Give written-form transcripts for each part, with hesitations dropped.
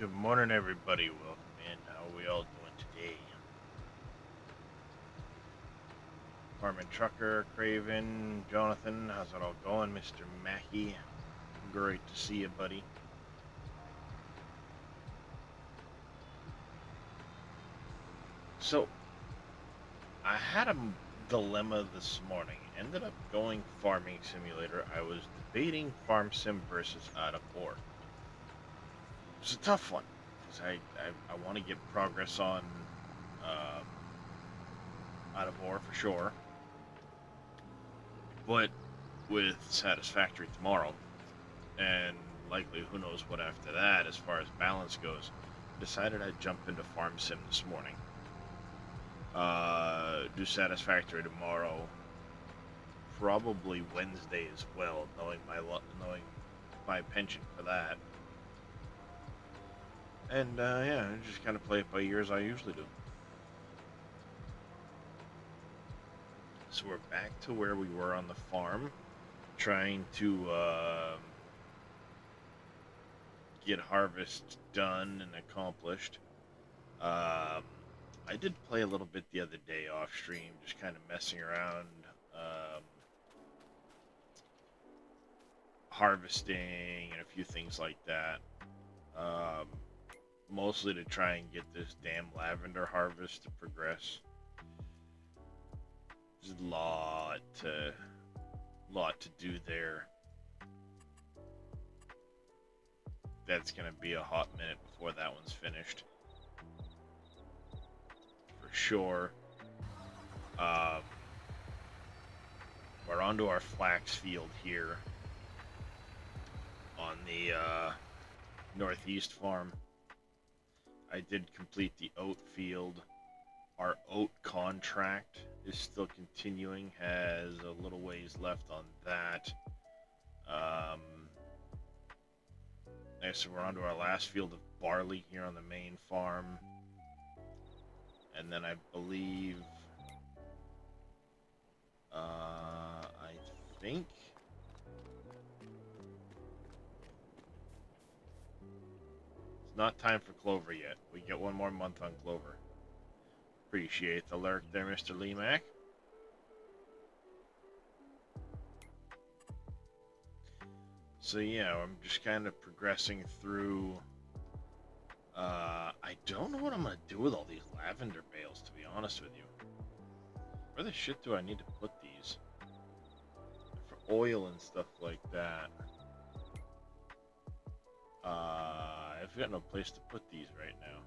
Good morning, everybody. Welcome in. How are we all doing today? Farming Trucker, Craven, Jonathan, how's it all going? Mr. Mackey, great to see you, buddy. So, I had a dilemma this morning. Ended up going Farming Simulator. I was debating Farm Sim versus Out of War. It's a tough one, because I want to get progress on uh, Out of War for sure. But with Satisfactory tomorrow, and likely who knows what after that as far as balance goes, I decided I'd jump into Farm Sim this morning. Do Satisfactory tomorrow, probably Wednesday as well, knowing my penchant for that. And yeah, just kind of play it by ear as I usually do. So we're back to where we were on the farm, trying to get harvest done and accomplished. I did play a little bit the other day off stream, just kind of messing around, harvesting and a few things like that. Um, Mostly to try and get this damn lavender harvest to progress. There's a lot to do there. That's gonna be a hot minute before that one's finished, for sure. Um, we're onto our flax field here on the northeast farm. I did complete the oat field. Our oat contract is still continuing, has a little ways left on that. So we're on to our last field of barley here on the main farm. And then I believe, I think it's not time for clover yet. We get one more month on clover. Appreciate the lurk there, Mr. Mac. So yeah, I'm just kind of progressing through. I don't know what I'm gonna do with all these lavender bales, to be honest with you. Where the shit do I need to put these? For oil and stuff like that. I've got no place to put these right now.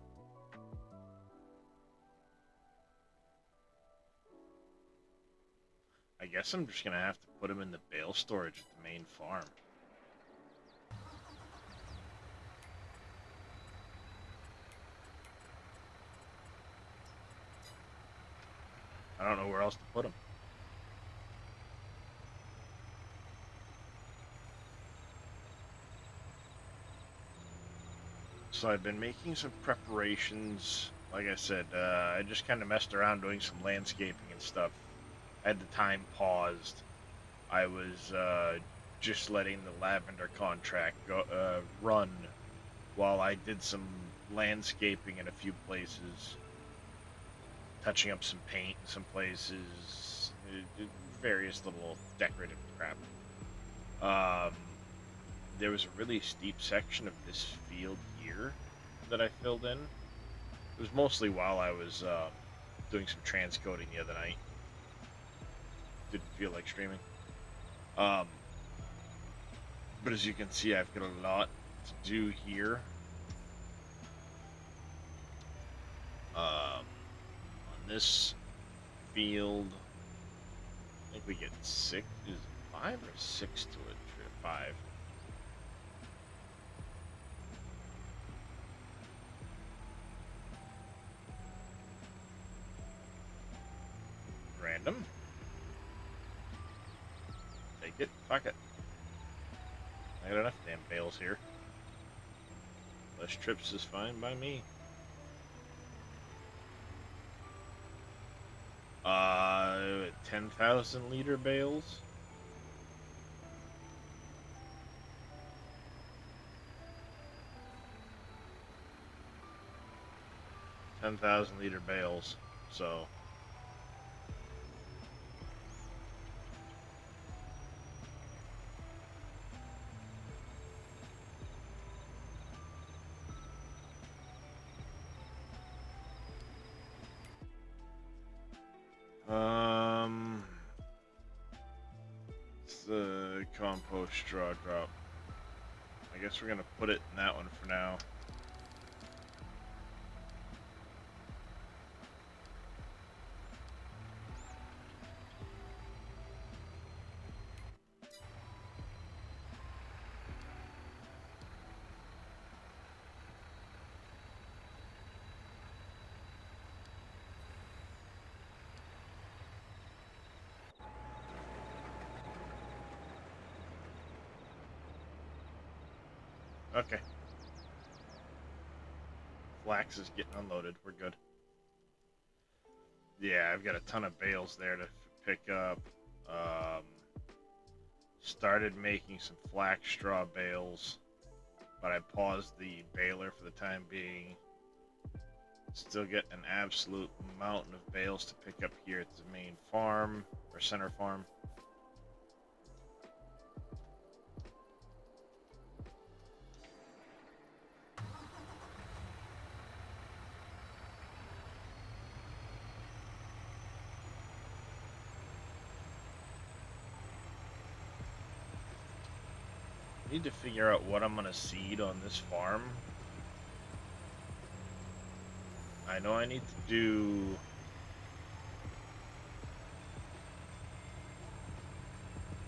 I guess I'm just gonna have to put them in the bale storage at the main farm. I don't know where else to put them. So I've been making some preparations. Like I said, I just kind of messed around doing some landscaping and stuff. I had the time paused. I was just letting the lavender contract run while I did some landscaping in a few places, touching up some paint in some places, various little decorative crap. There was a really steep section of this field here that I filled in. It was mostly while I was doing some transcoding the other night. Didn't feel like streaming. But as you can see, I've got a lot to do here. On this field, I think we get 6, is it 5 or 6 to it? 5. Random. Take it. Fuck it. I got enough damn bales here. Less trips is fine by me. 10,000 liter bales. 10,000 liter bales. So it's the compost straw drop. I guess we're gonna put it in that one for now. Okay. Flax is getting unloaded. We're good. Yeah, I've got a ton of bales there to pick up. Started making some flax straw bales, but I paused the baler for the time being. Still get an absolute mountain of bales to pick up here at the main farm, or center farm. Need to figure out what I'm gonna seed on this farm. I know I need to do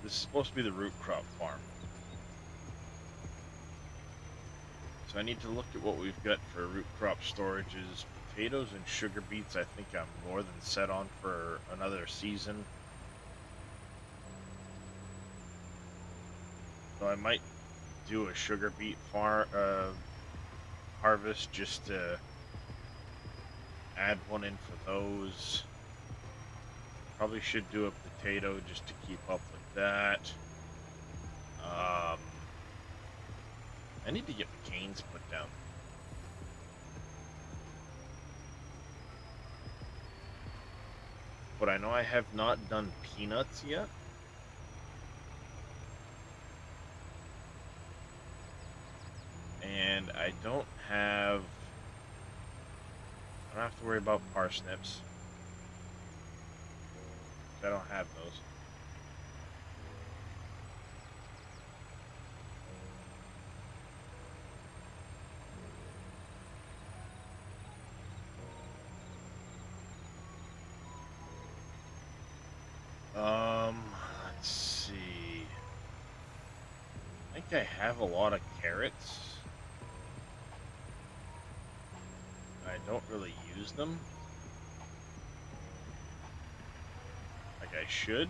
this is supposed to be the root crop farm. So I need to look at what we've got for root crop storages. Potatoes and sugar beets I think I'm more than set on for another season. So I might do a sugar beet harvest just to add one in for those. Probably should do a potato just to keep up with that. I need to get the canes put down. But I know I have not done peanuts yet. And I don't have to worry about parsnips. I don't have those. Let's see. I think I have a lot of carrots. I don't really use them like I should.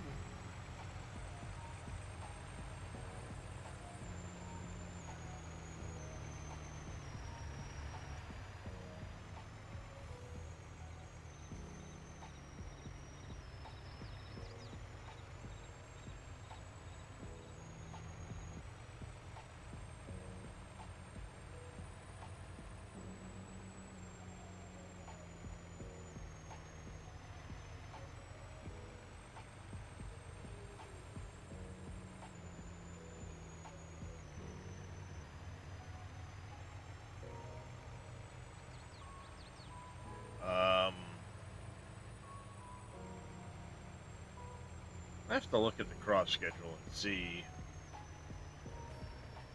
I have to look at the crop schedule and see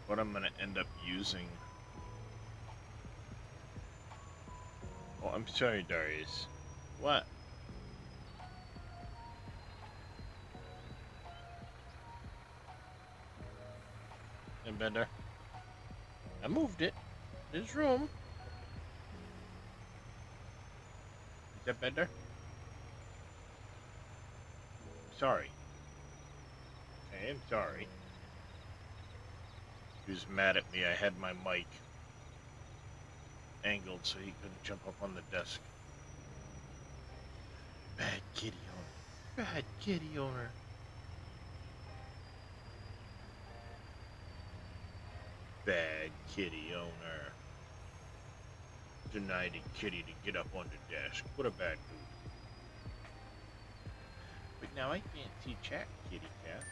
what I'm going to end up using. Oh, I'm sorry, Darius. What? And Bender? I moved it. There's room. Is that better? Sorry. Okay, I'm sorry. He was mad at me. I had my mic angled so he couldn't jump up on the desk. Bad kitty owner. Bad kitty owner. Bad kitty owner. Denied a kitty to get up on the desk. What a bad move. But now I can't see chat, kitty cat.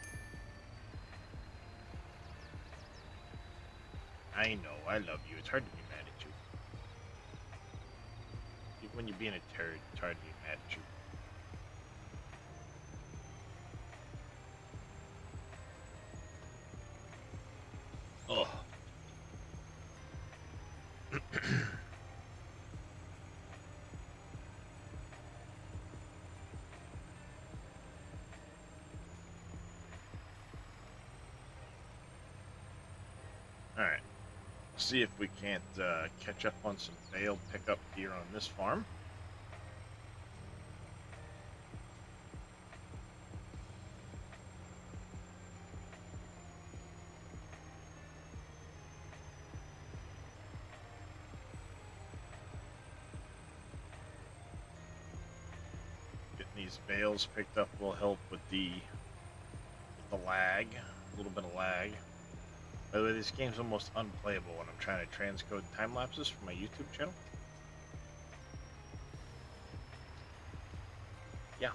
I know, I love you. It's hard to be mad at you. Even when you're being a turd, it's hard to be mad at you. Oh. Alright. See if we can't catch up on some bale pickup here on this farm. Getting these bales picked up will help with the lag, a little bit of lag. By the way, this game's almost unplayable when I'm trying to transcode time lapses for my YouTube channel. Yeah.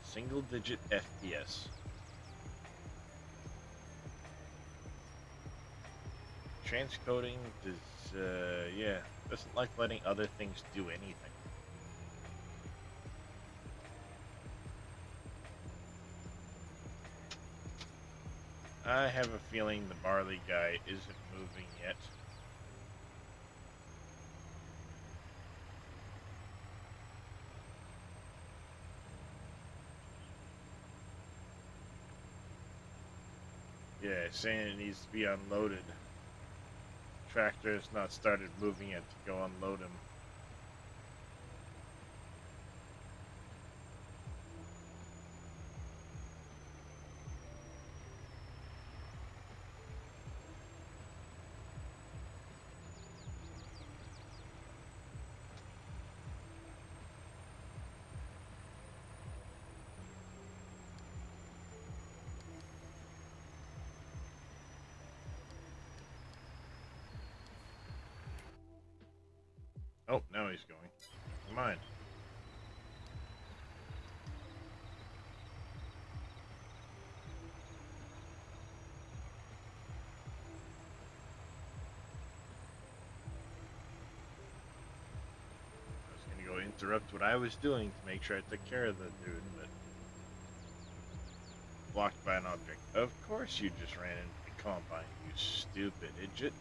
Single digit FPS. Transcoding does, yeah, doesn't like letting other things do anything. I have a feeling the barley guy isn't moving yet. Yeah, saying it needs to be unloaded. Tractor has not started moving yet to go unload him. Oh, now he's going. Never mind. I was gonna go interrupt what I was doing to make sure I took care of the dude, but blocked by an object. Of course you just ran into the combine, you stupid idiot.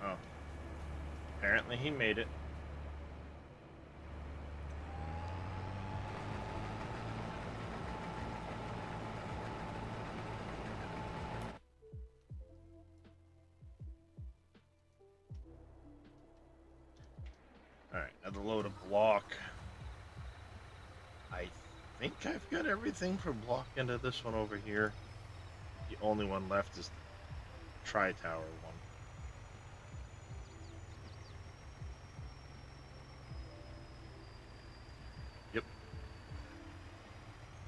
Oh. Apparently he made it. Alright, another load of block. I think I've got everything for block into this one over here. The only one left is the tri-tower one. Yep.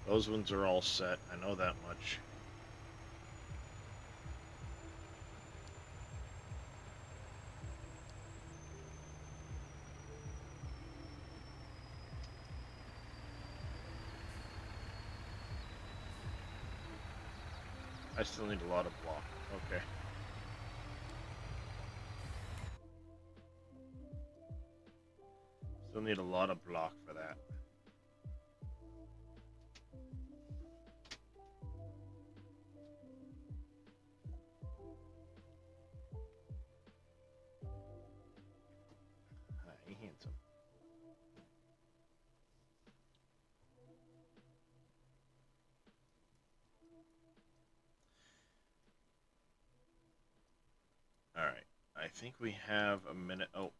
Those ones are all set, I know that much. I still need a lot of block. Okay. Still need a lot of block for that. Hi, handsome. Alright. I think we have a minute. Oh.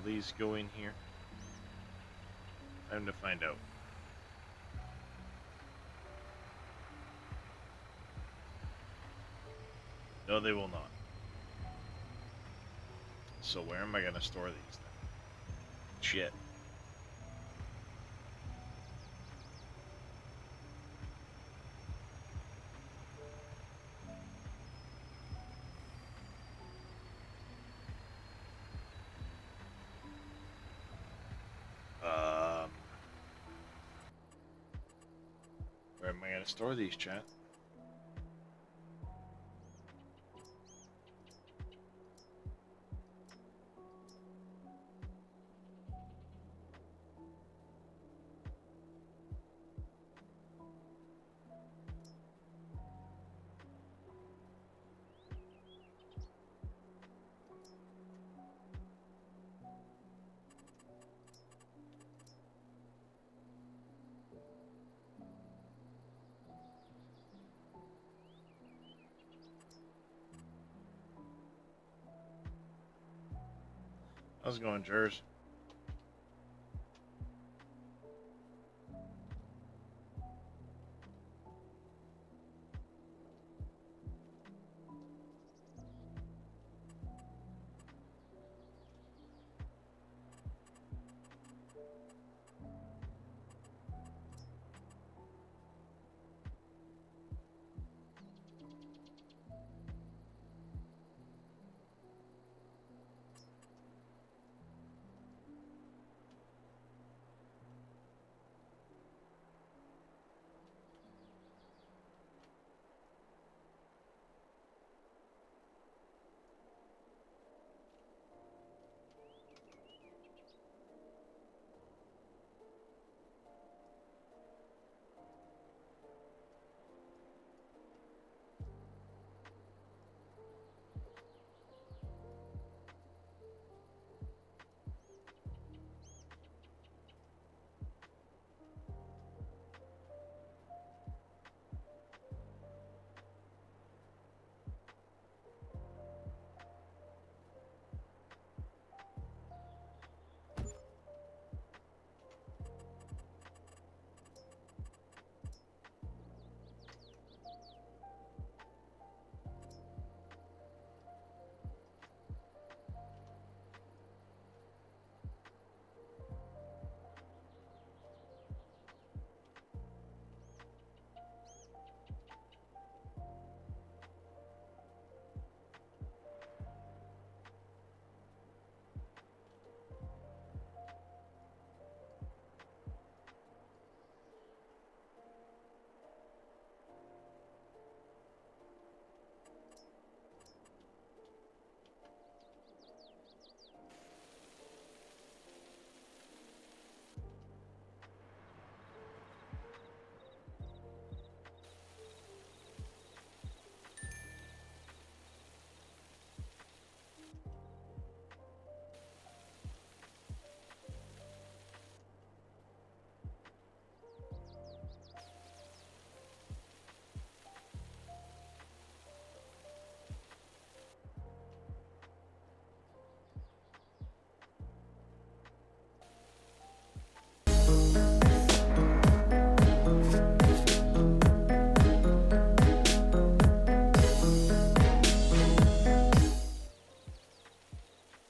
please go in here? Time to find out. No, they will not. So where am I going to store these then? Shit. Where am I going to store these, chat? How's it going, Jers?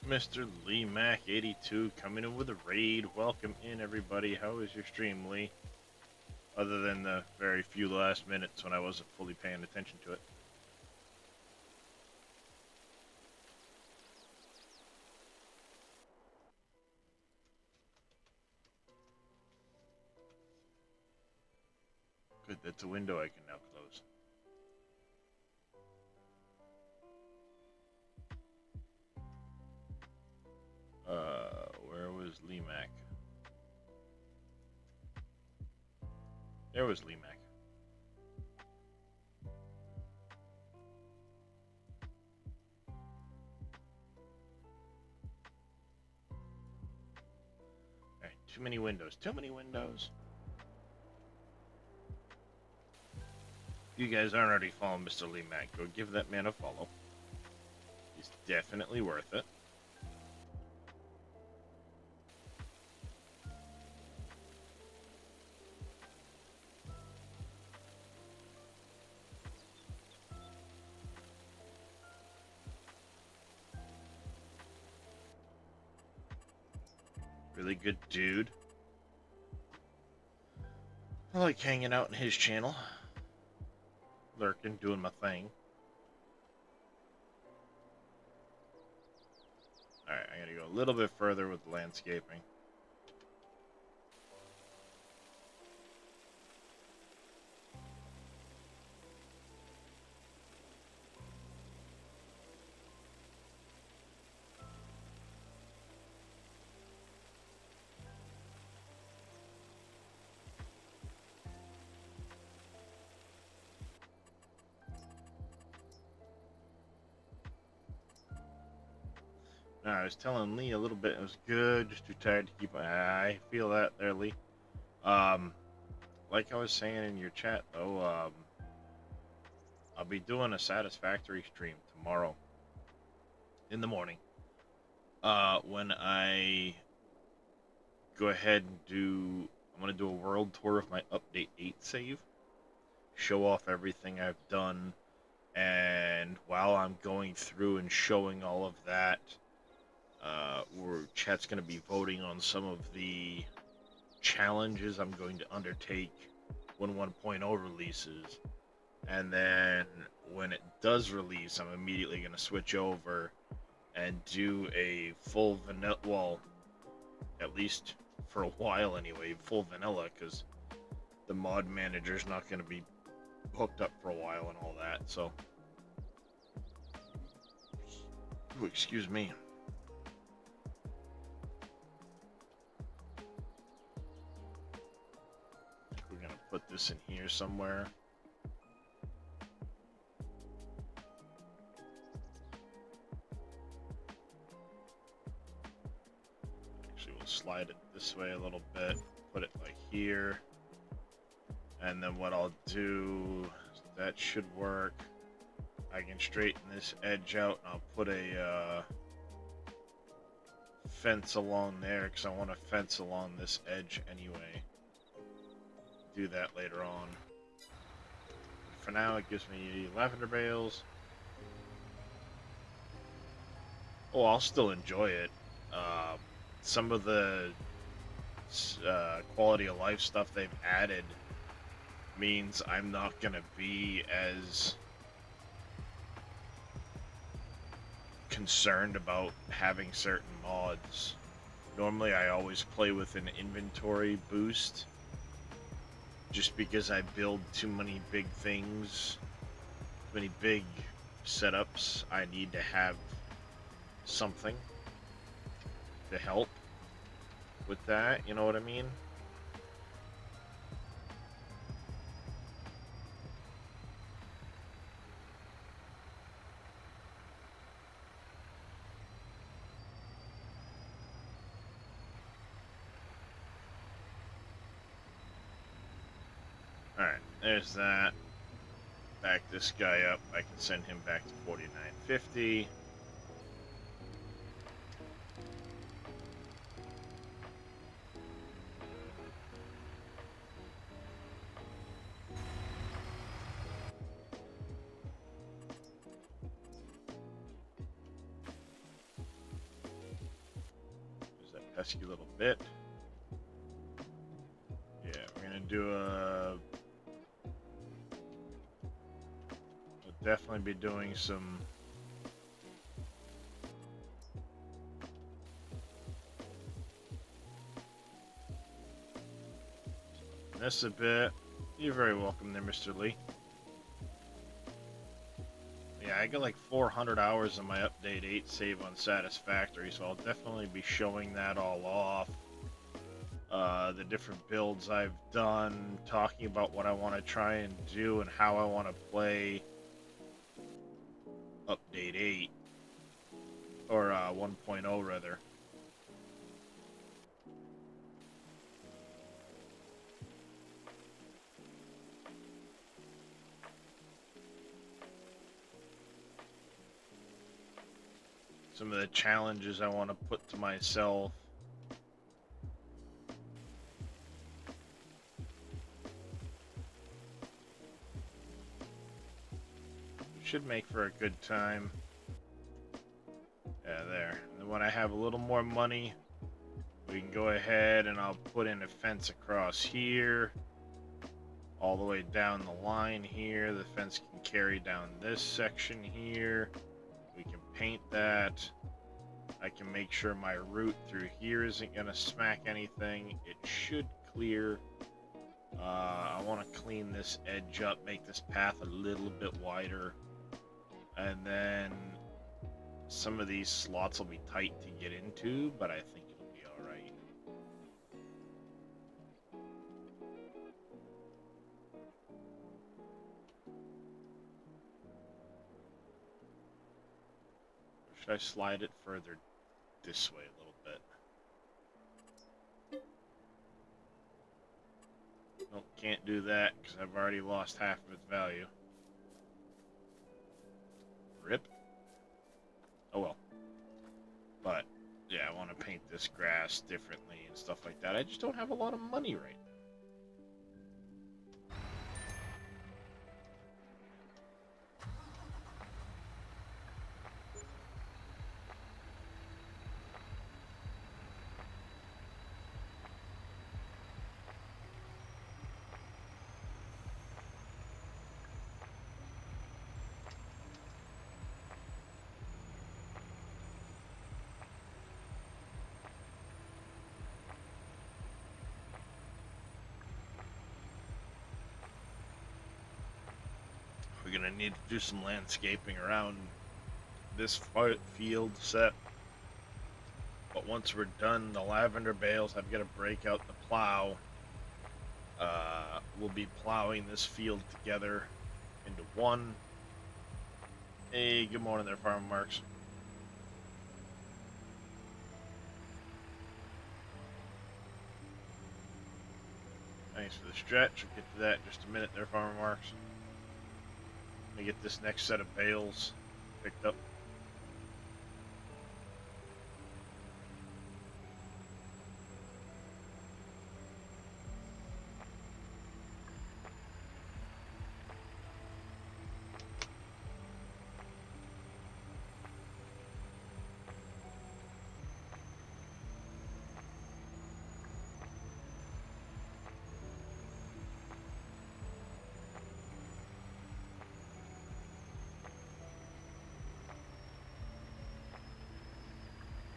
Mr. Lee Mac 82 coming in with a raid. Welcome in, everybody. How is your stream, Lee? Other than the very few last minutes when I wasn't fully paying attention to it. Good, that's a window I can now close. Where was Lee Mac? There was Lee Mac. Alright, too many windows. Too many windows. If you guys aren't already following Mr. Lee Mac, go give that man a follow. He's definitely worth it. Really good dude. I like hanging out in his channel. Lurking, doing my thing. Alright, I gotta go a little bit further with landscaping. I was telling Lee a little bit. It was good. Just too tired to keep. I feel that there, Lee. Like I was saying in your chat, though, I'll be doing a Satisfactory stream tomorrow in the morning. When I go ahead and I'm gonna do a world tour of my Update 8 save. Show off everything I've done, and while I'm going through and showing all of that, chat's going to be voting on some of the challenges I'm going to undertake when 1.0 releases. And then when it does release, I'm immediately going to switch over and do a full vanilla, well, at least for a while anyway, full vanilla, because the mod manager's not going to be hooked up for a while and all that, so. Ooh, excuse me. We're gonna put this in here somewhere. Actually, we'll slide it this way a little bit, put it like here. And then what I'll do, that should work. I can straighten this edge out, and I'll put a fence along there, because I want a fence along this edge anyway. Do that later on. For now, it gives me lavender bales. Oh, I'll still enjoy it. Some of the quality of life stuff they've added means I'm not gonna be as concerned about having certain mods. Normally I always play with an inventory boost, just because I build too many big things, too many big setups. I need to have something to help with that, you know what I mean? Alright, there's that. Back this guy up. I can send him back to 4950. There's that pesky little bit. Yeah, we're gonna do we'll definitely be doing some this a bit. You're very welcome there, Mr. Lee. Yeah, I got like 400 hours in my Update 8 save on Satisfactory, so I'll definitely be showing that all off. The different builds I've done, talking about what I want to try and do and how I want to play Update 8, or 1.0 rather. Some of the challenges I want to put to myself. Should make for a good time. Yeah, there. And when I have a little more money, We can go ahead and I'll put in a fence across here, all the way down the line here. The fence can carry down this section here. We can paint that. I can make sure my route through here isn't gonna smack anything. It should clear. I want to clean this edge up, make this path a little bit wider, and then some of these slots will be tight to get into, but I think it'll be all right. Or should I slide it further this way a little bit? Nope, can't do that because I've already lost half of its value. Rip. Oh well. But, yeah, I want to paint this grass differently and stuff like that. I just don't have a lot of money right now. We're gonna need to do some landscaping around this field set. But once we're done, the lavender bales, I've got to break out the plow. We'll be plowing this field together into one. Hey, good morning there, Farmer Marks. Thanks for the stretch. We'll get to that in just a minute there, Farmer Marks. Let me get this next set of bales picked up.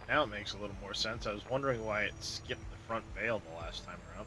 Now it makes a little more sense. I was wondering why it skipped the front bale the last time around.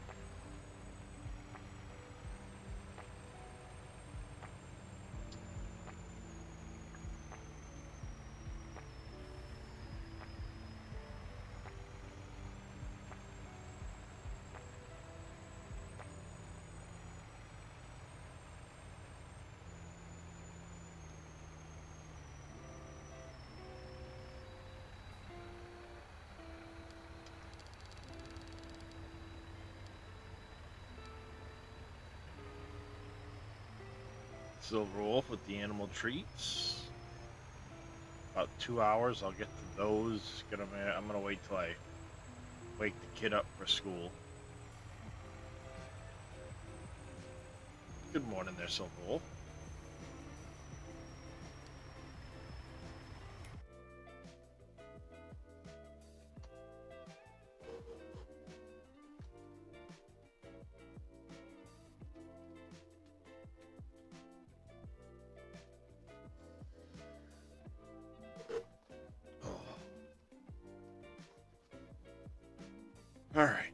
Silver Wolf with the animal treats. About 2 hours, I'll get to those. I'm gonna wait till I wake the kid up for school. Good morning there, Silver Wolf. All right.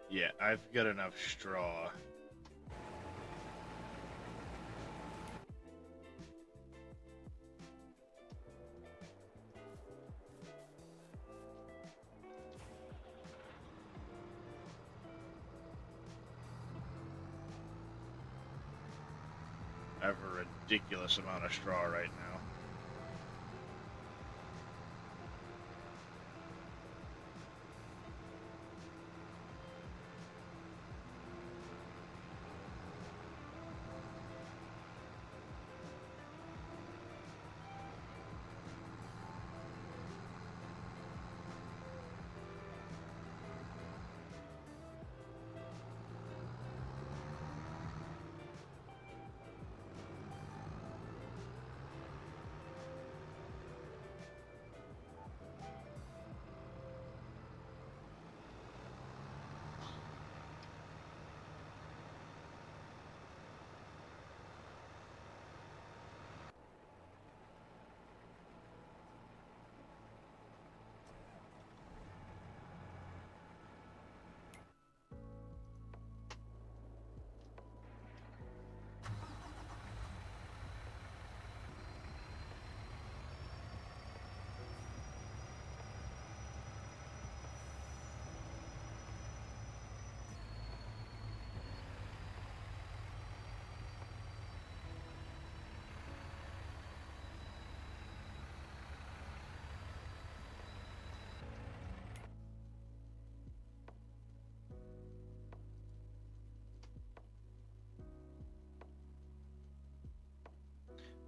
Yeah, I've got enough straw. I have a ridiculous amount of straw right now.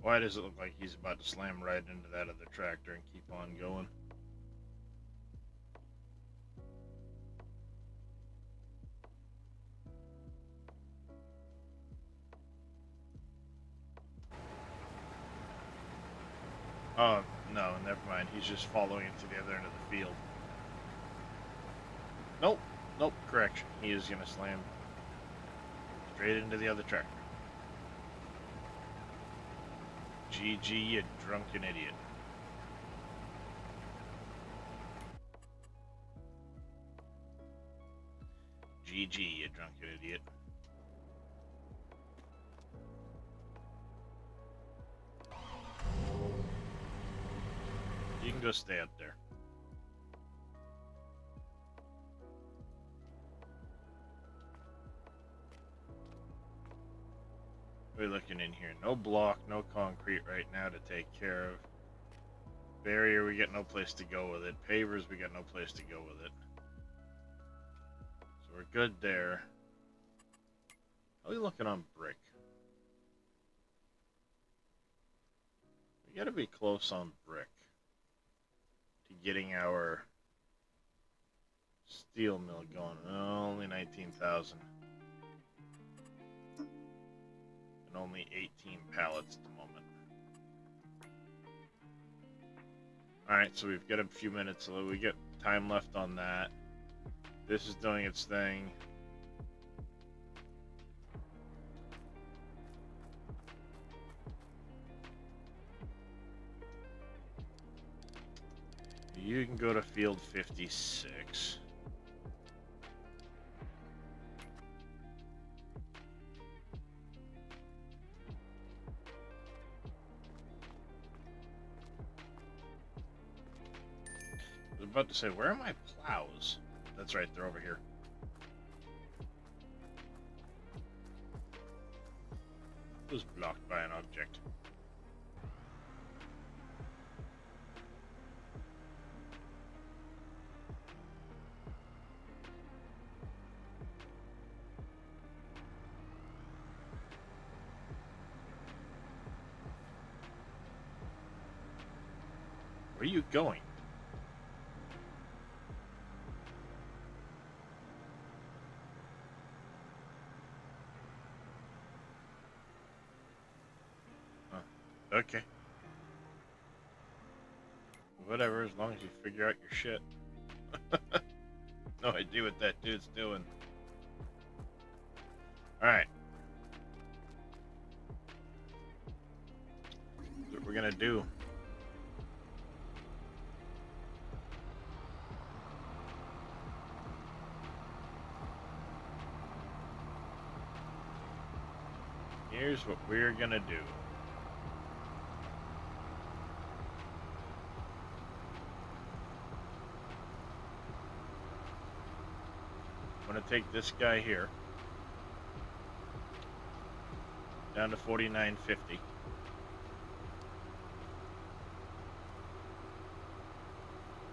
Why does it look like he's about to slam right into that other tractor and keep on going? Oh, no, never mind. He's just following it to the other end of the field. Nope, nope, correction. He is going to slam straight into the other tractor. GG, you drunken idiot. GG, you drunken idiot. You can go stay up there. We're looking in here. No block, no concrete right now to take care of. Barrier, we got no place to go with it. Pavers, we got no place to go with it. So we're good there. How are we looking on brick? We gotta be close on brick to getting our steel mill going. Oh, only 19,000. And only 18 pallets at the moment. Alright, so we've got a few minutes, so we get time left on that. This is doing its thing. You can go to field 56. I was about to say, where are my plows? That's right, they're over here. It was blocked by an object. Where are you going? Okay. Whatever, as long as you figure out your shit. No idea what that dude's doing. Alright. That's what we're gonna do. Here's what we're gonna do. I'm gonna take this guy here down to 49.50.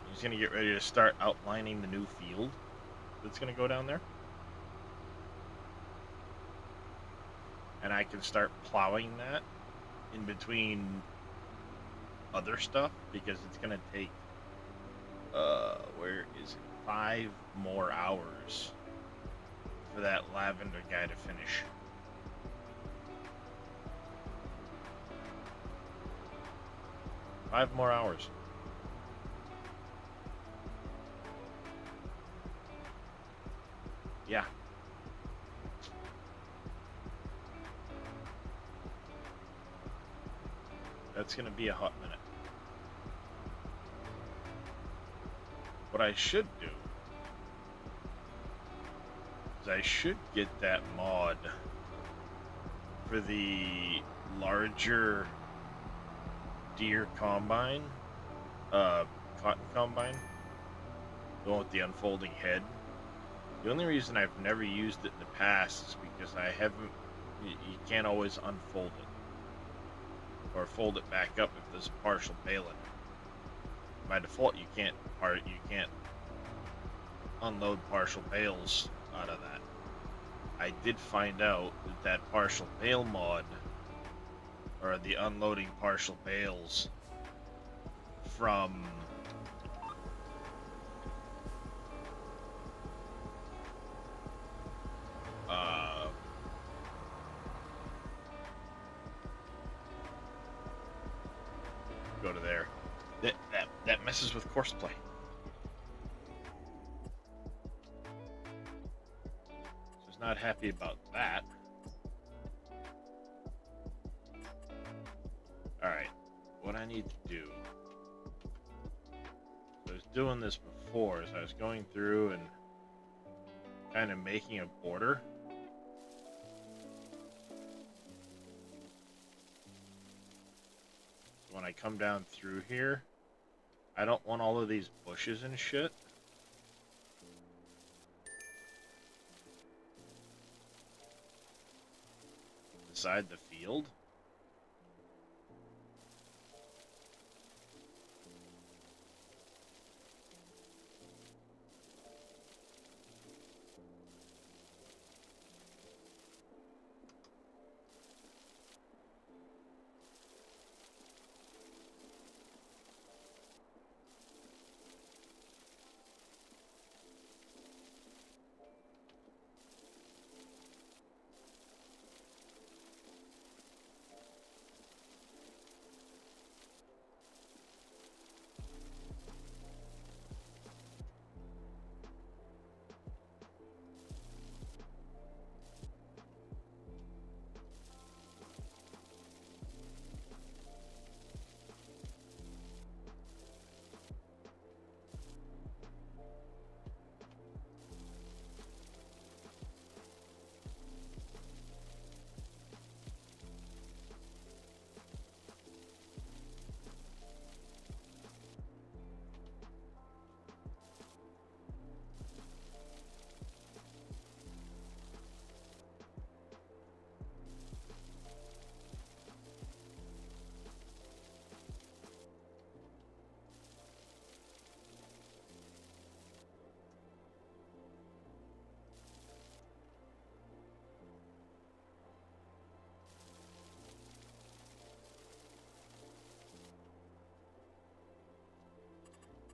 He's gonna get ready to start outlining the new field that's gonna go down there. And I can start plowing that in between other stuff because it's gonna take where is it? 5 more hours for that lavender guy to finish. Five more hours. Yeah. That's gonna be a hot minute. What I should do is I should get that mod for the larger deer combine, cotton combine, the one with the unfolding head. The only reason I've never used it in the past is because I haven't, you can't always unfold it or fold it back up if there's a partial baling. By default, you can't unload partial bales out of that. I did find out that that partial bale mod or the unloading partial bales from uh, go to there. That messes with course play. So he's not happy about that. Alright, what I need to do. I was doing this before, so I was going through and kind of making a border. When I come down through here, I don't want all of these bushes and shit. Beside the field.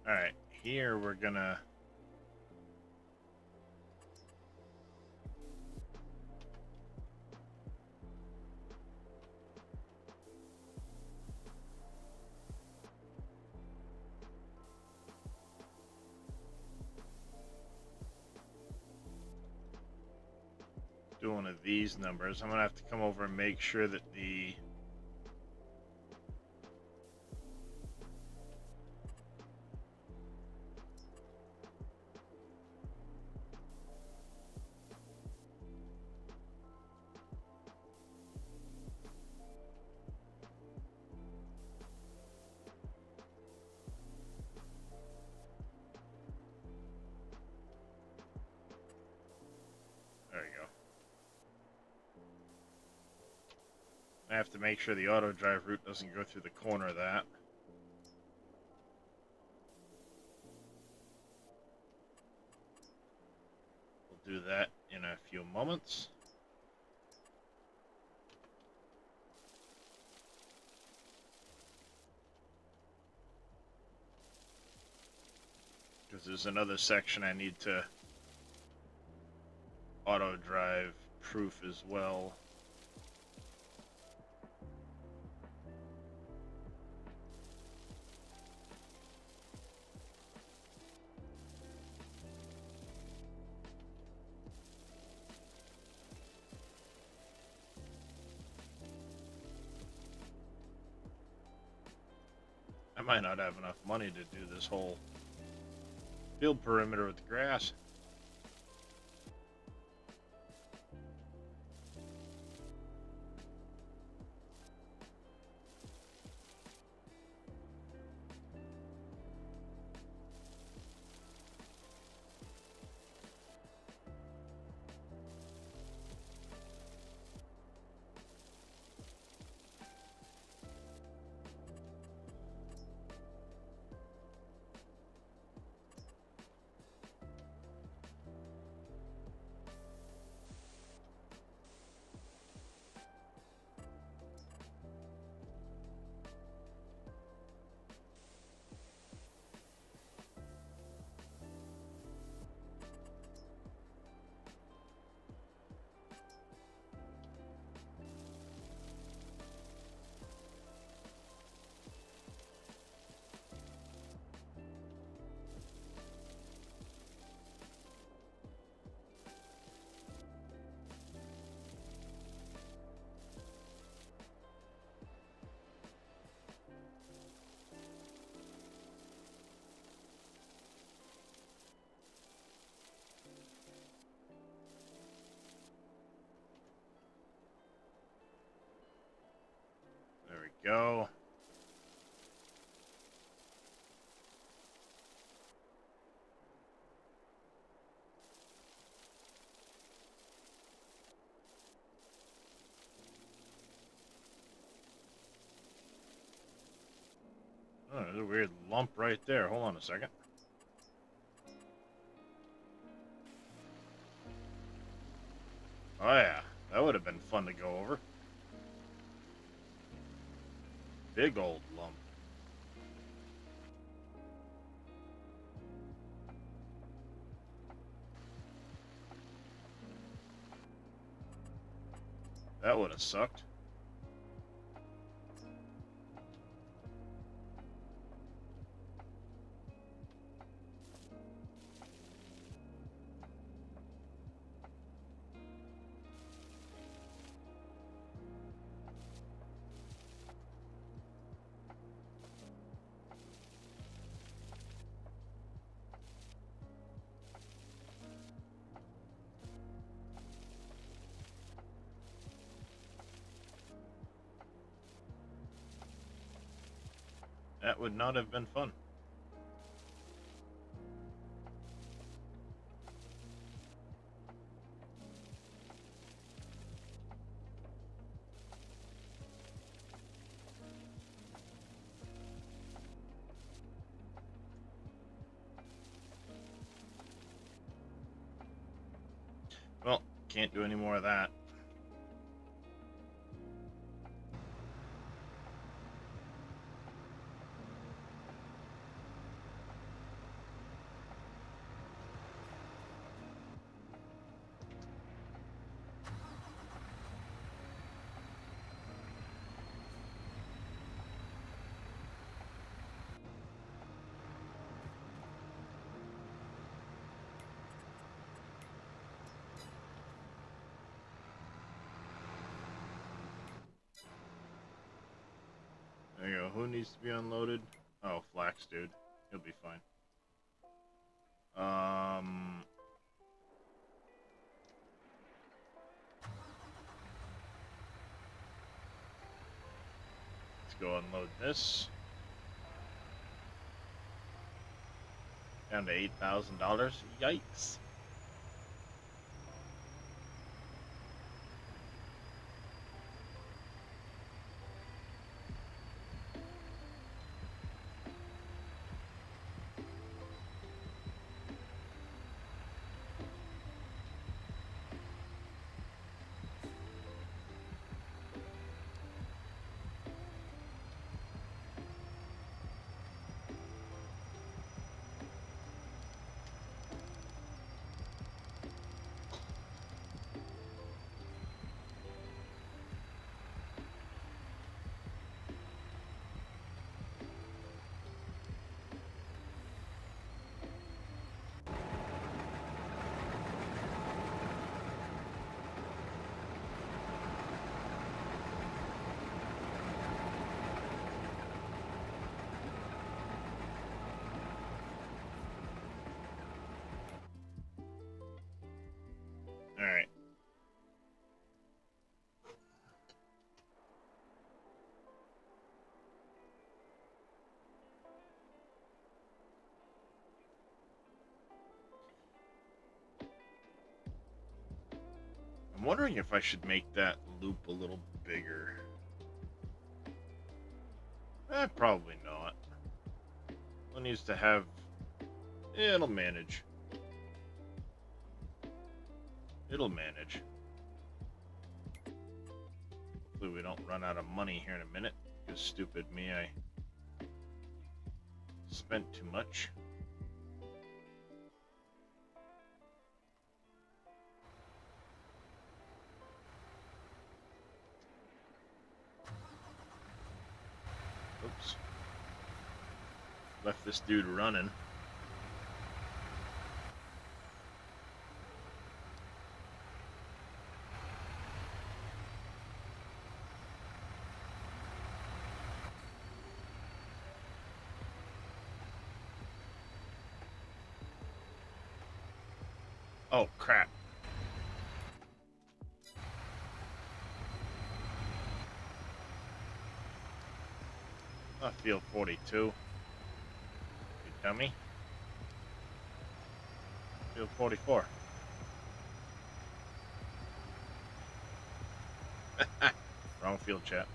Alright, here we're gonna do one of these numbers. I'm gonna have to come over and make sure that the there you go. I have to make sure the auto drive route doesn't go through the corner of that. We'll do that in a few moments. Because there's another section I need to auto drive proof as well. I might not have enough money to do this whole field perimeter with the grass. go. Oh, there's a weird lump right there. Hold on a second. Oh yeah, that would have been fun to go over. Big old lump. That would have sucked. That would not have been fun. Well, can't do any more of that. There you go. Who needs to be unloaded? Oh, Flax, dude. He'll be fine. Let's go unload this. Down to $8,000. Yikes. Alright. I'm wondering if I should make that loop a little bigger. Probably not. It needs to have... It'll manage. It'll manage. Hopefully we don't run out of money here in a minute. Because stupid me, I spent too much. Oops. Left this dude running. Oh, crap. Not field 42. You dummy. Field 44. Wrong field, chat.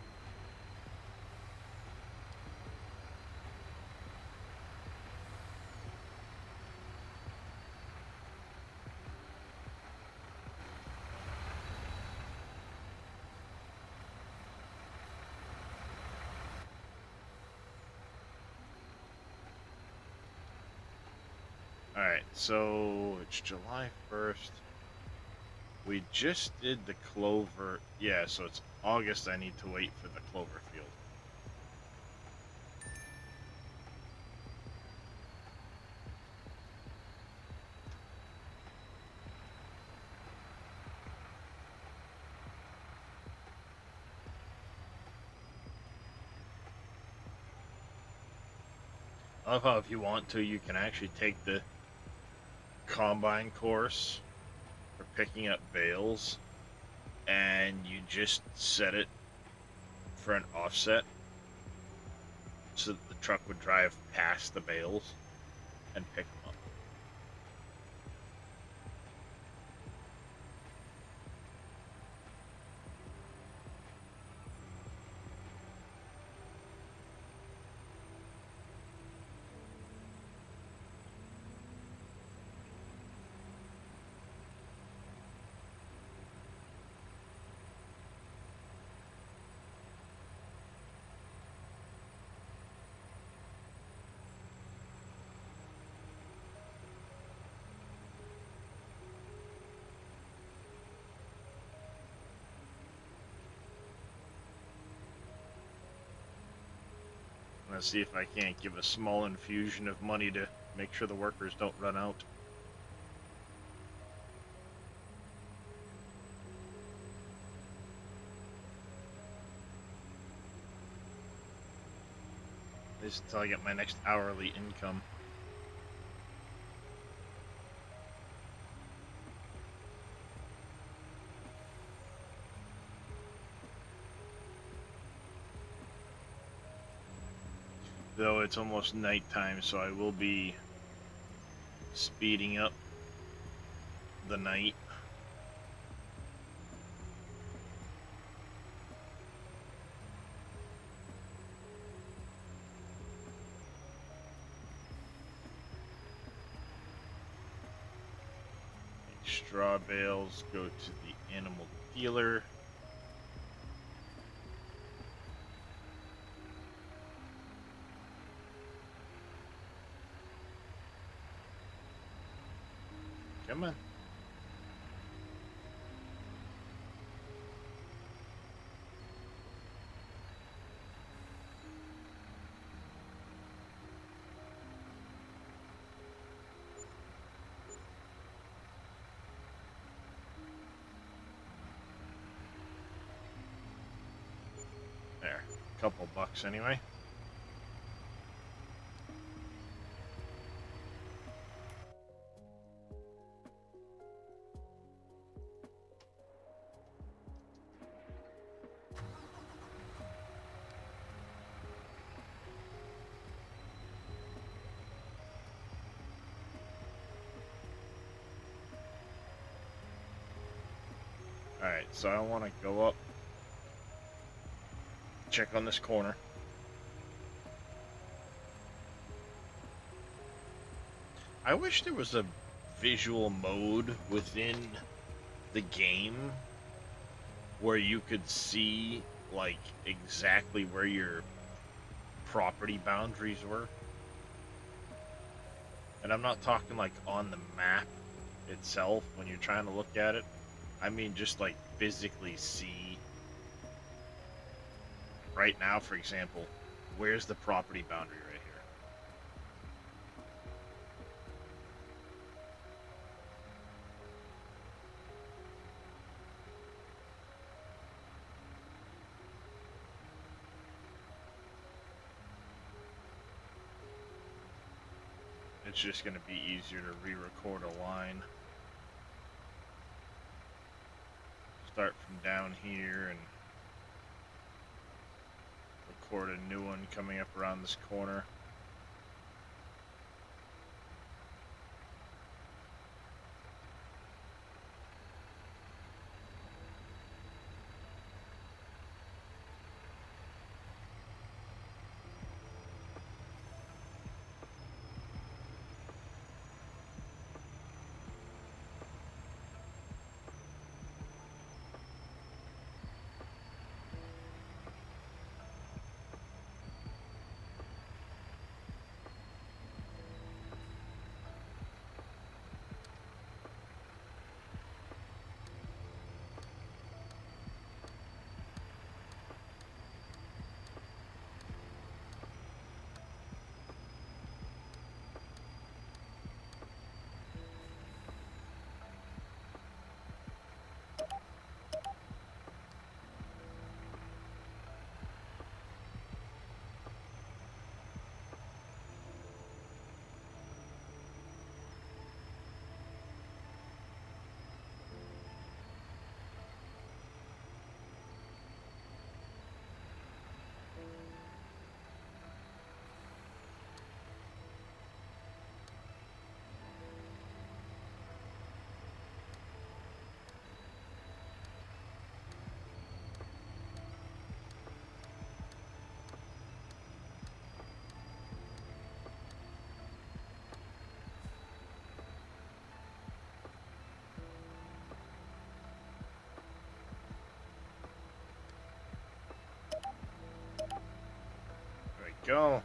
Alright, so it's July 1st. We just did the clover. Yeah, so it's August. I need to wait for the clover field. I love how if you want to, you can actually take the combine course for picking up bales, and you just set it for an offset so that the truck would drive past the bales and pick them up. Let's see if I can't give a small infusion of money to make sure the workers don't run out. At least until I get my next hourly income. Though it's almost nighttime, so I will be speeding up the night. Straw bales go to the animal dealer. Come on. There. Couple bucks anyway. Alright, so I want to go up, check on this corner. I wish there was a visual mode within the game where you could see, like, exactly where your property boundaries were. And I'm not talking, like, on the map itself when you're trying to look at it. I mean, just, like, physically see. Right now, for example, where's the property boundary right here? It's just going to be easier to re-record a line. Start from down here and record a new one coming up around this corner. There we go.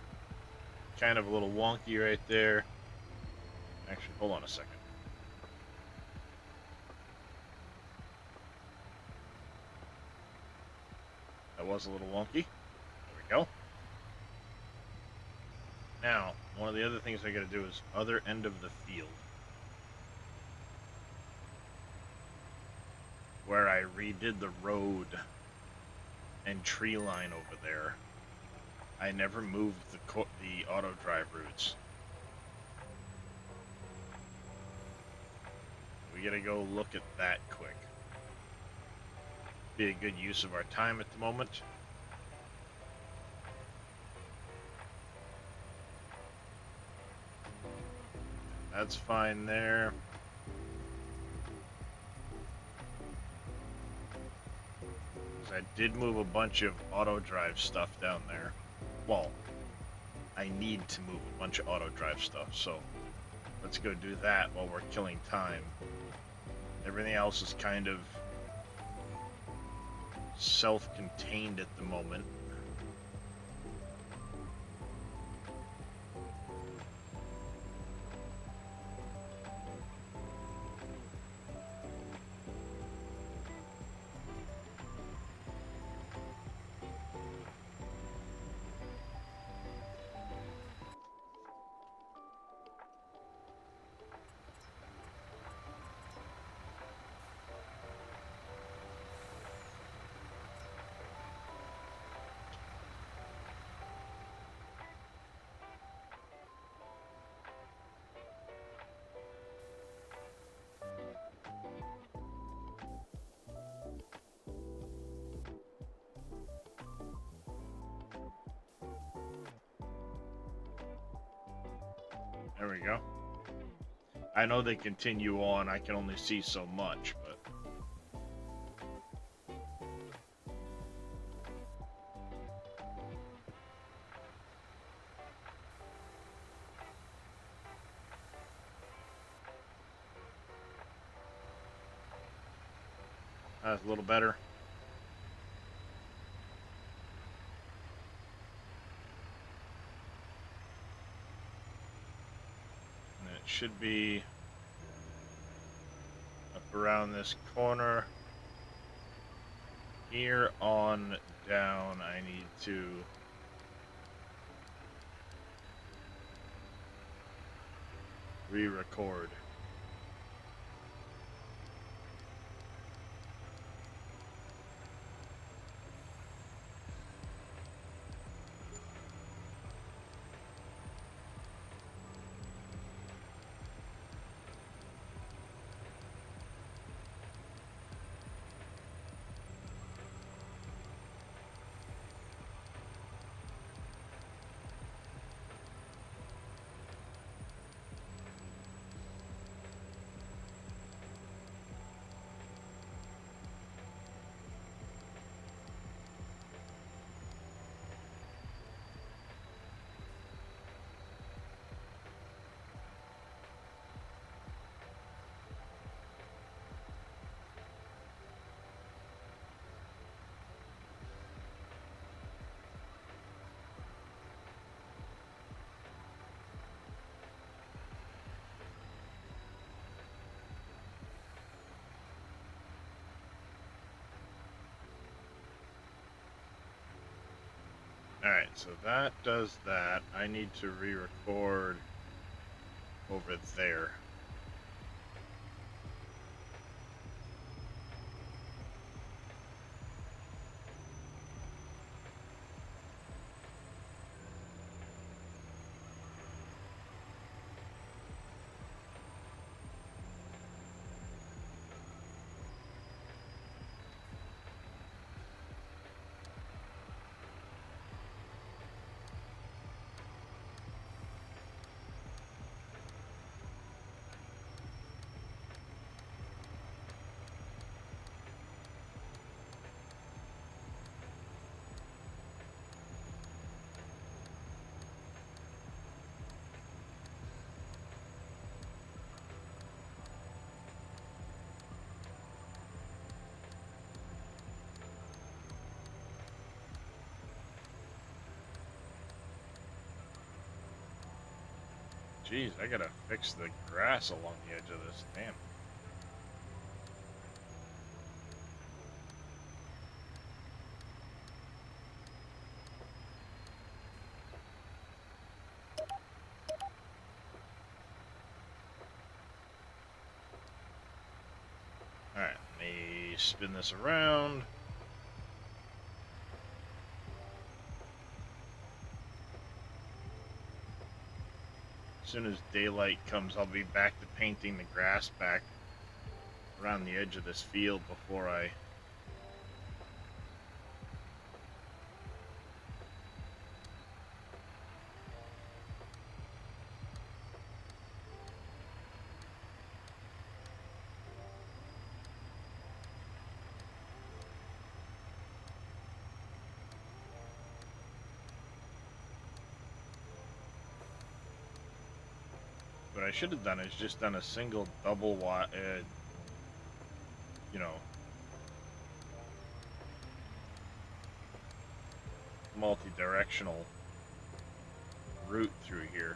Kind of a little wonky right there. Actually, hold on a second. That was a little wonky. There we go. Now, one of the other things I gotta do is other end of the field, where I redid the road and tree line over there. I never moved the auto drive routes. We gotta go look at that quick. Be a good use of our time at the moment. That's fine there. I did move a bunch of auto drive stuff down there. Well, I need to move a bunch of auto drive stuff, so let's go do that while we're killing time. Everything else is kind of self-contained at the moment. There we go. I know they continue on. I can only see so much, but... That's a little better. And it should be up around this corner. Here on down, I need to re-record. Alright, so that does that. I need to re-record over there. Jeez, I gotta fix the grass along the edge of this. Damn. Alright, let me spin this around. As soon as daylight comes, I'll be back to painting the grass back around the edge of this field before I... What I should have done is just done a single double wide, you know, multi-directional route through here.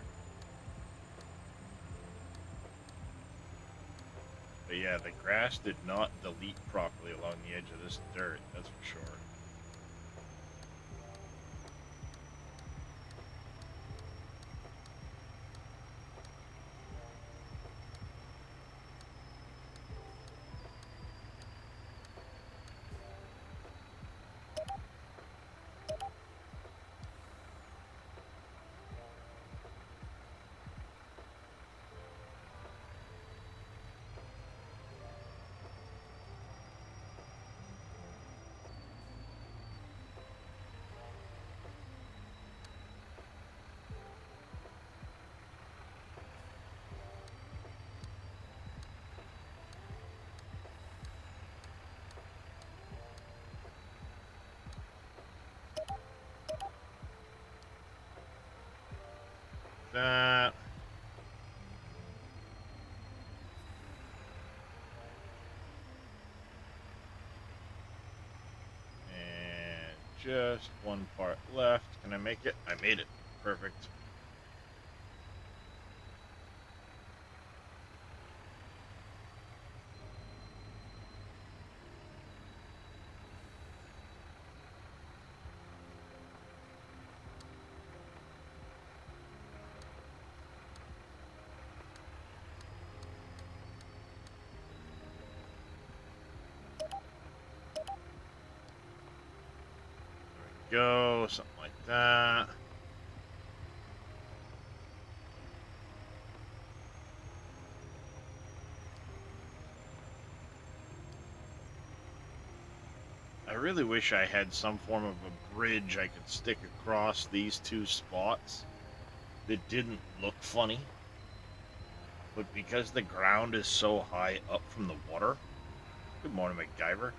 But yeah, the grass did not delete properly along the edge of this dirt, that's for sure. That. And just one part left. Can I make it? I made it. Perfect. Go, something like that. I really wish I had some form of a bridge I could stick across these two spots that didn't look funny. But because the ground is so high up from the water, good morning, MacGyver,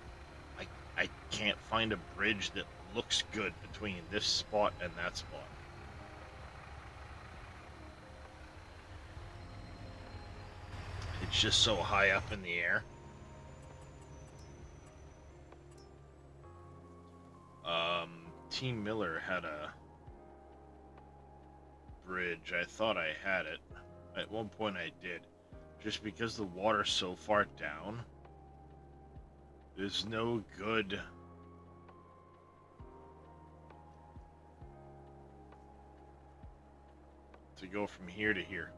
I can't find a bridge that looks good between this spot and that spot. It's just so high up in the air. Team Miller had a bridge. I thought I had it. At one point I did. Just because the water's so far down, there's no good to go from here to here.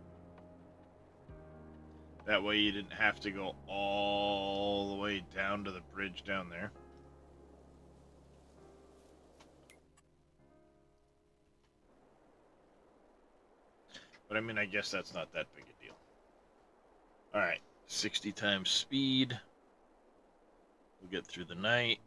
That way you didn't have to go all the way down to the bridge down there. But I mean, I guess that's not that big a deal. Alright, 60 times speed. We'll get through the night.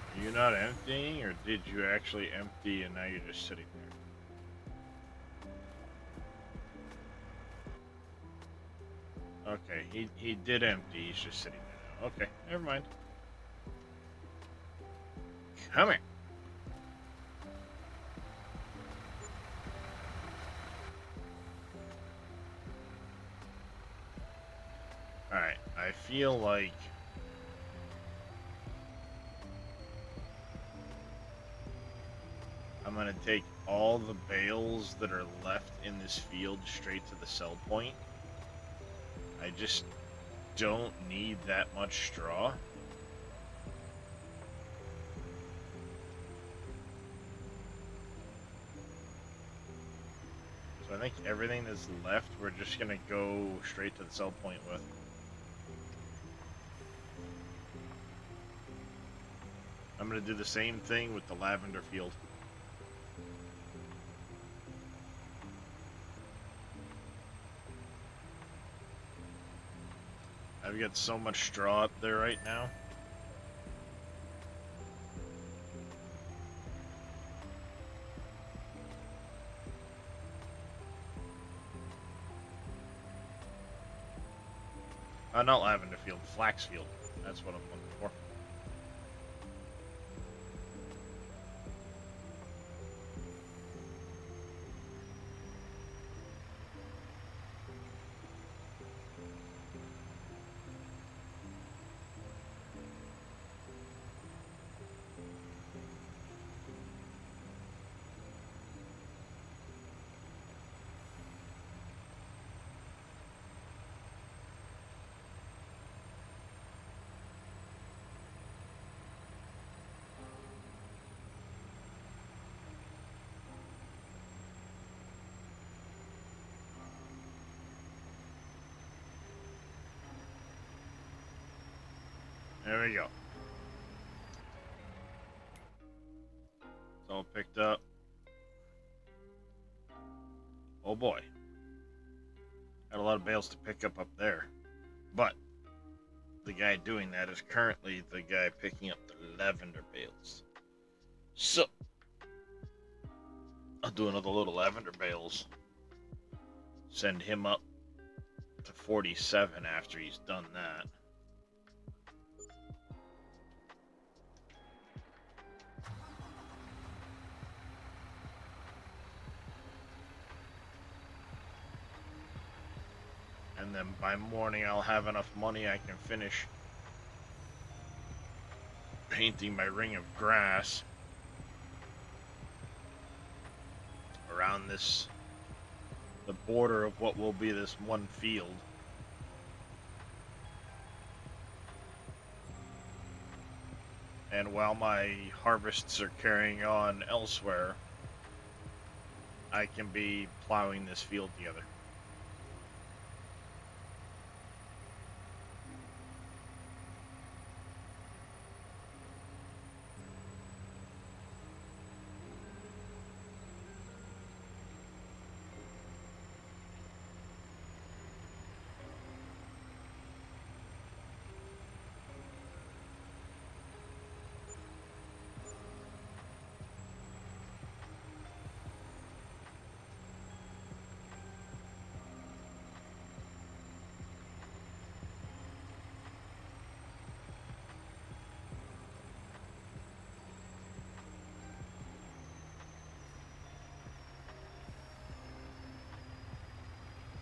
Are you not emptying, or did you actually empty and now you're just sitting there? Okay, he did empty, he's just sitting there now. Okay, never mind. Come here. Alright, I feel like I'm gonna take all the bales that are left in this field straight to the sell point. I just don't need that much straw. So I think everything that's left, we're just gonna go straight to the sell point with. I'm gonna do the same thing with the lavender field. I've got so much straw up there right now. Not lavender field, flax field. That's what I'm looking for. There we go. It's all picked up. Oh boy. Got a lot of bales to pick up there. But the guy doing that is currently the guy picking up the lavender bales. So I'll do another load of lavender bales. Send him up to 47 after he's done that. And then by morning I'll have enough money I can finish painting my ring of grass around the border of what will be this one field. And while my harvests are carrying on elsewhere, I can be plowing this field together.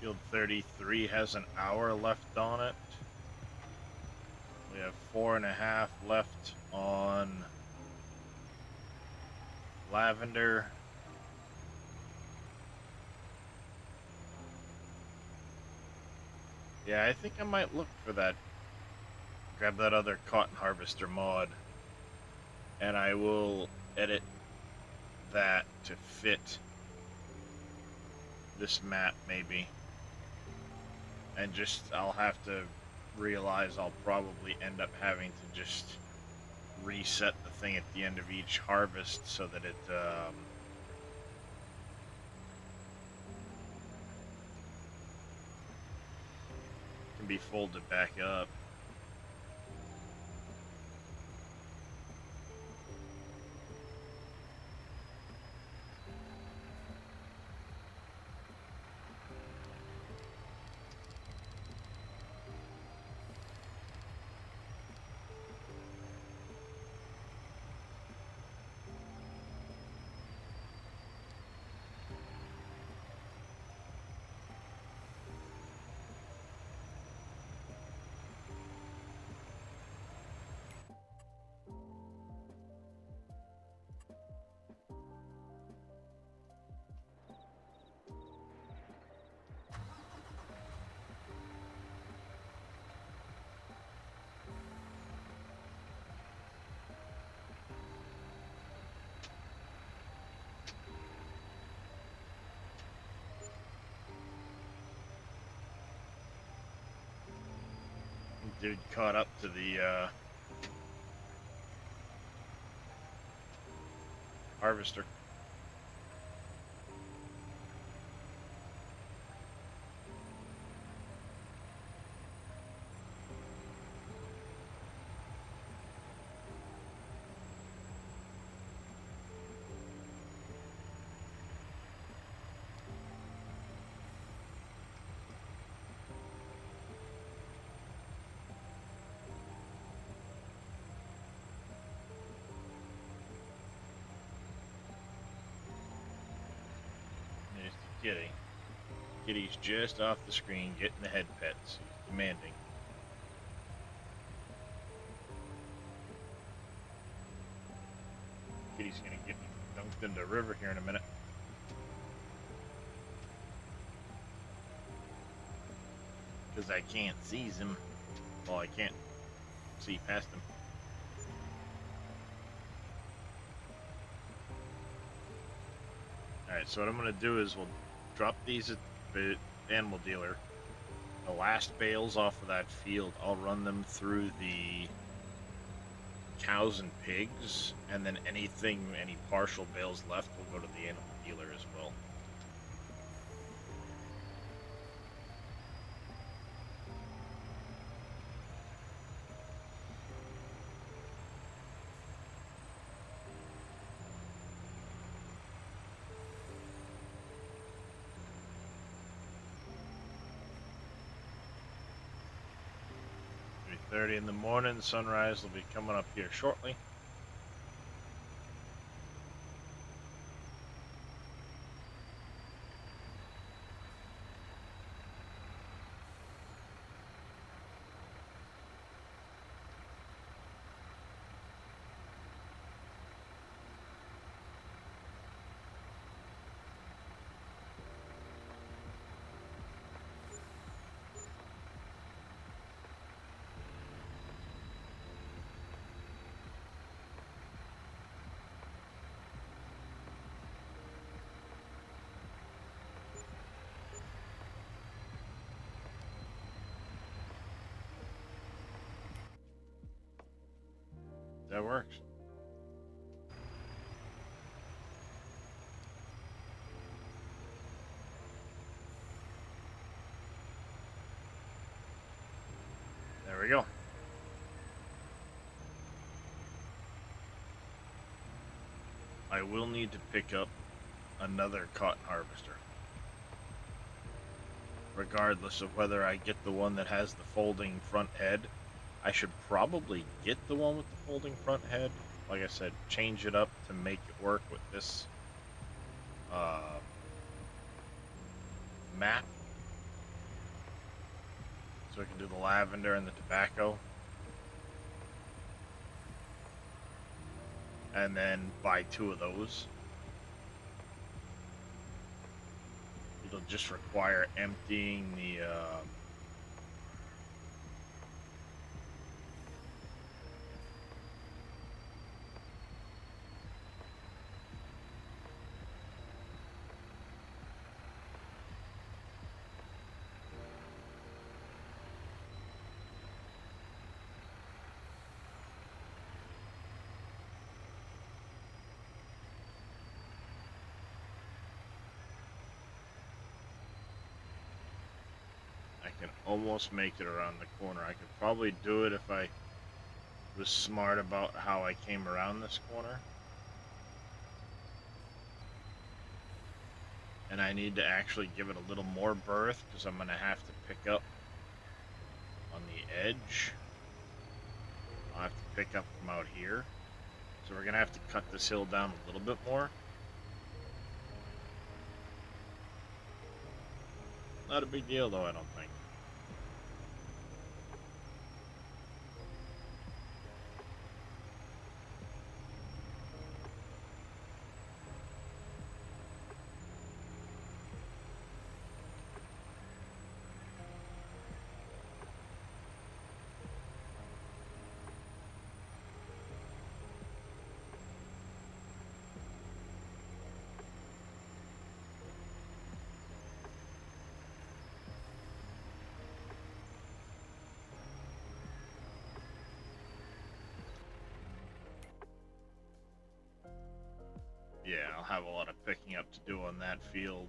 Field 33 has an hour left on it, We have 4.5 left on lavender. Yeah, I think I might look for that. Grab that other cotton harvester mod, and I will edit that to fit this map maybe. And just, I'll have to realize I'll probably end up having to just reset the thing at the end of each harvest so that it can be folded back up. Dude caught up to the harvester. There's the kitty. Kitty's just off the screen getting the head pets. He's demanding. Kitty's gonna get dunked into the river here in a minute. Because I can't seize him. Well, I can't see past him. Alright, so what I'm going to do is we'll drop these at the animal dealer. The last bales off of that field, I'll run them through the cows and pigs, and then any partial bales left will go to the animal dealer as well. .30 in the morning, sunrise will be coming up here shortly. That works. There we go. I will need to pick up another cotton harvester. Regardless of whether I get the one that has the folding front head, I should probably get the one with the folding front head. Like I said, change it up to make it work with this map. So we can do the lavender and the tobacco. and then buy 2 of those. It'll just require emptying the I can almost make it around the corner. I could probably do it if I was smart about how I came around this corner. And I need to actually give it a little more berth because I'm going to have to pick up on the edge. I'll have to pick up from out here. So we're going to have to cut this hill down a little bit more. Not a big deal though, I don't think. Yeah, I'll have a lot of picking up to do on that field.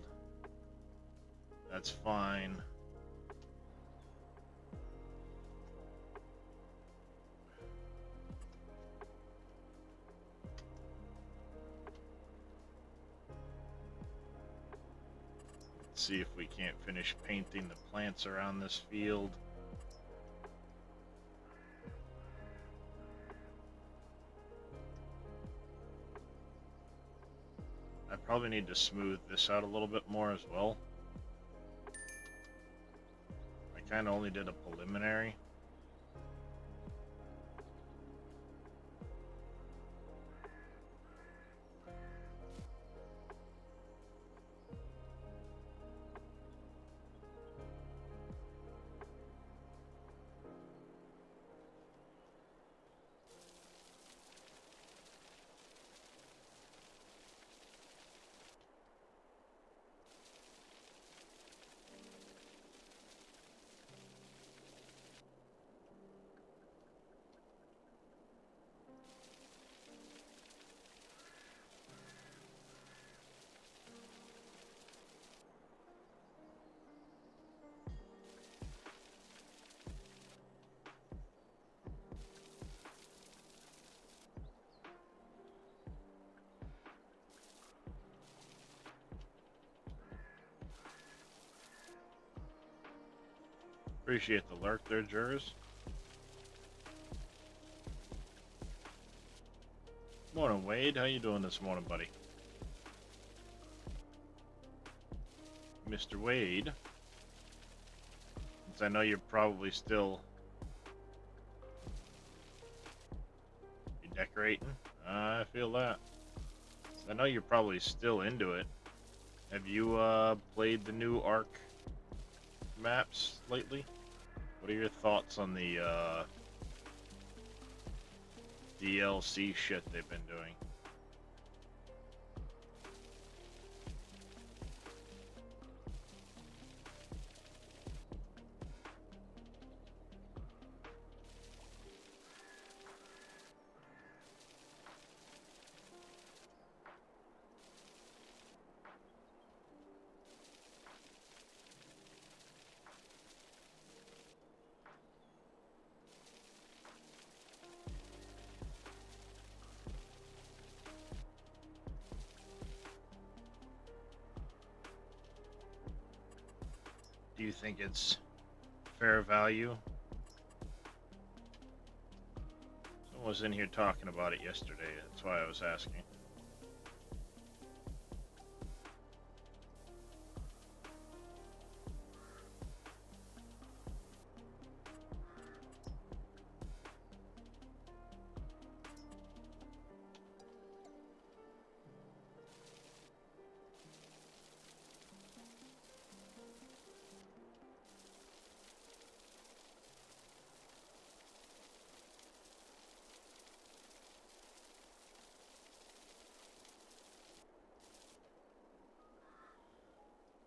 That's fine. Let's see if we can't finish painting the plants around this field. I probably need to smooth this out a little bit more as well. I kind of only did a preliminary. Appreciate the lurk there, Jers. Morning, Wade. How you doing this morning, buddy? Mr. Wade. Since I know you're probably still... You decorating? I feel that. I know you're probably still into it. Have you played the new Ark maps lately? What are your thoughts on the DLC shit they've been doing? Do you think it's fair value? Someone was in here talking about it yesterday, that's why I was asking.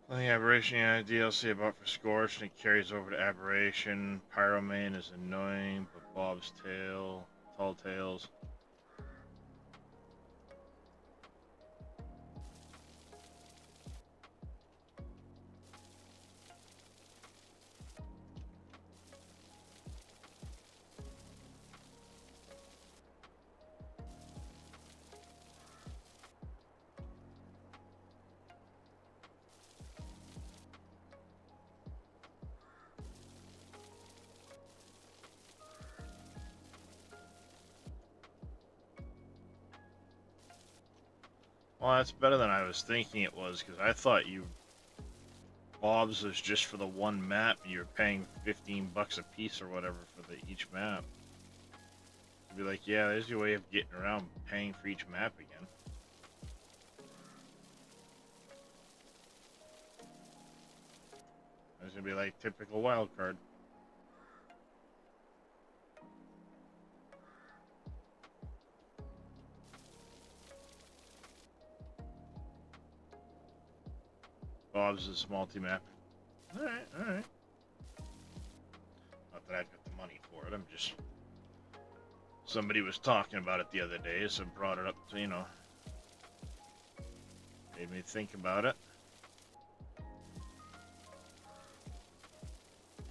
The Aberration DLC about for Scorch, and it carries over to Aberration. Pyromane is annoying, but Bob's Tail, Tall Tales. Well, that's better than I was thinking it was, because I thought Bob's was just for the one map. You were paying $15 a piece or whatever for each map. You'd be like, yeah, there's your way of getting around paying for each map again. It's gonna be like typical wild card. Bob's is multi-map. Alright, alright. Not that I've got the money for it, I'm just... Somebody was talking about it the other day, so brought it up to, made me think about it.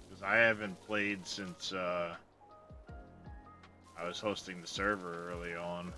Because I haven't played since, I was hosting the server early on.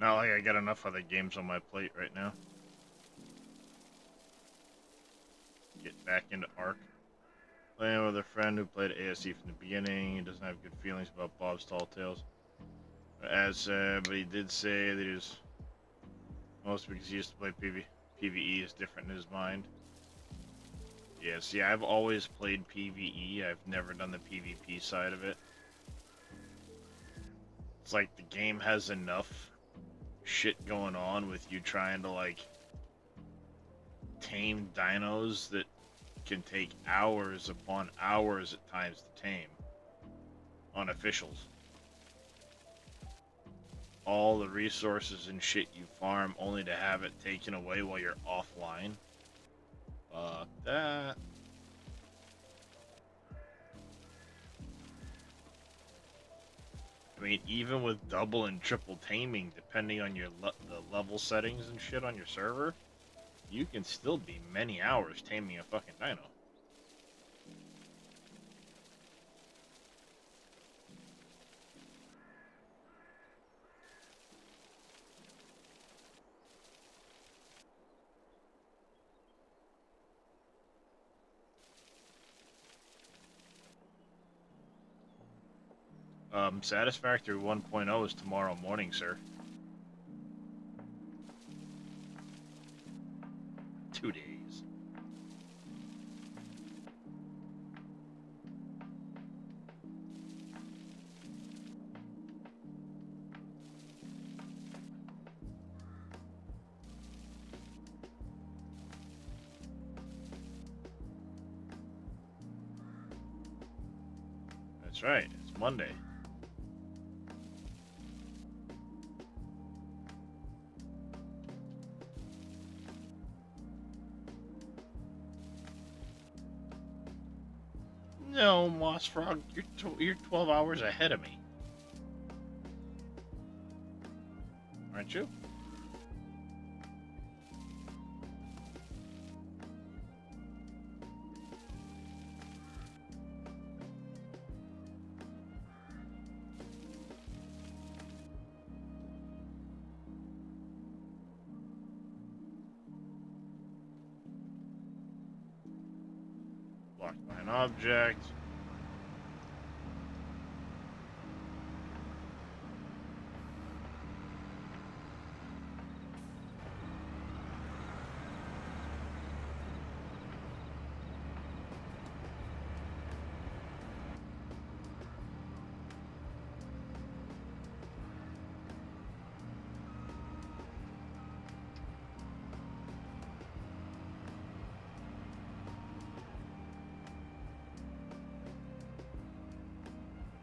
Not like I got enough other games on my plate right now. Get back into Ark. Playing with a friend who played ASE from the beginning. He doesn't have good feelings about Bob's Tall Tales. But he did say that he was... Mostly because he used to play PvE is different in his mind. Yeah, see, I've always played PvE. I've never done the PvP side of it. It's like the game has enough shit going on with you trying to, like, tame dinos that can take hours upon hours at times to tame on officials. All the resources and shit you farm only to have it taken away while you're offline. Fuck that. I mean, even with double and triple taming, depending on your the level settings and shit on your server, you can still be many hours taming a fucking dino. Satisfactory 1.0 is tomorrow morning, sir. 2 days. That's right. It's Monday. No, Moss Frog, you're 12 hours ahead of me. Aren't you? Blocked by an object.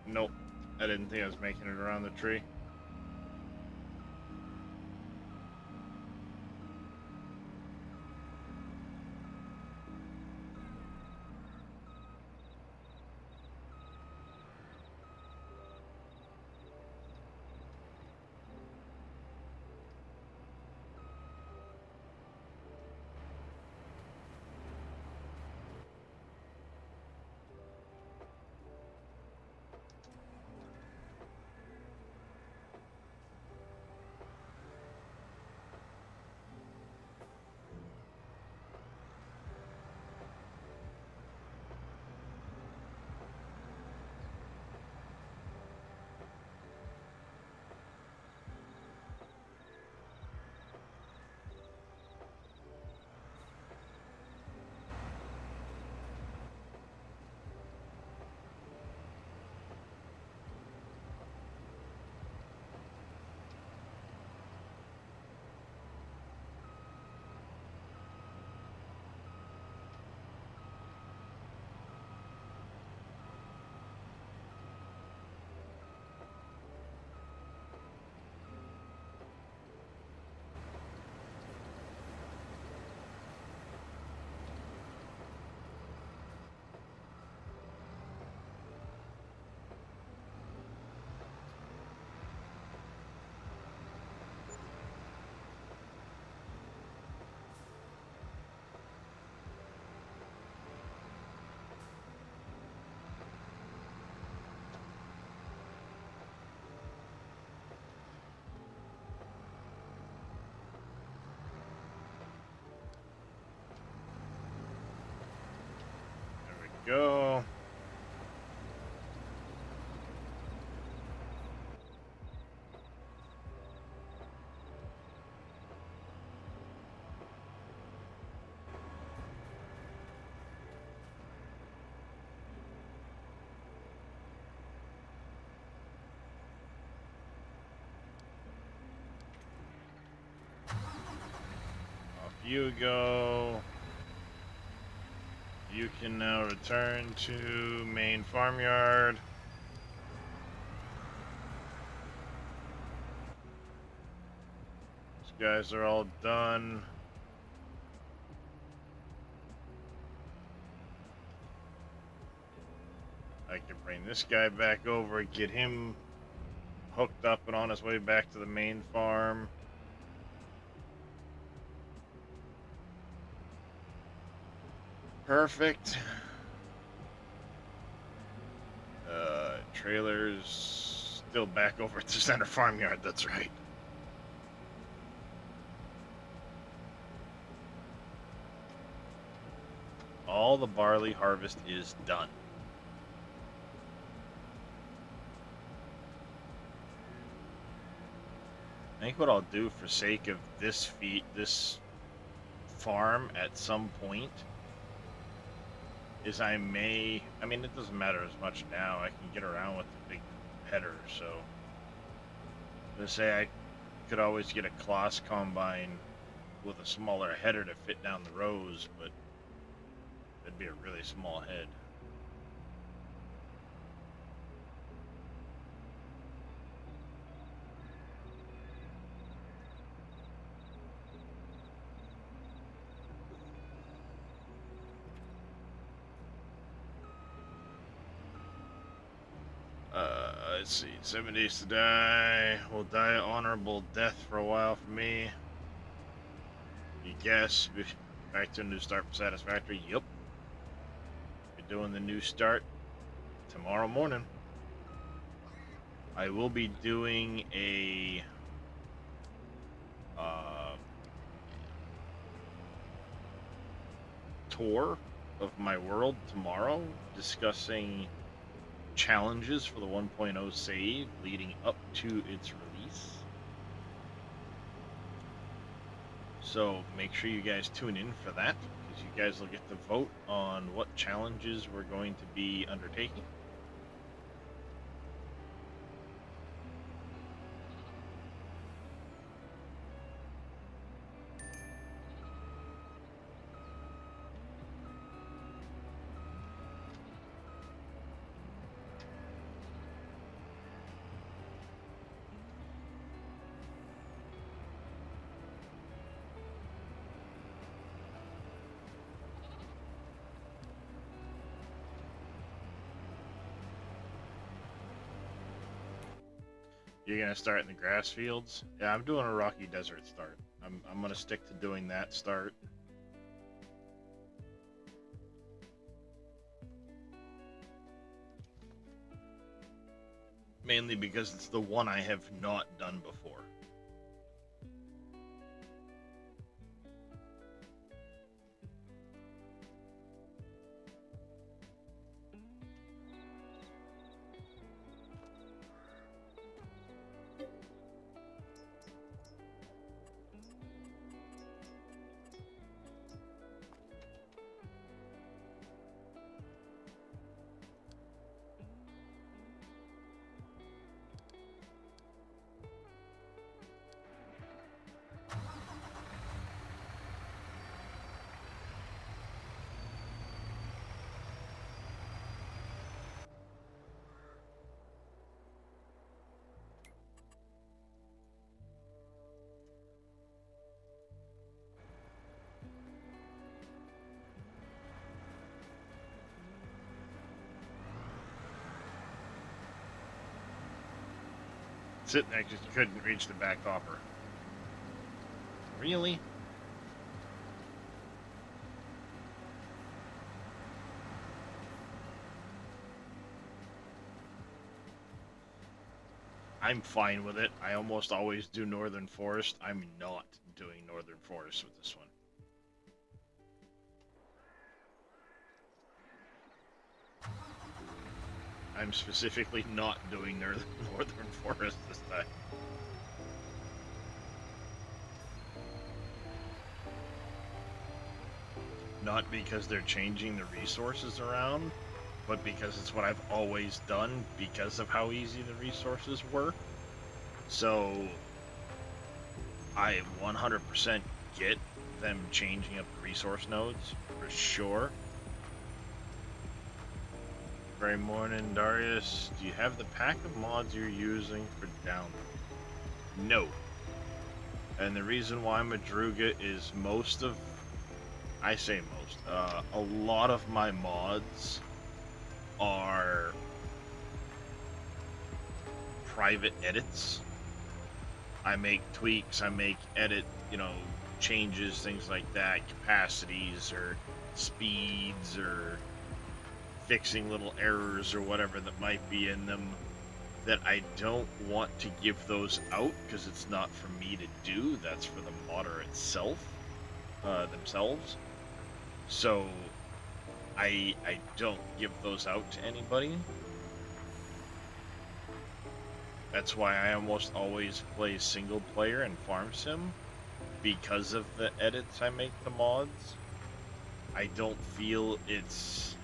Nope. I didn't think I was making it around the tree. There we go. Off you go. You can now return to main farmyard. These guys are all done. I can bring this guy back over, get him hooked up and on his way back to the main farm. Perfect. Trailer's still back over at the center farmyard, that's right. All the barley harvest is done. I think what I'll do for sake of this farm at some point is I mean, it doesn't matter as much now. I can get around with the big header, so let's say I could always get a Kloss combine with a smaller header to fit down the rows, but it'd be a really small head. Let's see. 7 days to die. Will die an honorable death for a while for me. You guess. Back to a new start for satisfactory. Yup. We're doing the new start tomorrow morning. I will be doing a tour of my world tomorrow, discussing challenges for the 1.0 save leading up to its release. So make sure you guys tune in for that, because you guys will get to vote on what challenges we're going to be undertaking. You're gonna start in the grass fields? Yeah, I'm doing a rocky desert start. I'm gonna stick to doing that start. Mainly because it's the one I have not done before. Sitting there because you couldn't reach the back hopper. Really? I'm fine with it. I almost always do Northern Forest. I'm not doing Northern Forest with this one. I'm specifically not doing Northern Forest this time. Not because they're changing the resources around, but because it's what I've always done because of how easy the resources were. So I 100% get them changing up the resource nodes, for sure. Very morning, Darius. Do you have the pack of mods you're using for down? No. And the reason why Madruga is I say most, a lot of my mods are private edits. I make tweaks, I make changes, things like that, capacities or speeds or fixing little errors or whatever that might be in them, that I don't want to give those out because it's not for me to do. That's for the modder itself, themselves. So I don't give those out to anybody. That's why I almost always play single player and farm sim, because of the edits I make to mods. I don't feel it's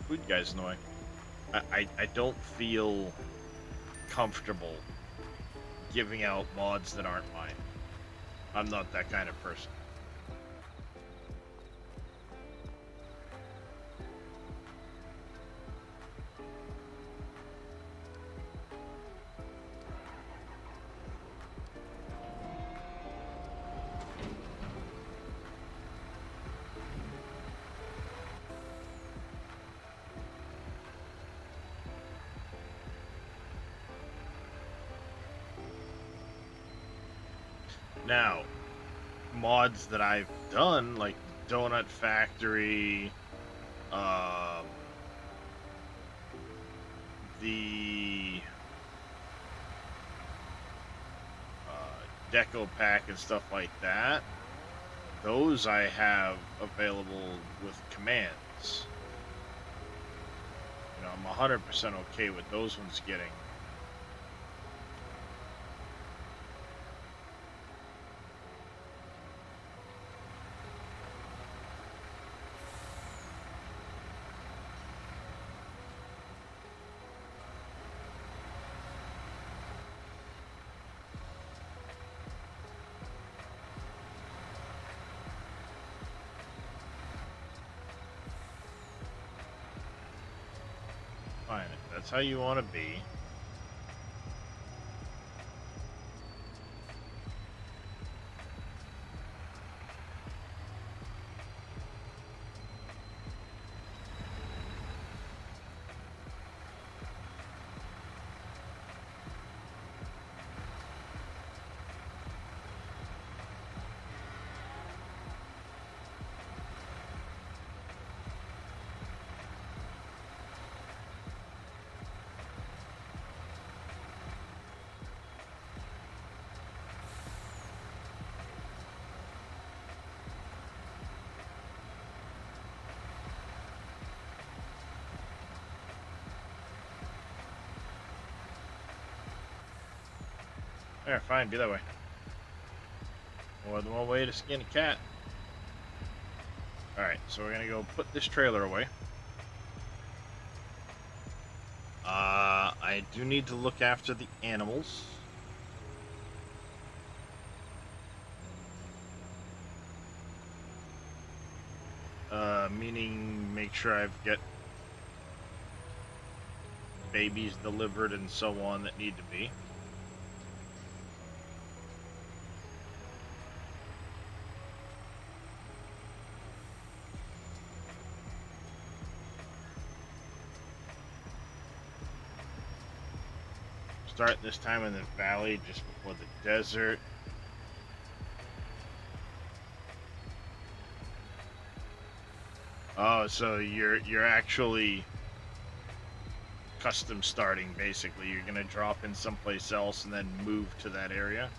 food guy's annoying. I don't feel comfortable giving out mods that aren't mine. I'm not that kind of person. Now, mods that I've done, like Donut Factory, um, the Deco Pack and stuff like that, those I have available with commands. You know, I'm 100% okay with those ones getting. Fine, if that's how you want to be. There, fine, be that way. More than one way to skin a cat. Alright, so we're gonna go put this trailer away. I do need to look after the animals. Meaning make sure I've got babies delivered and so on that need to be. Start this time in the valley just before the desert. Oh, so you're actually custom starting, basically. You're gonna drop in someplace else and then move to that area.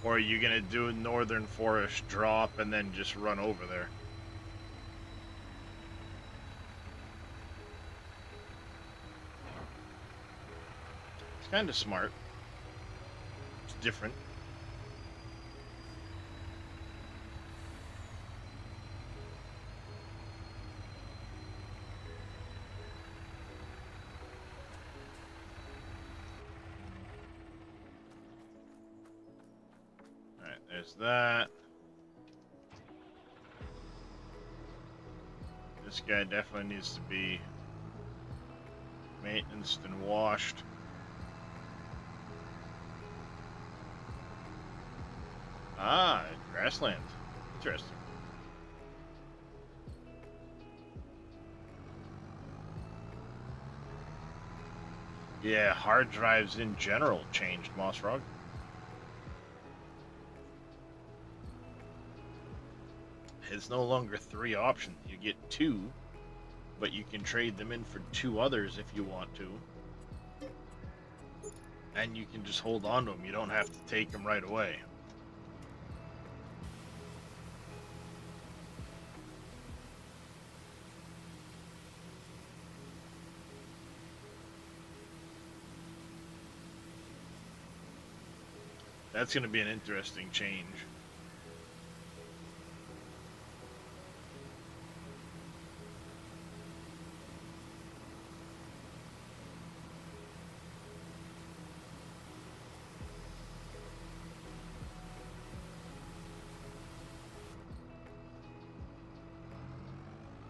Or are you gonna do Northern Forest drop and then just run over there? It's kind of smart. It's different. Alright, there's that. This guy definitely needs to be maintenanced and washed. Ah, grassland. Interesting. Yeah, hard drives in general changed, Mossrog. It's no longer 3 options. You get 2, but you can trade them in for 2 others if you want to. And you can just hold on to them. You don't have to take them right away. That's going to be an interesting change.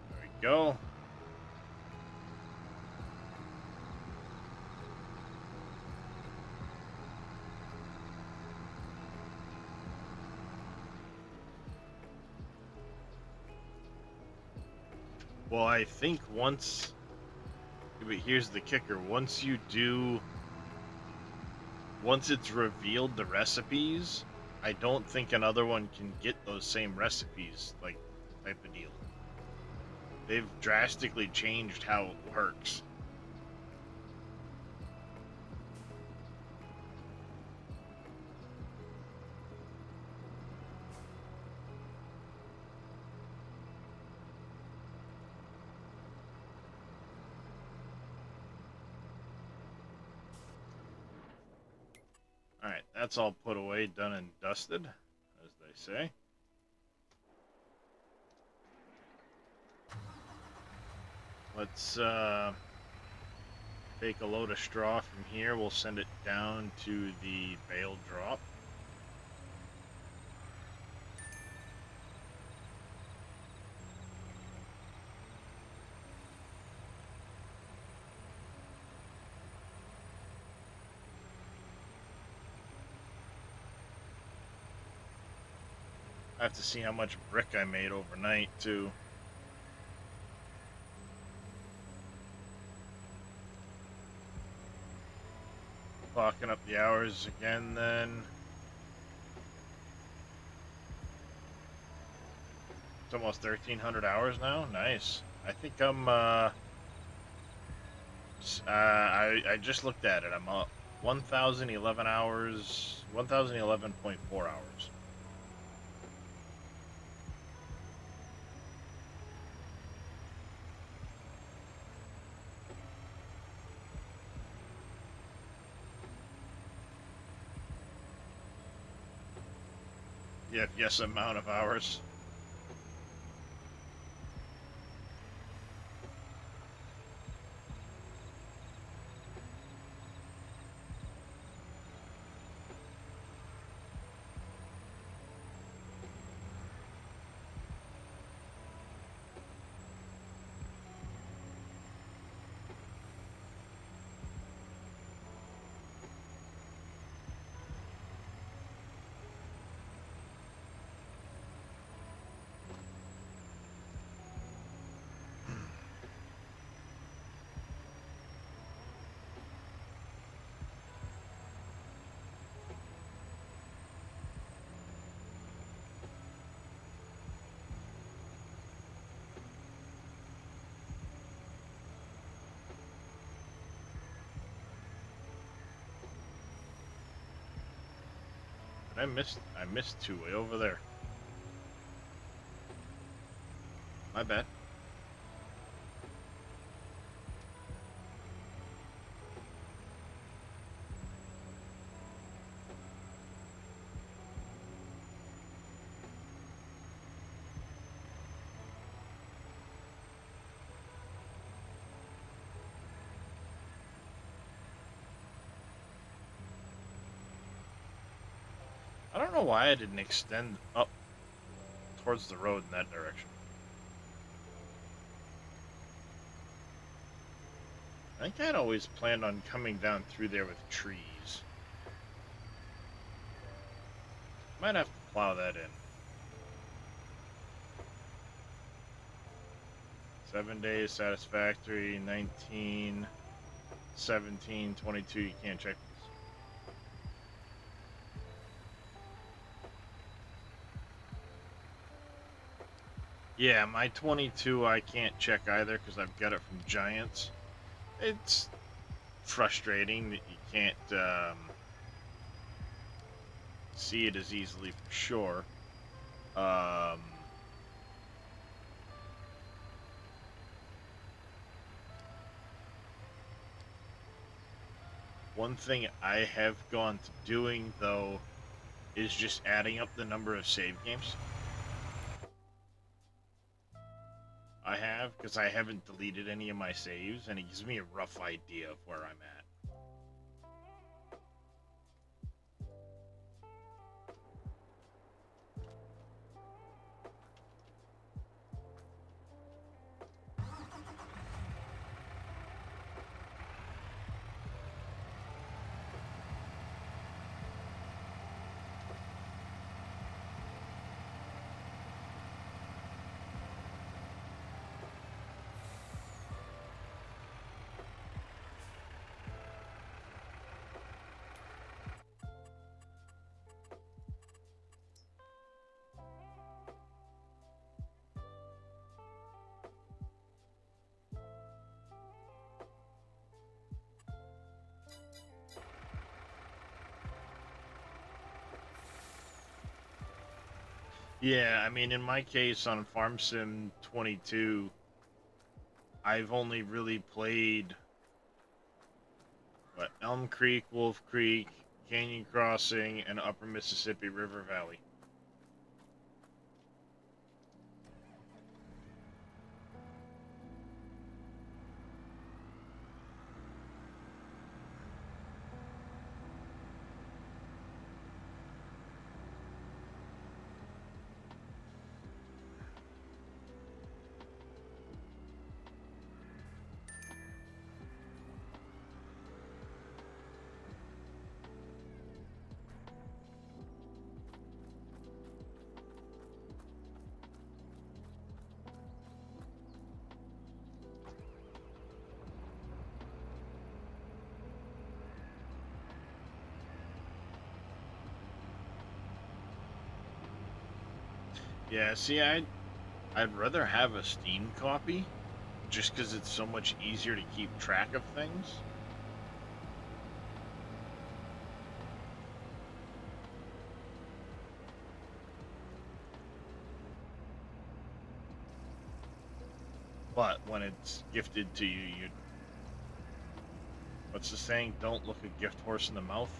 There we go. Well, I think once, but here's the kicker: once it's revealed the recipes, I don't think another one can get those same recipes, like, type of deal. They've drastically changed how it works. Alright, that's all put away, done and dusted, as they say. Let's take a load of straw from here. We'll send it down to the bale drop. I have to see how much brick I made overnight, too. Clocking up the hours again, then. It's almost 1,300 hours now. Nice. I think I'm, I just looked at it. I'm up 1,011 hours, 1,011.4 hours. Yes, amount of hours. I missed two way over there. My bad. I don't know why I didn't extend up towards the road in that direction. I think I'd always planned on coming down through there with trees. Might have to plow that in. 7 days satisfactory, 19, 17, 22, you can't check this. Yeah, my 22 I can't check either because I've got it from Giants. It's frustrating that you can't see it as easily for sure. One thing I have gone to doing, though, is just adding up the number of save games. I have, because I haven't deleted any of my saves, and it gives me a rough idea of where I'm at. Yeah, I mean, in my case on Farm Sim 22, I've only really played what Elm Creek, Wolf Creek, Canyon Crossing, and Upper Mississippi River Valley. Yeah, see, I'd rather have a Steam copy just because it's so much easier to keep track of things. But when it's gifted to you, you what's the saying? Don't look a gift horse in the mouth.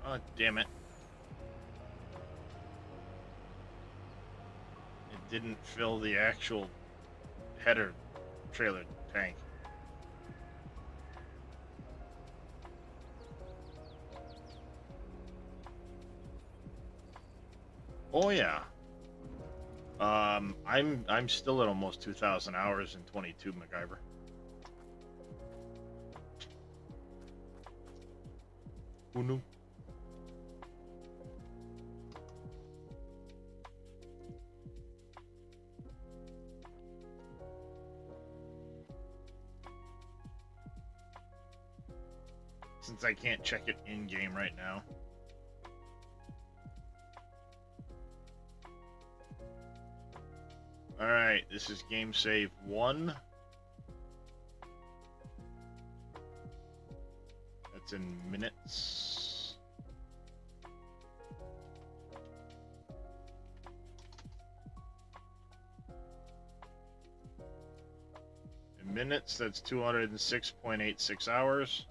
Oh, damn it. It didn't fill the actual header trailer tank. Oh yeah. I'm still at almost 2,000 hours in 22 MacGyver. Who knew? Since I can't check it in game right now. Alright, this is game save 1. That's in minutes. In minutes, that's 206.86 hours.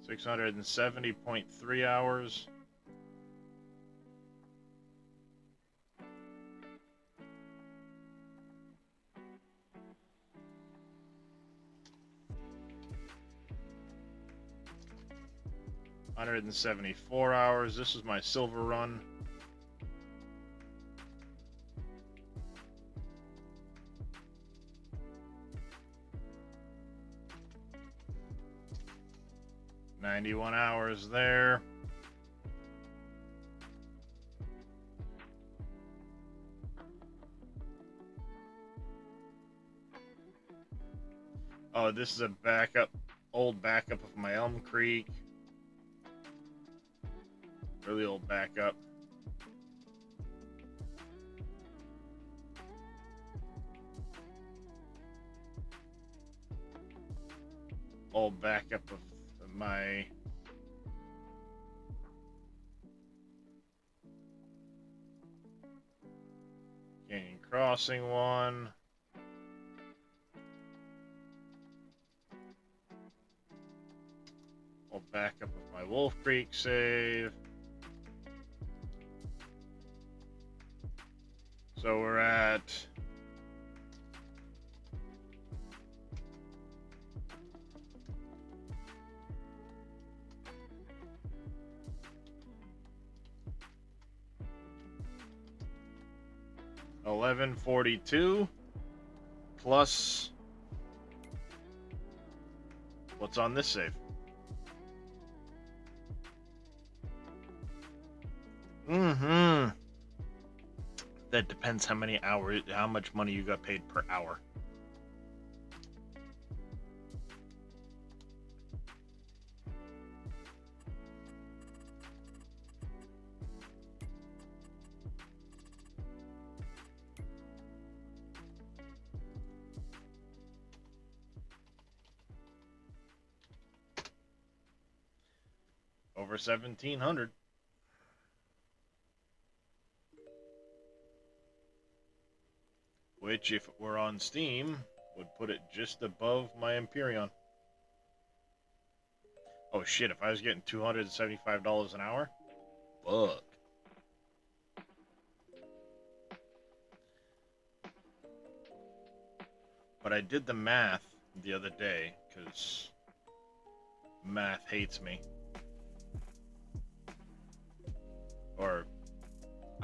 $670.3 hours. $174. This is my silver run. $91 hours there. Oh, this is a backup old backup of my Elm Creek. Really old backup. Old backup of my Canyon Crossing one. Old backup of my Wolf Creek save. So we're at $11.42 plus what's on this save? That depends how many hours, how much money you got paid per hour. Over 1,700. Which, if it were on Steam, would put it just above my Empyrean. Oh shit, if I was getting $275 an hour? Fuck. But I did the math the other day, because math hates me. Or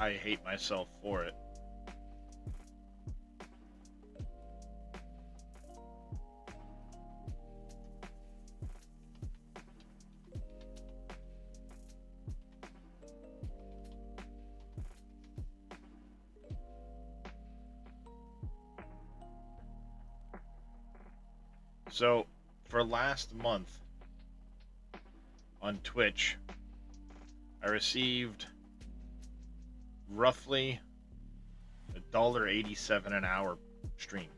I hate myself for it. So, for last month on Twitch, I received roughly $1.87 an hour streamed.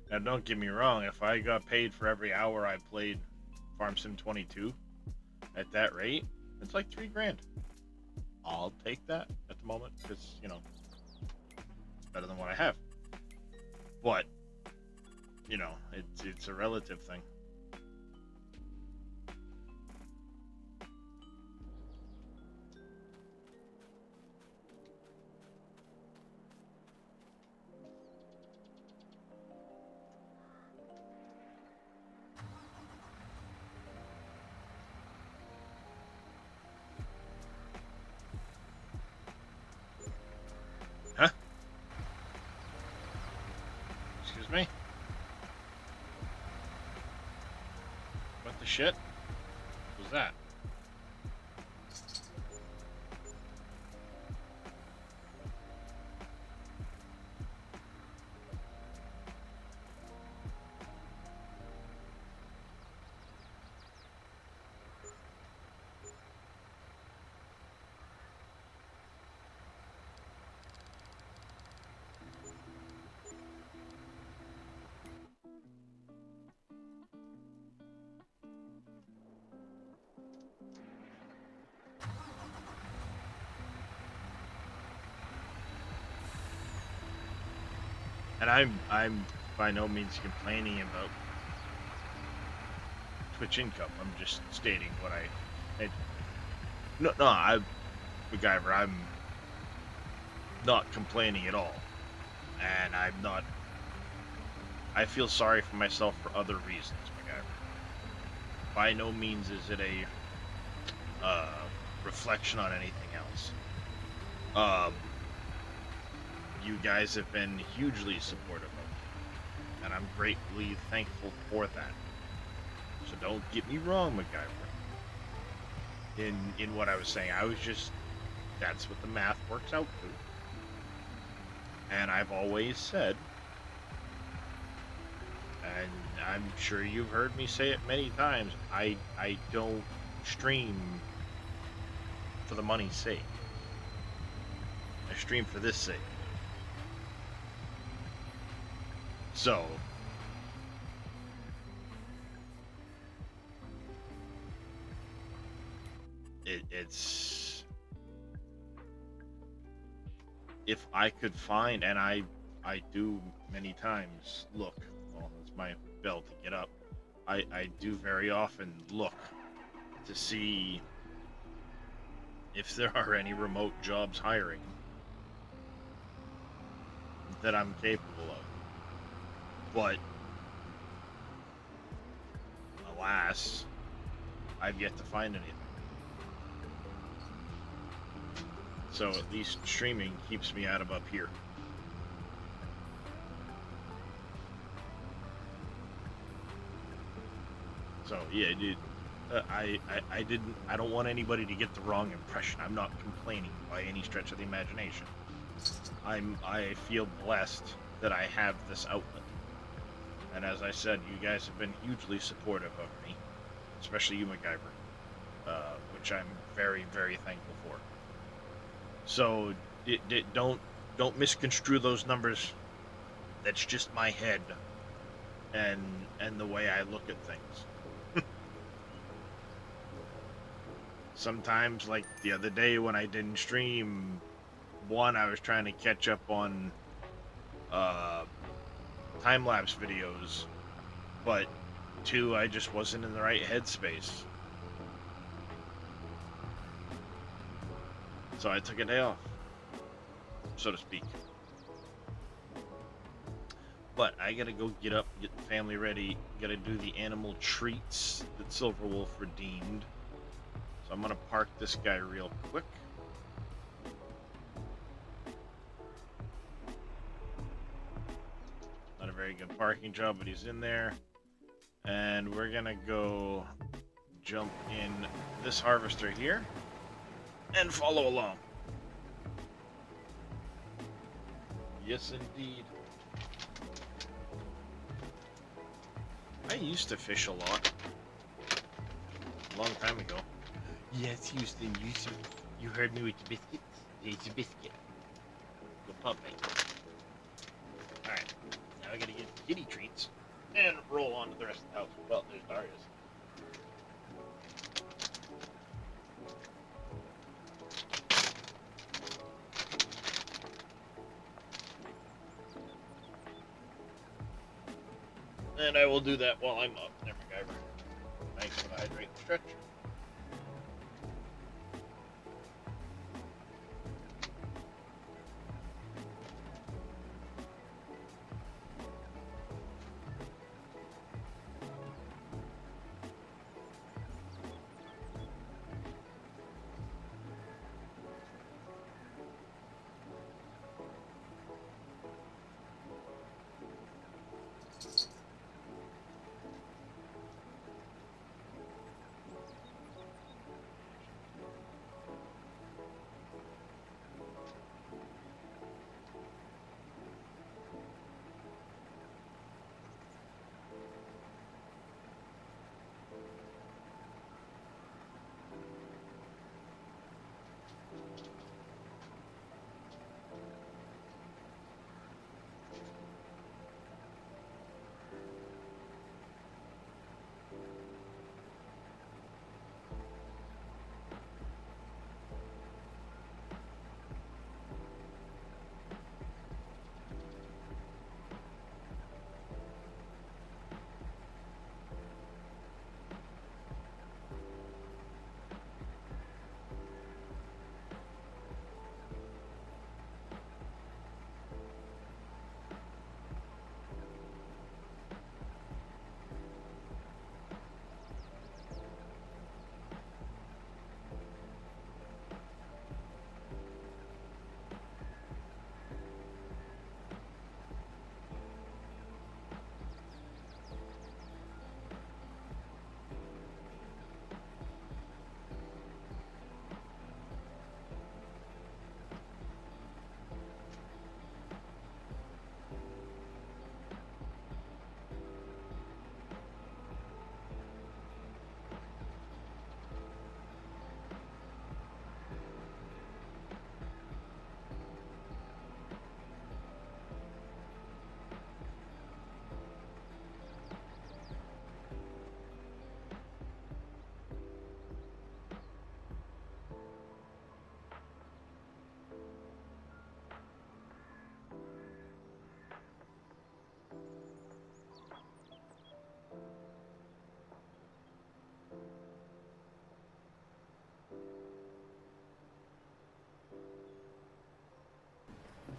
Now, don't get me wrong, if I got paid for every hour I played Farm Sim 22 at that rate, it's like $3 grand. I'll take that at the moment because, you know, it's better than what I have. But, you know, it's a relative thing. Huh? Excuse me? What the shit was that? And I'm by no means complaining about Twitch income. I'm just stating what MacGyver, I'm not complaining at all. And I feel sorry for myself for other reasons, MacGyver. By no means is it a reflection on anything else. You guys have been hugely supportive of me, and I'm greatly thankful for that. So don't get me wrong, MacGyver. In what I was saying, I was just That's what the math works out to. And I've always said, and I'm sure you've heard me say it many times, I don't stream for the money's sake. I stream for this sake. So, it's if I could find, and I do many times look. Well, it's my bell to get up. I do very often look to see if there are any remote jobs hiring that I'm capable of. But alas, I've yet to find anything. So at least streaming keeps me out of up here. So yeah, dude, I don't want anybody to get the wrong impression. I'm not complaining by any stretch of the imagination. I feel blessed that I have this outlet. And as I said, you guys have been hugely supportive of me, especially you, MacGyver, which I'm very, very thankful for. So don't misconstrue those numbers. That's just my head and the way I look at things. Sometimes, like the other day when I didn't stream, one, I was trying to catch up on time-lapse videos, but two, I just wasn't in the right headspace. So I took a day off, so to speak. But I gotta go get up, get the family ready, gotta do the animal treats that Silver Wolf redeemed. So I'm gonna park this guy real quick. Not a very good parking job, but he's in there. And we're gonna go jump in this harvester here and follow along. Yes, indeed. I used to fish a lot. A long time ago. Yes, Houston, you heard me with the biscuits? It's a biscuit. The puppy. Alright, now I gotta get kitty treats and roll on to the rest of the house. Well, there's Darius. And I will do that while I'm up there, MacGyver. Thanks for the hydrate and stretch.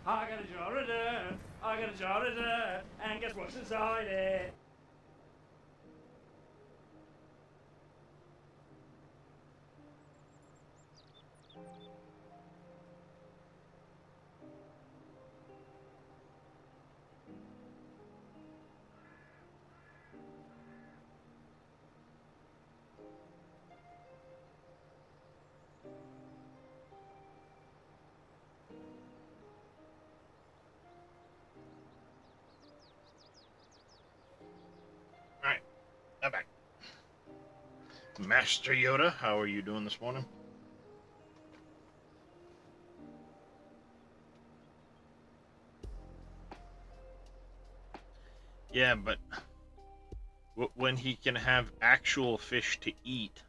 I got a jar of dirt, I got a jar of dirt, and guess what's inside it? Alright, I'm back. Master Yoda, how are you doing this morning? Yeah, but when he can have actual fish to eat,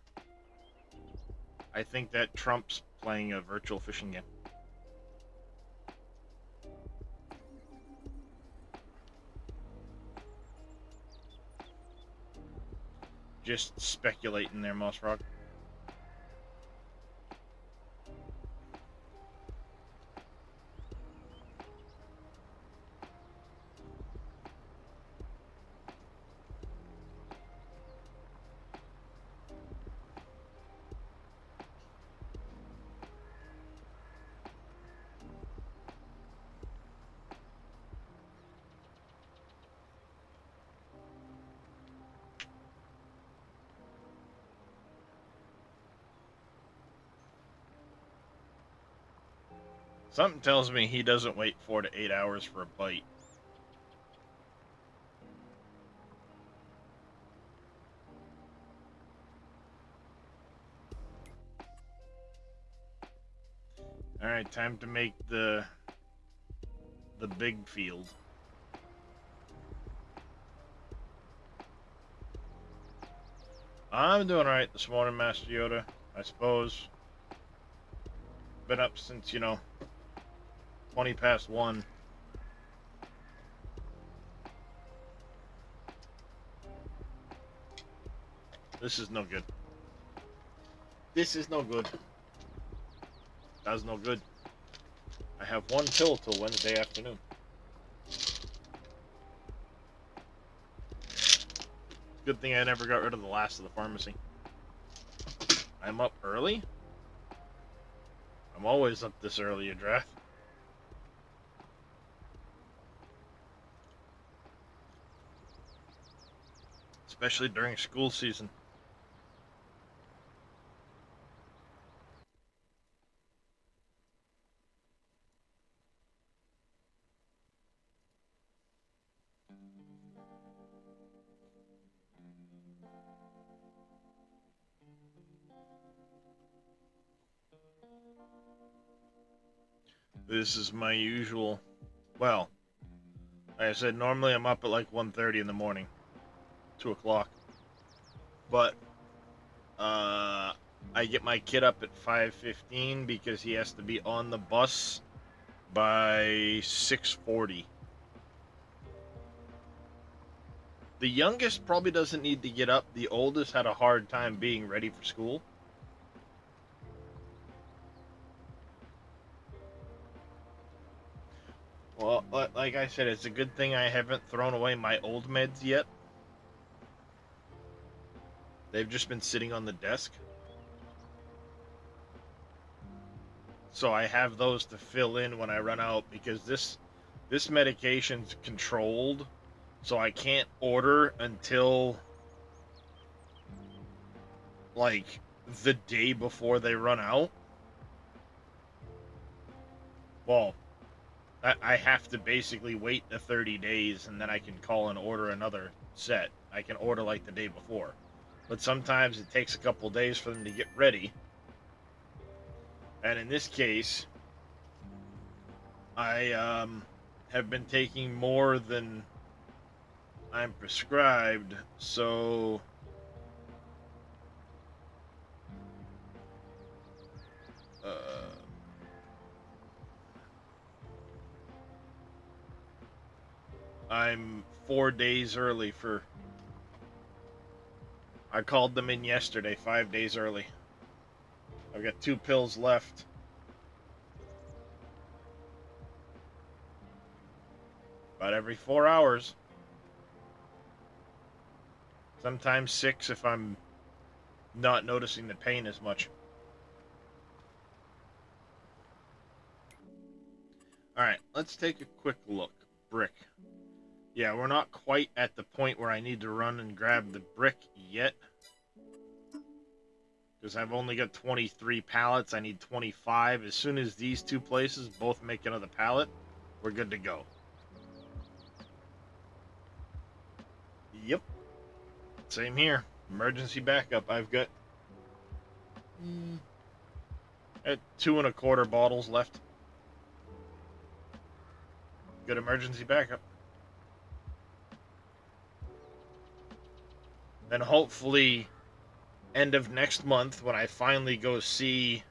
I think that trumps playing a virtual fishing game. Just speculating there, Moss Rock. Something tells me he doesn't wait 4 to 8 hours for a bite. Alright, time to make the big field. I'm doing alright this morning, Master Yoda, I suppose. Been up since, 20 past 1. This is no good. This is no good. That's no good. I have 1 pill till Wednesday afternoon. Good thing I never got rid of the last of the pharmacy. I'm up early? I'm always up this early, Adrath. Especially during school season. This is my usual, well, like I said, normally I'm up at like 1:30 in the morning, 2 o'clock. But, I get my kid up at 5:15 because he has to be on the bus by 6:40. The youngest probably doesn't need to get up. The oldest had a hard time being ready for school. Well, like I said, it's a good thing I haven't thrown away my old meds yet. They've just been sitting on the desk. So I have those to fill in when I run out because this medication's controlled, so I can't order until like the day before they run out. Well, I have to basically wait the 30 days and then I can call and order another set. I can order like the day before. But sometimes it takes a couple days for them to get ready. And in this case, I have been taking more than I'm prescribed, so I'm 4 days early for. I called them in yesterday, 5 days early. I've got 2 pills left. About every 4 hours. Sometimes 6 if I'm not noticing the pain as much. Alright, let's take a quick look. Brick. Yeah, we're not quite at the point where I need to run and grab the brick yet. Because I've only got 23 pallets. I need 25. As soon as these two places both make another pallet, we're good to go. Yep. Same here. Emergency backup. I've got 2 1/4 bottles left. Good emergency backup. Then hopefully end of next month when I finally go see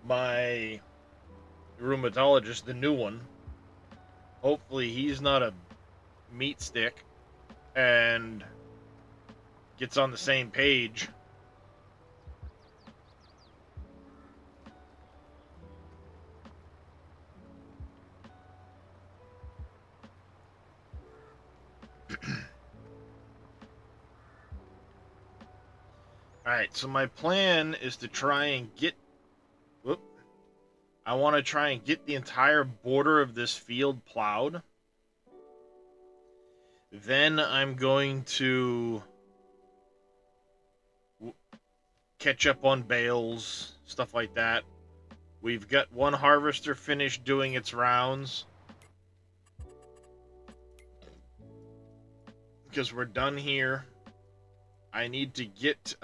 my rheumatologist, the new one, hopefully he's not a meat stick and gets on the same page. Alright, so my plan is to try and get... I want to try and get the entire border of this field plowed. Then I'm going to catch up on bales, stuff like that. We've got one harvester finished doing its rounds. Because we're done here. I need to get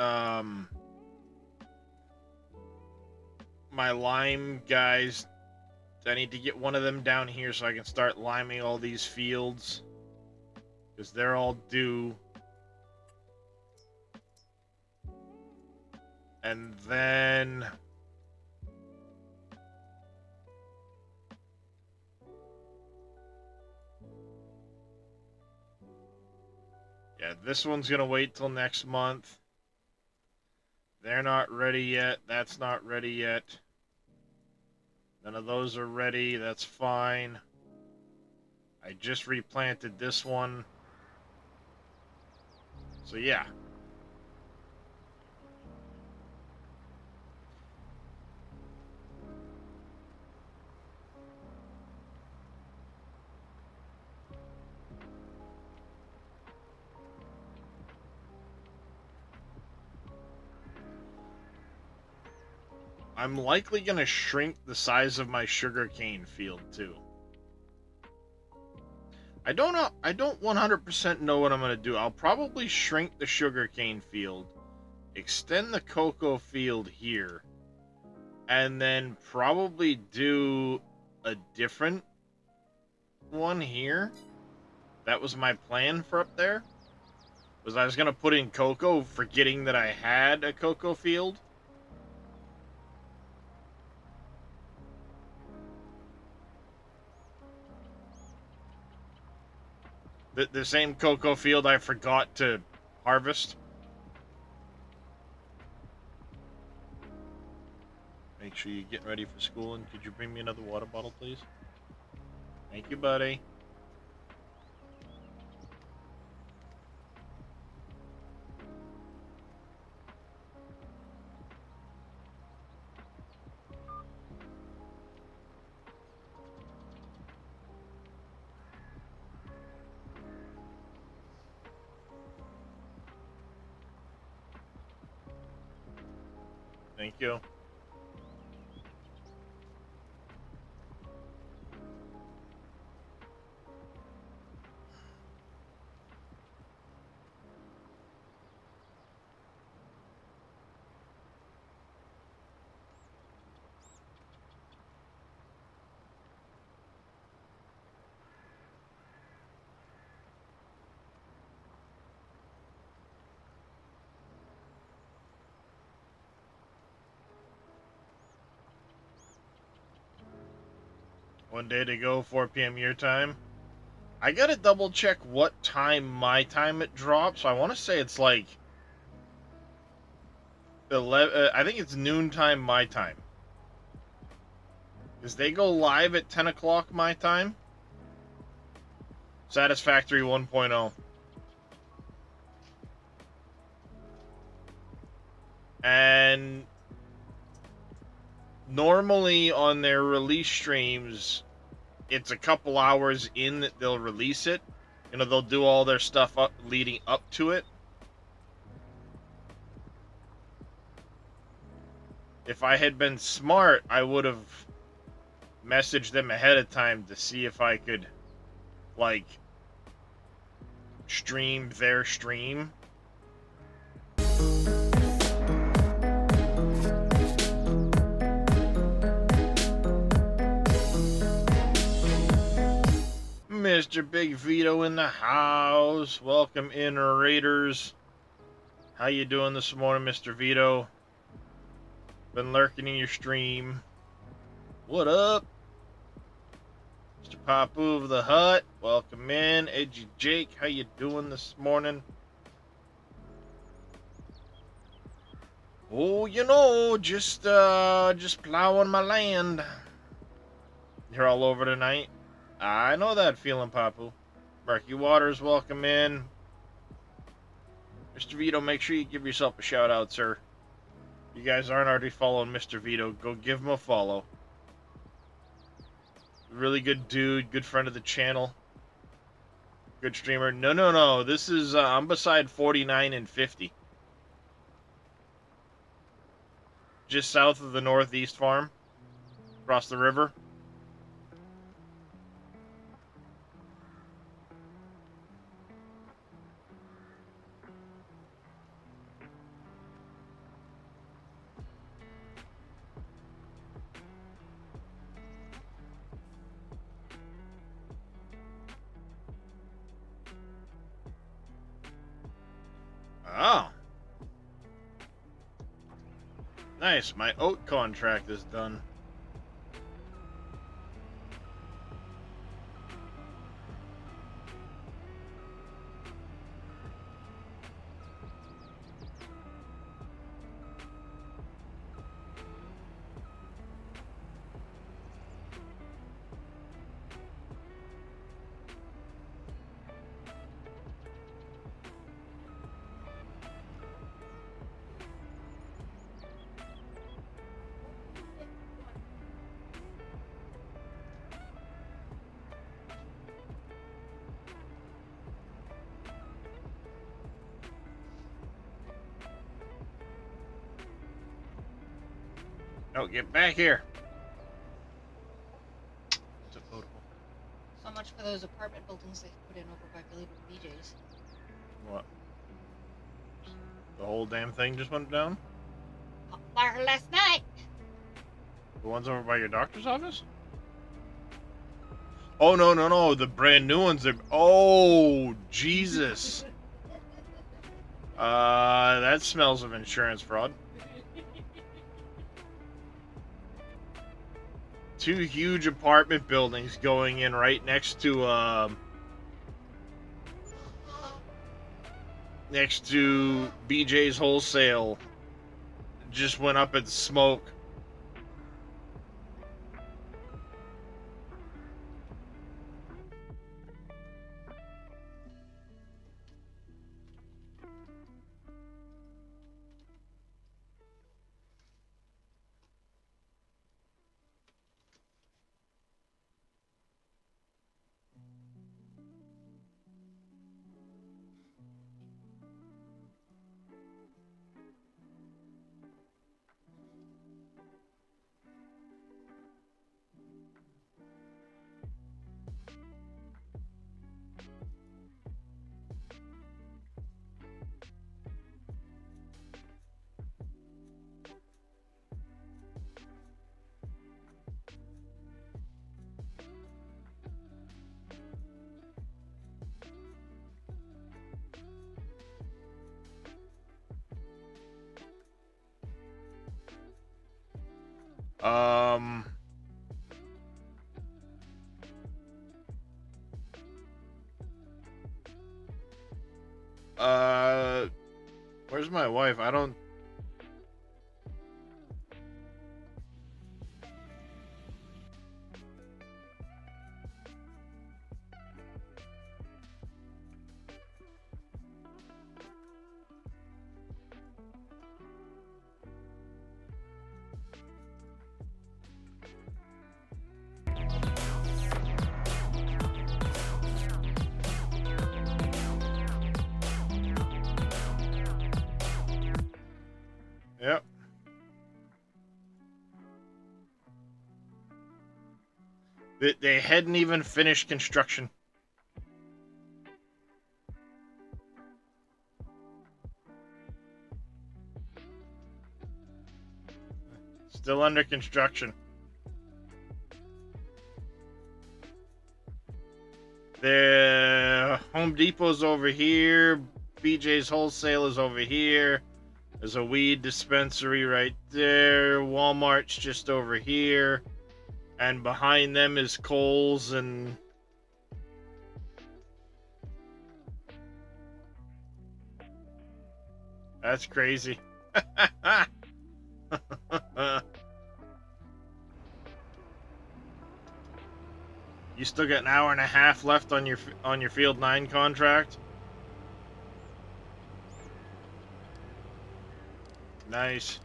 my lime guys. I need to get one of them down here so I can start liming all these fields. Because they're all due. And then... yeah, this one's going to wait till next month. They're not ready yet. That's not ready yet. None of those are ready. That's fine. I just replanted this one. So yeah. I'm likely going to shrink the size of my sugarcane field too. I don't know. I don't 100% know what I'm going to do. I'll probably shrink the sugarcane field, extend the cocoa field here, and then probably do a different one here. That was my plan for up there. Was I was going to put in cocoa, forgetting that I had a cocoa field. The same cocoa field I forgot to harvest. Make sure you're getting ready for school, and could you bring me another water bottle, please? Thank you, buddy. Thank you. One day to go, 4 p.m. your time. I gotta double check what time my time it drops. I want to say it's like 11. I think it's noontime my time. Because they go live at 10 o'clock my time. Satisfactory 1.0. And normally on their release streams, it's a couple hours in that they'll release it. You know, they'll do all their stuff up leading up to it. If I had been smart, I would have messaged them ahead of time to see if I could, like, stream their stream. Mr. Big Vito in the house. Welcome in, Raiders. How you doing this morning, Mr. Vito? Been lurking in your stream. What up? Mr. Papu of the Hut. Welcome in. Edgy Jake, how you doing this morning? Oh, you know, just plowing my land. You're all over tonight. I know that feeling, Papu. Murky Waters, welcome in. Mr. Vito, make sure you give yourself a shout out, sir. If you guys aren't already following Mr. Vito, go give him a follow. Really good dude, good friend of the channel. Good streamer. No. This is, I'm beside 49 and 50. Just south of the Northeast Farm. Across the river. Oh. Nice, my oat contract is done. Oh, get back here. Is it potable? So much for those apartment buildings they put in over by Billy BJ's. What? The whole damn thing just went down? Caught fire last night. The ones over by your doctor's office? Oh, no. The brand new ones are... Oh, Jesus. That smells of insurance fraud. Two huge apartment buildings going in right next to BJ's Wholesale just went up in smoke. Um, where's my wife? I don't... They hadn't even finished construction. Still under construction. The Home Depot's over here. BJ's Wholesale is over here. There's a weed dispensary right there. Walmart's just over here. And behind them is Kohl's and... That's crazy. You still got an hour and a half left on your Field 9 contract? Nice.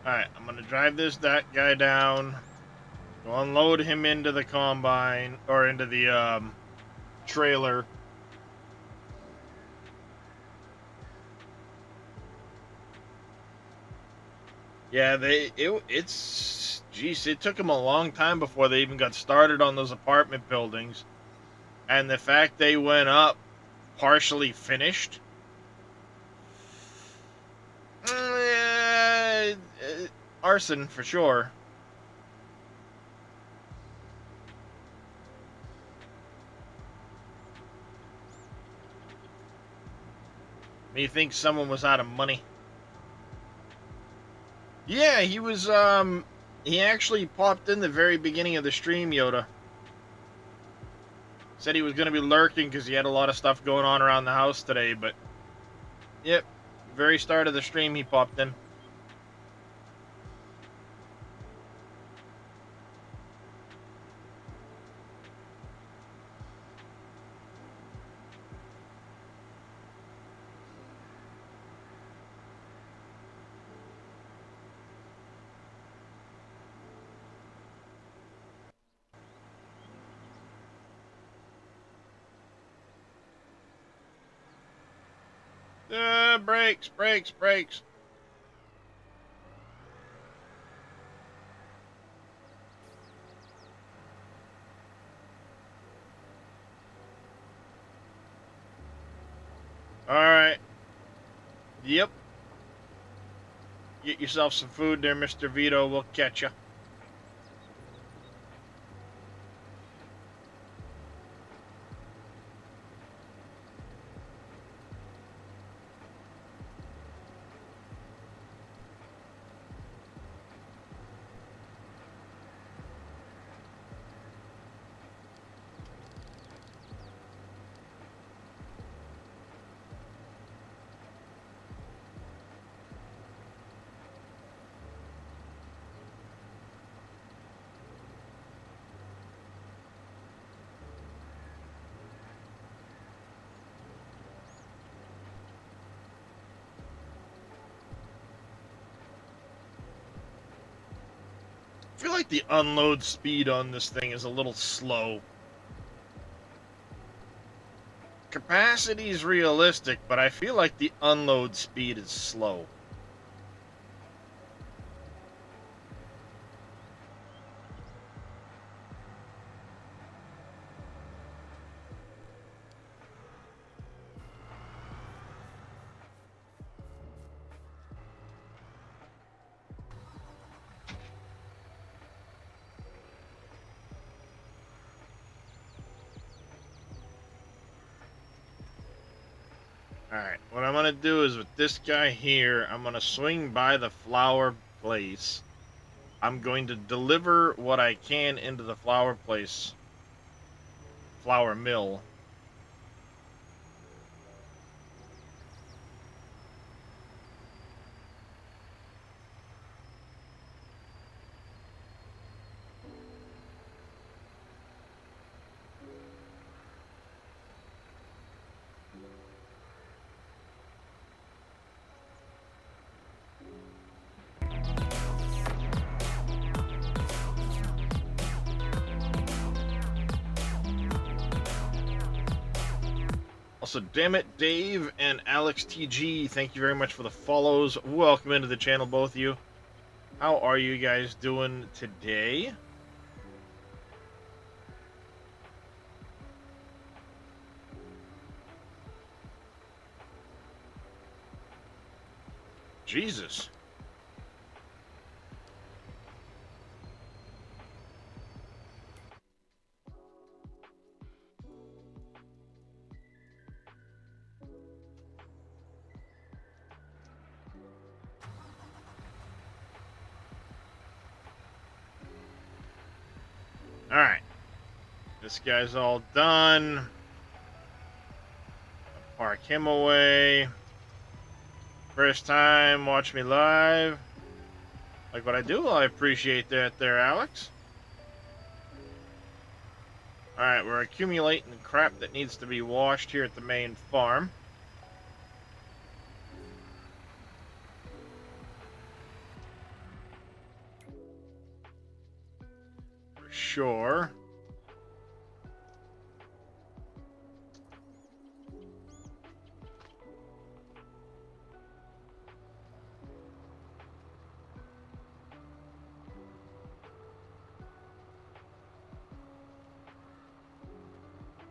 Alright, I'm gonna drive that guy down. Go unload him into the combine, or into the, trailer. Yeah, it took them a long time before they even got started on those apartment buildings. And the fact they went up partially finished. Arson for sure. Me think someone was out of money. Yeah, he was, he actually popped in the very beginning of the stream, Yoda. Said he was going to be lurking because he had a lot of stuff going on around the house today, but... Yep, very start of the stream he popped in. Brakes. Alright. Yep. Get yourself some food there, Mr. Vito. We'll catch you. I feel like the unload speed on this thing is a little slow. Capacity is realistic, but I feel like the unload speed is slow. Alright, what I'm going to do is with this guy here, I'm going to swing by the flower place. I'm going to deliver what I can into the flower place. Flour mill. Also, damn it, Dave and Alex TG, thank you very much for the follows. Welcome into the channel, both of you. How are you guys doing today? Jesus. Alright. This guy's all done. Park him away. First time, watch me live. Like what I do? Well, I appreciate that there, Alex. Alright, we're accumulating crap that needs to be washed here at the main farm. For sure.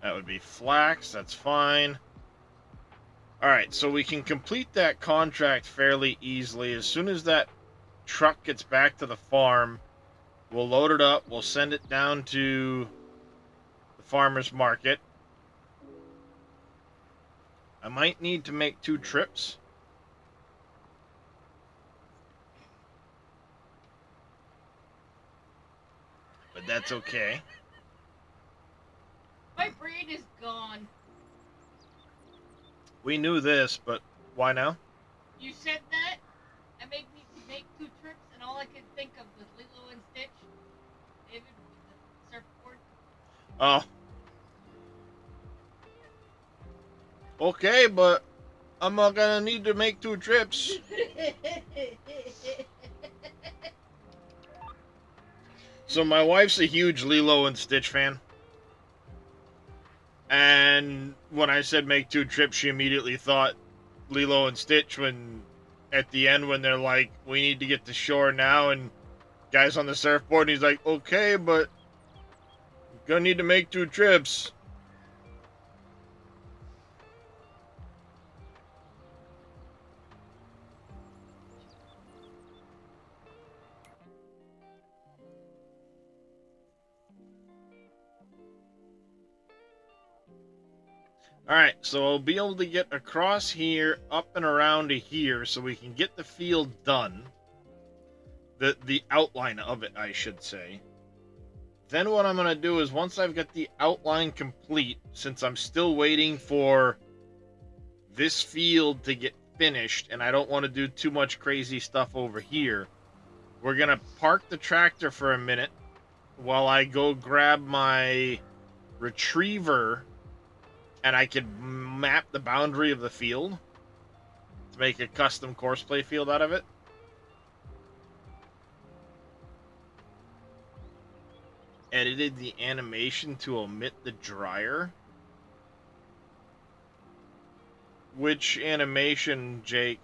That would be flax, that's fine. Alright, so we can complete that contract fairly easily. As soon as that truck gets back to the farm, we'll load it up, we'll send it down to the farmer's market. I might need to make 2 trips. But that's okay. My brain is gone. We knew this, but why now? You said that? I made me make 2 trips, and all I could think of was Lilo and Stitch. David with the surfboard. Oh. Okay, but I'm not gonna need to make 2 trips. So my wife's a huge Lilo and Stitch fan. And when I said make 2 trips, she immediately thought Lilo and Stitch when, at the end, when they're like, we need to get to shore now, and guy's on the surfboard, and he's like, okay, but gonna need to make 2 trips. Alright, so I'll be able to get across here, up and around to here, so we can get the field done. The outline of it, I should say. Then what I'm going to do is, once I've got the outline complete, since I'm still waiting for this field to get finished, and I don't want to do too much crazy stuff over here, we're going to park the tractor for a minute while I go grab my retriever, and I can map the boundary of the field to make a custom course play field out of it. Edited the animation to omit the dryer. Which animation, Jake?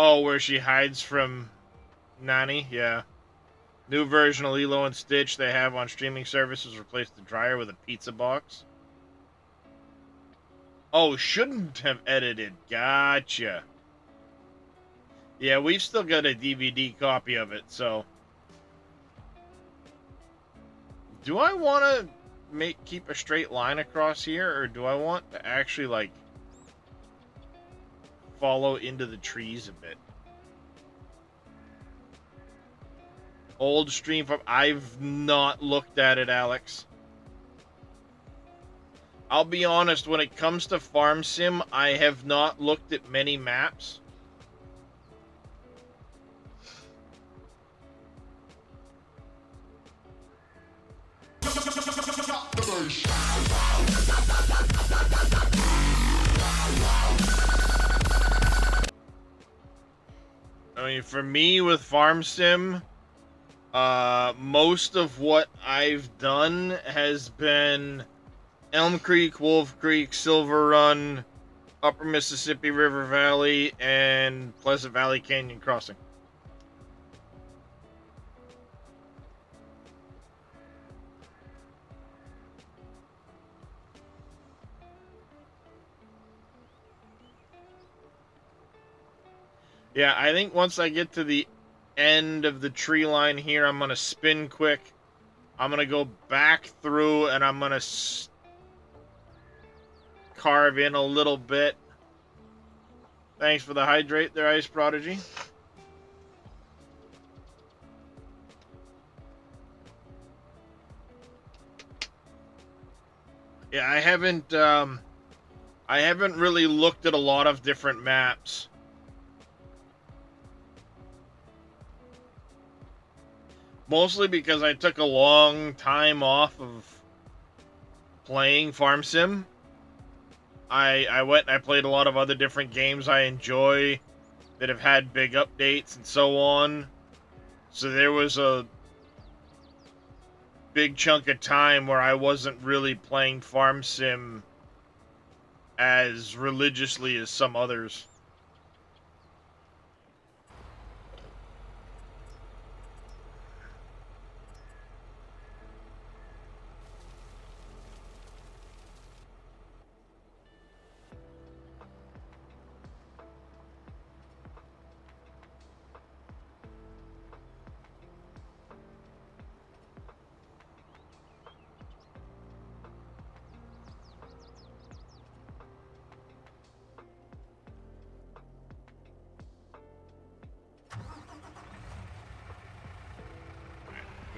Oh, where she hides from Nani? Yeah. New version of Lilo and Stitch they have on streaming services replaced the dryer with a pizza box. Oh, shouldn't have edited. Gotcha. Yeah, we've still got a DVD copy of it, so... Do I want to keep a straight line across here, or do I want to actually, like, follow into the trees a bit? Old stream from... I've not looked at it, Alex. I'll be honest, when it comes to Farm Sim, I have not looked at many maps. I mean, for me with Farm Sim, most of what I've done has been Elm Creek, Wolf Creek, Silver Run, Upper Mississippi River Valley, and Pleasant Valley Canyon Crossing. Yeah, I think once I get to the end of the tree line here, I'm going to spin quick. I'm going to go back through and I'm going to carve in a little bit. Thanks for the hydrate there, Ice Prodigy. Yeah, I haven't really looked at a lot of different maps. Mostly because I took a long time off of playing Farm Sim. I went and I played a lot of other different games I enjoy that have had big updates and so on. So there was a big chunk of time where I wasn't really playing Farm Sim as religiously as some others.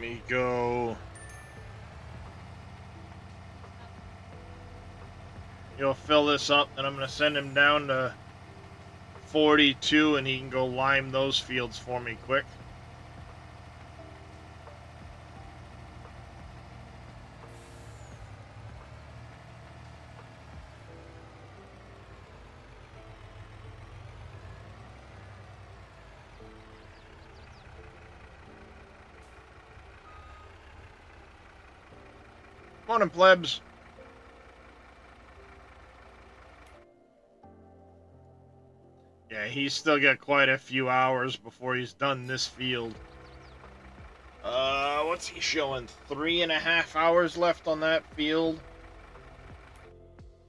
Let me go. You'll fill this up, and I'm going to send him down to 42, and he can go lime those fields for me quick. Morning, plebs. Yeah, he's still got quite a few hours before he's done this field. What's he showing? 3.5 hours left on that field.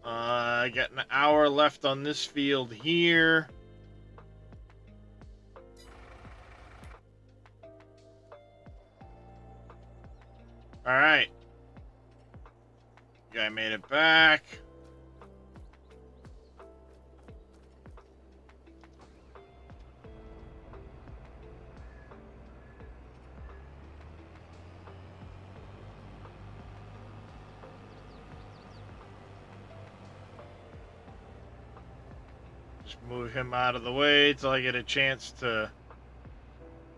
I got an hour left on this field here. Alright. Guy made it back. Just move him out of the way till I get a chance to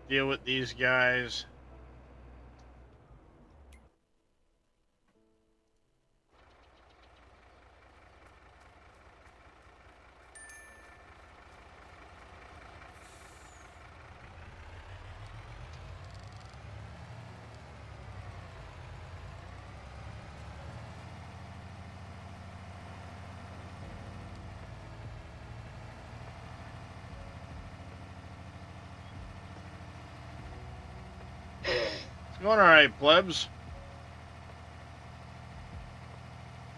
deal with these guys. It's going alright, plebs.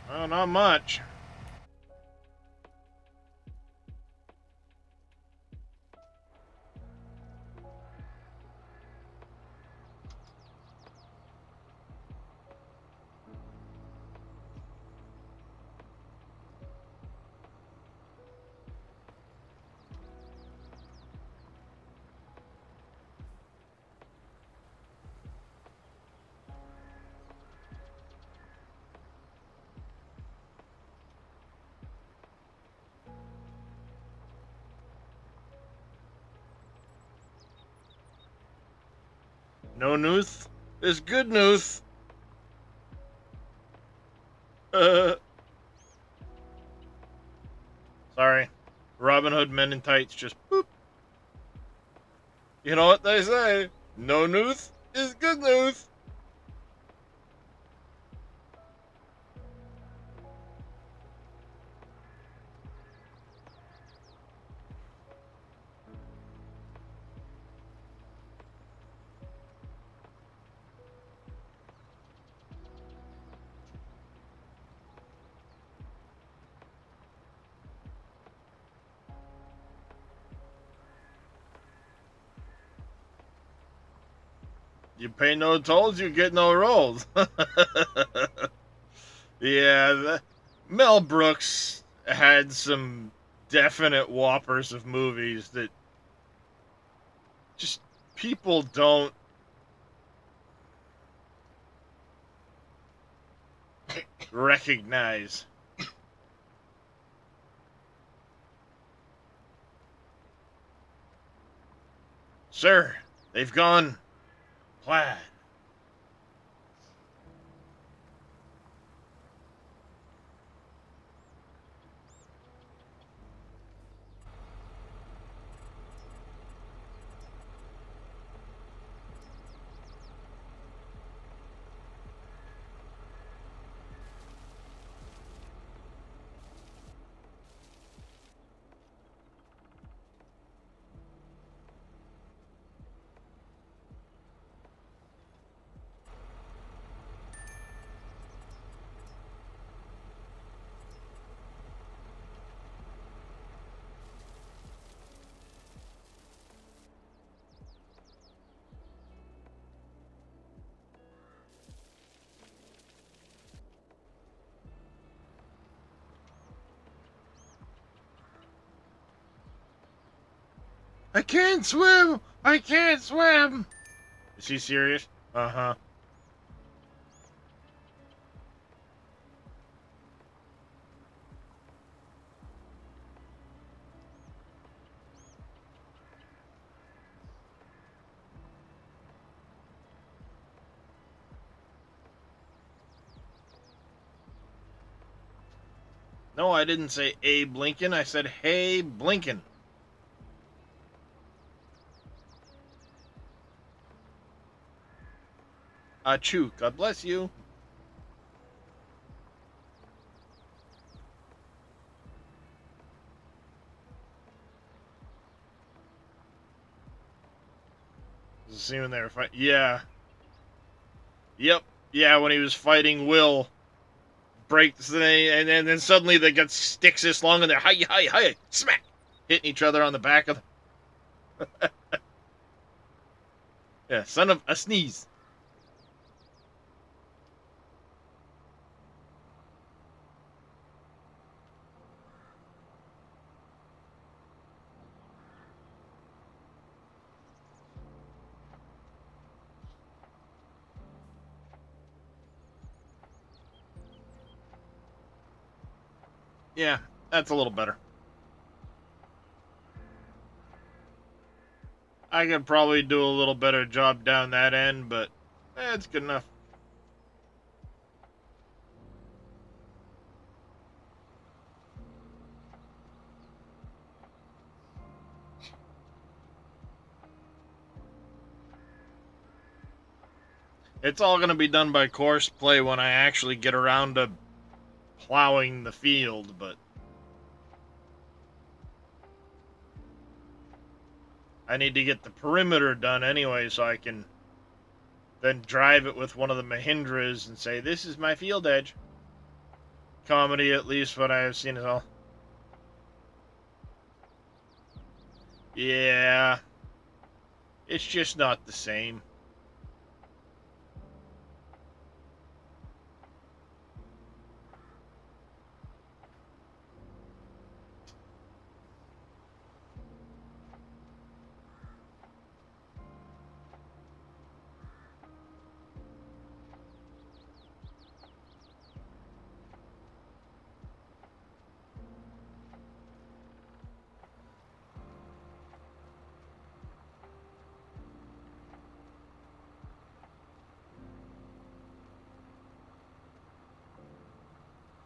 Well, not much. No news is good news. Sorry. Robin Hood men in tights just boop. You know what they say? No news is good news. You pay no tolls, you get no rolls. Yeah, Mel Brooks had some definite whoppers of movies that just people don't recognize. Sir, they've gone plaid. I can't swim! I can't swim! Is he serious? Uh-huh. No, I didn't say Abe Lincoln. I said, hey, Blinken. Achoo, God bless you. See when they were fighting. Yeah. Yep. Yeah, when he was fighting Will. Breaks the and then suddenly they got sticks this long and they're hi, smack, hitting each other on the back of the yeah, son of a sneeze. Yeah, that's a little better. I could probably do a little better job down that end, but it's good enough. It's all going to be done by course play when I actually get around to plowing the field, but I need to get the perimeter done anyway so I can then drive it with one of the Mahindras and say, this is my field edge. Comedy, at least what I have seen, is all. Yeah, it's just not the same.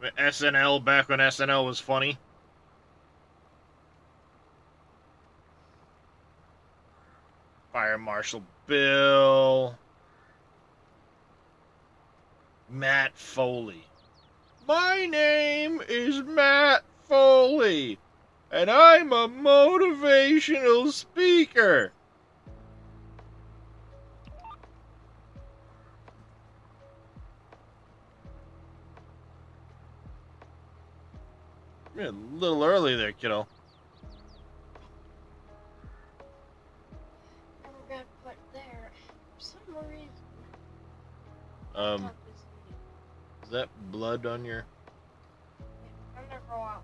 SNL, back when SNL was funny. Fire Marshal Bill. Matt Foley. My name is Matt Foley, and I'm a motivational speaker. You're a little early there, kiddo. I forgot to put there. For some reason. Um, is that blood on your... I'm there for a while.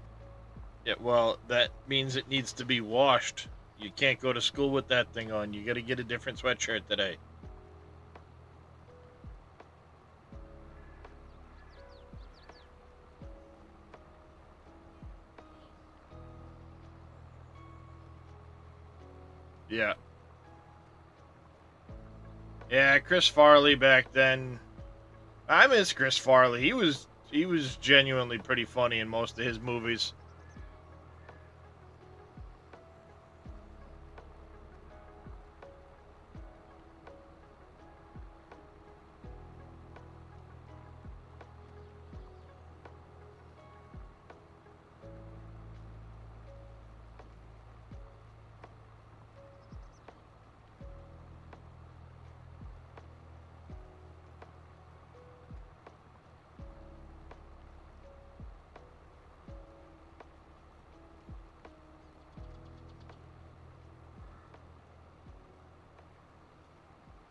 Yeah, well, that means it needs to be washed. You can't go to school with that thing on. You gotta get a different sweatshirt today. Yeah. Yeah, Chris Farley back then. I miss Chris Farley. He was genuinely pretty funny in most of his movies.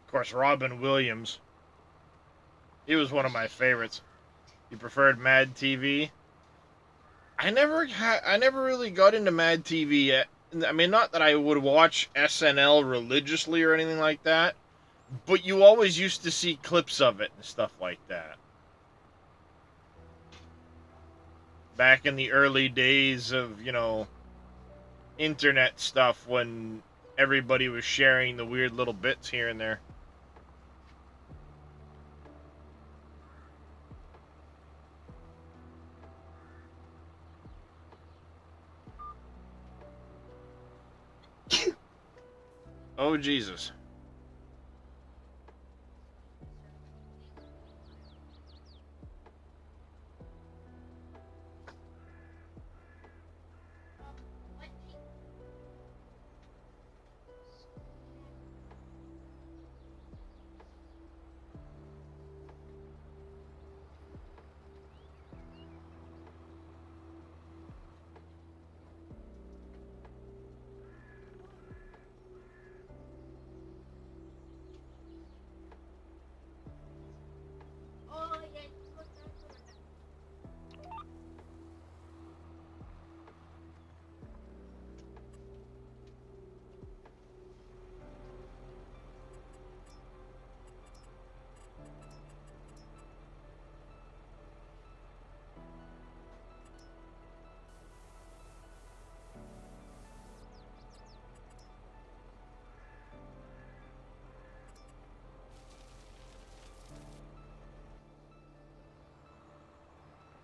Of course, Robin Williams. He was one of my favorites. You preferred Mad TV? I never really got into Mad TV yet. I mean, not that I would watch SNL religiously or anything like that, but you always used to see clips of it and stuff like that. Back in the early days of, internet stuff when everybody was sharing the weird little bits here and there. Oh, Jesus. Oh, yeah, just look down for that.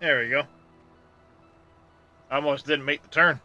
There we go. Almost didn't make the turn.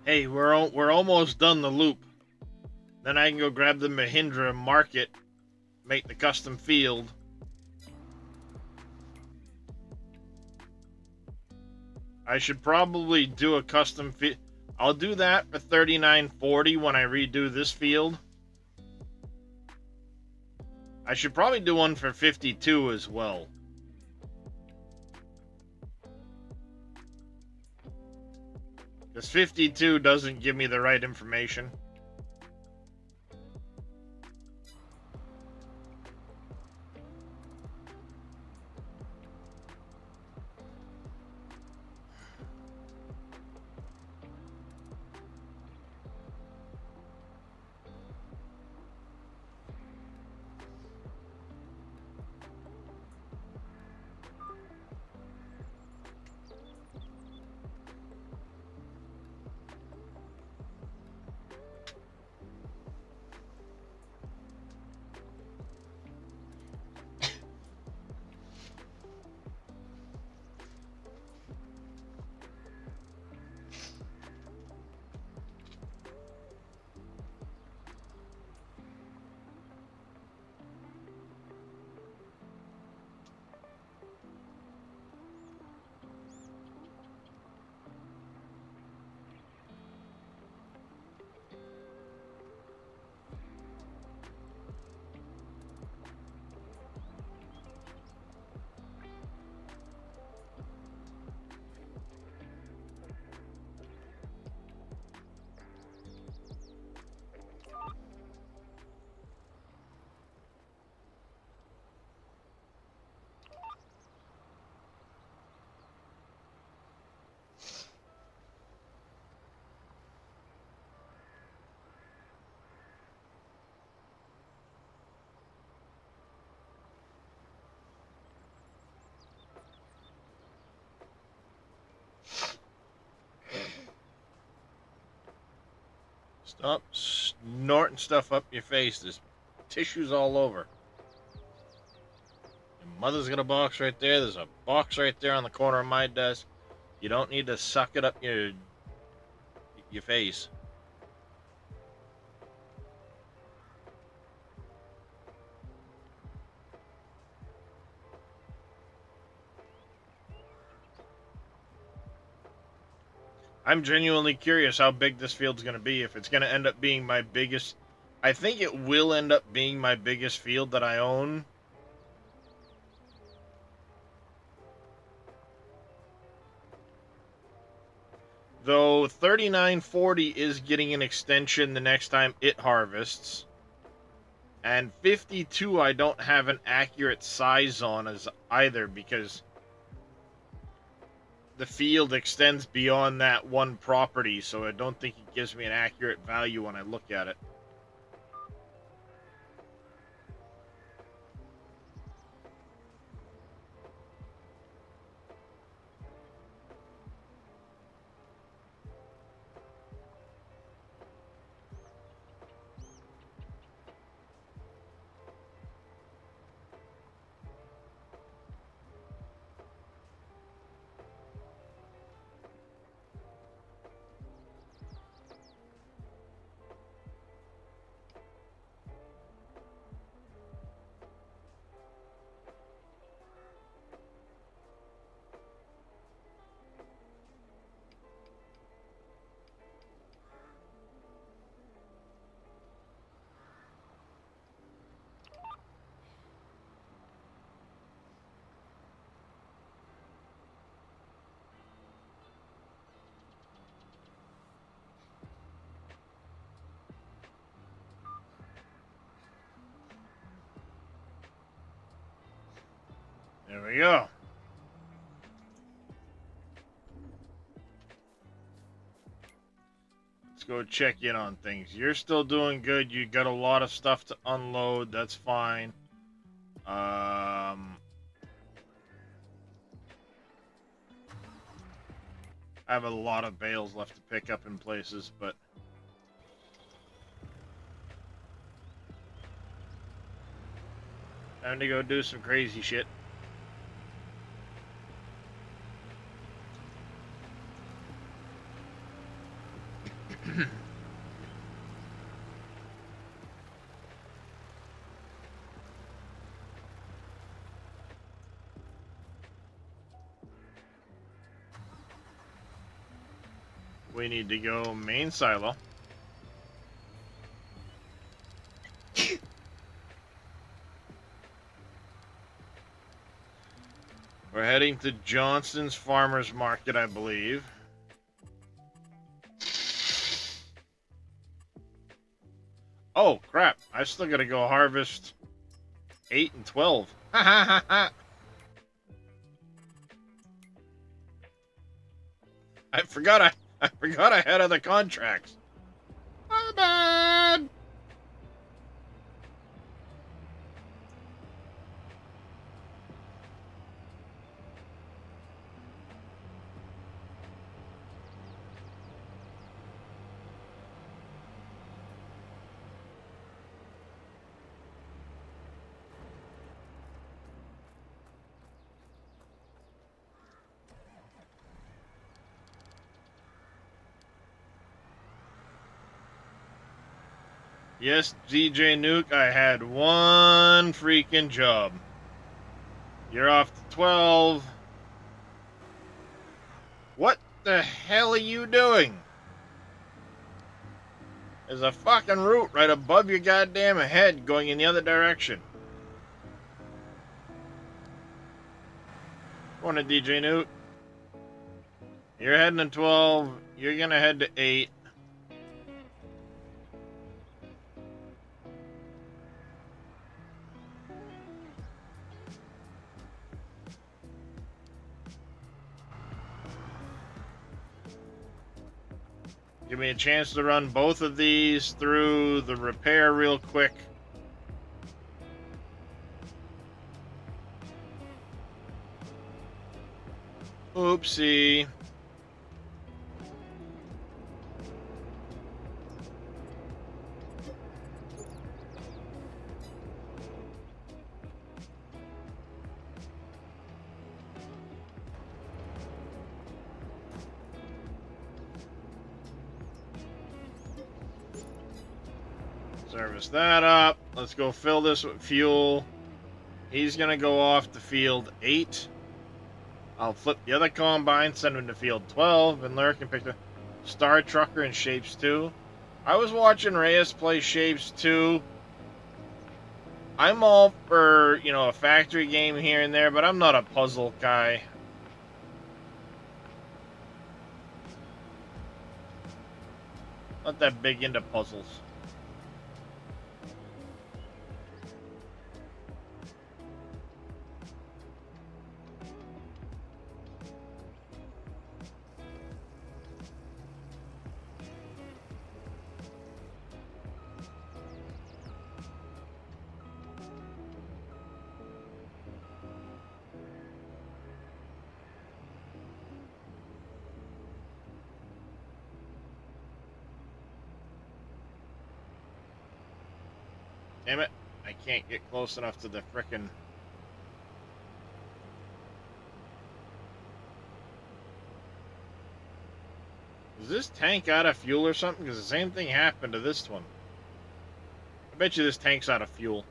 Hey, we're almost done the loop. Then I can go grab the Mahindra, mark it, make the custom field. I should probably do a custom field. I'll do that for $39.40 when I redo this field. I should probably do one for $52 as well. This 52 doesn't give me the right information. Stop snorting stuff up your face. There's tissues all over. Your mother's got a box right there. There's a box right there on the corner of my desk. You don't need to suck it up your face. I'm genuinely curious how big this field's going to be. If it's going to end up being my biggest... I think it will end up being my biggest field that I own. Though 3940 is getting an extension the next time it harvests. And 52 I don't have an accurate size on as either, because the field extends beyond that one property, so I don't think it gives me an accurate value when I look at it. There we go. Let's go check in on things. You're still doing good. You got a lot of stuff to unload. That's fine. I have a lot of bales left to pick up in places, but time to go do some crazy shit. We need to go main silo. We're heading to Johnston's Farmers Market, I believe. Oh, crap. I still gotta go harvest 8 and 12. Ha ha ha ha. I forgot I had other contracts. My bad. Yes, DJ Nuke, I had one freaking job. You're off to 12. What the hell are you doing? There's a fucking route right above your goddamn head going in the other direction. Go on to DJ Nuke. You're heading to 12. You're gonna head to 8. Give me a chance to run both of these through the repair real quick. Oopsie. Service that up. Let's go fill this with fuel. He's going to go off to field 8. I'll flip the other combine, send him to field 12, and Lurk can pick the Star Trucker in Shapes 2. I was watching Reyes play Shapes 2. I'm all for, you know, a factory game here and there, but I'm not a puzzle guy. Not that big into puzzles. Damn it, I can't get close enough to the frickin'... Is this tank out of fuel or something? Because the same thing happened to this one. I bet you this tank's out of fuel.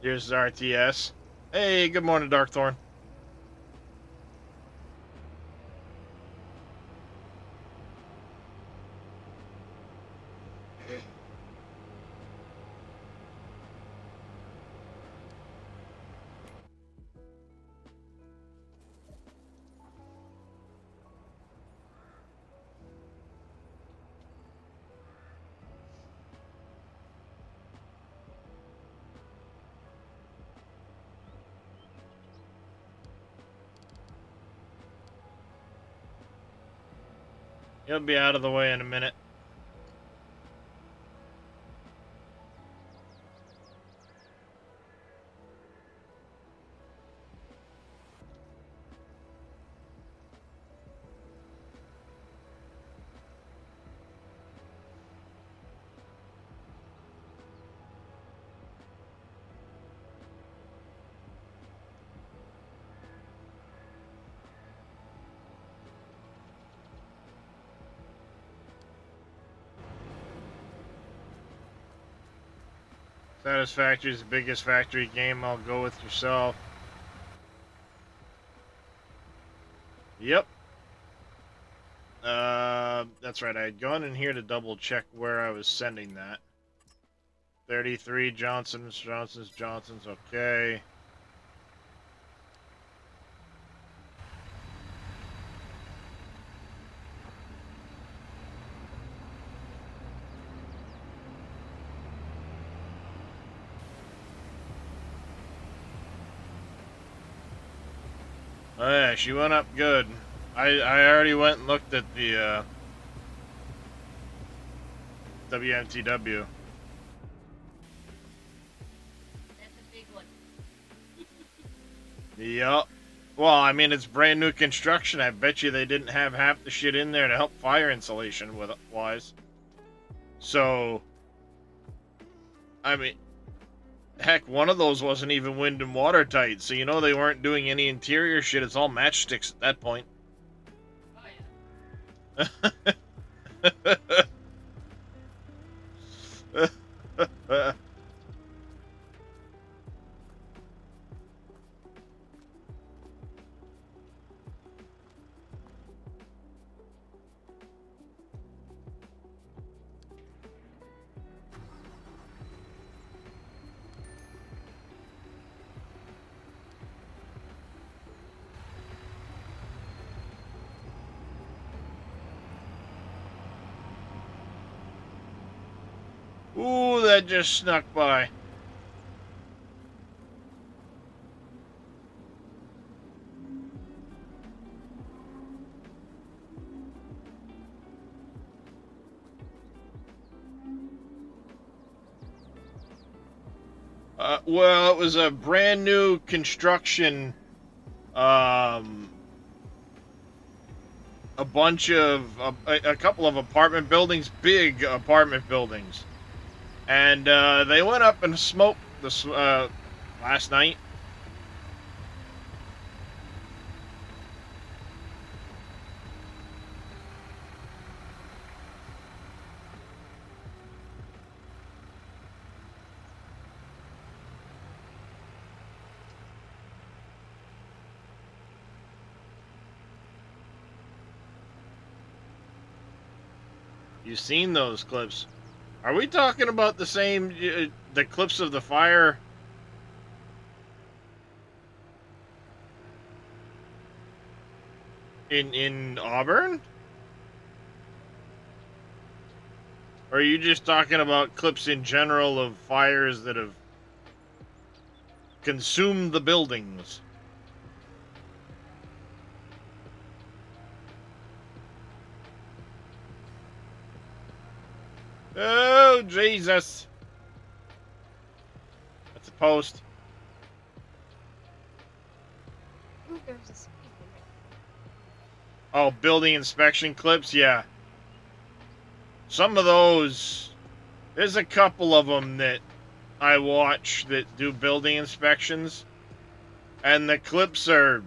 Here's RTS. Hey, good morning, Darkthorn. He'll be out of the way in a minute. Satisfactory's the biggest factory game. I'll go with yourself. Yep. That's right. I had gone in here to double check where I was sending that. 33 Johnson's. Okay. Oh yeah, she went up good. I already went and looked at the WMTW. That's a big one. Yup. Well, I mean, it's brand new construction. I bet you they didn't have half the shit in there to help fire insulation with wise. So, I mean, heck, one of those wasn't even wind and watertight. So you know they weren't doing any interior shit. It's all matchsticks at that point. Oh yeah. Ooh, that just snuck by. Well, it was a brand new construction. A couple of apartment buildings, big apartment buildings, and they went up and smoked this last night. You've seen those clips. Are we talking about the same, the clips of the fire? In Auburn? Or are you just talking about clips in general of fires that have consumed the buildings? Oh, Jesus. That's a post. Ooh, there's a speaker. Oh, building inspection clips? Yeah. Some of those, there's a couple of them that I watch that do building inspections, and the clips are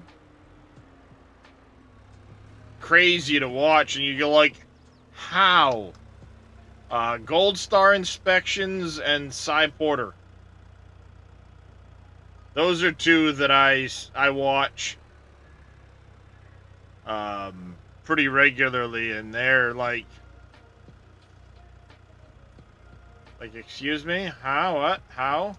crazy to watch, and you go like, how? Gold Star Inspections and Cy Porter. Those are two that I watch pretty regularly, and they're like, excuse me? How? What? How?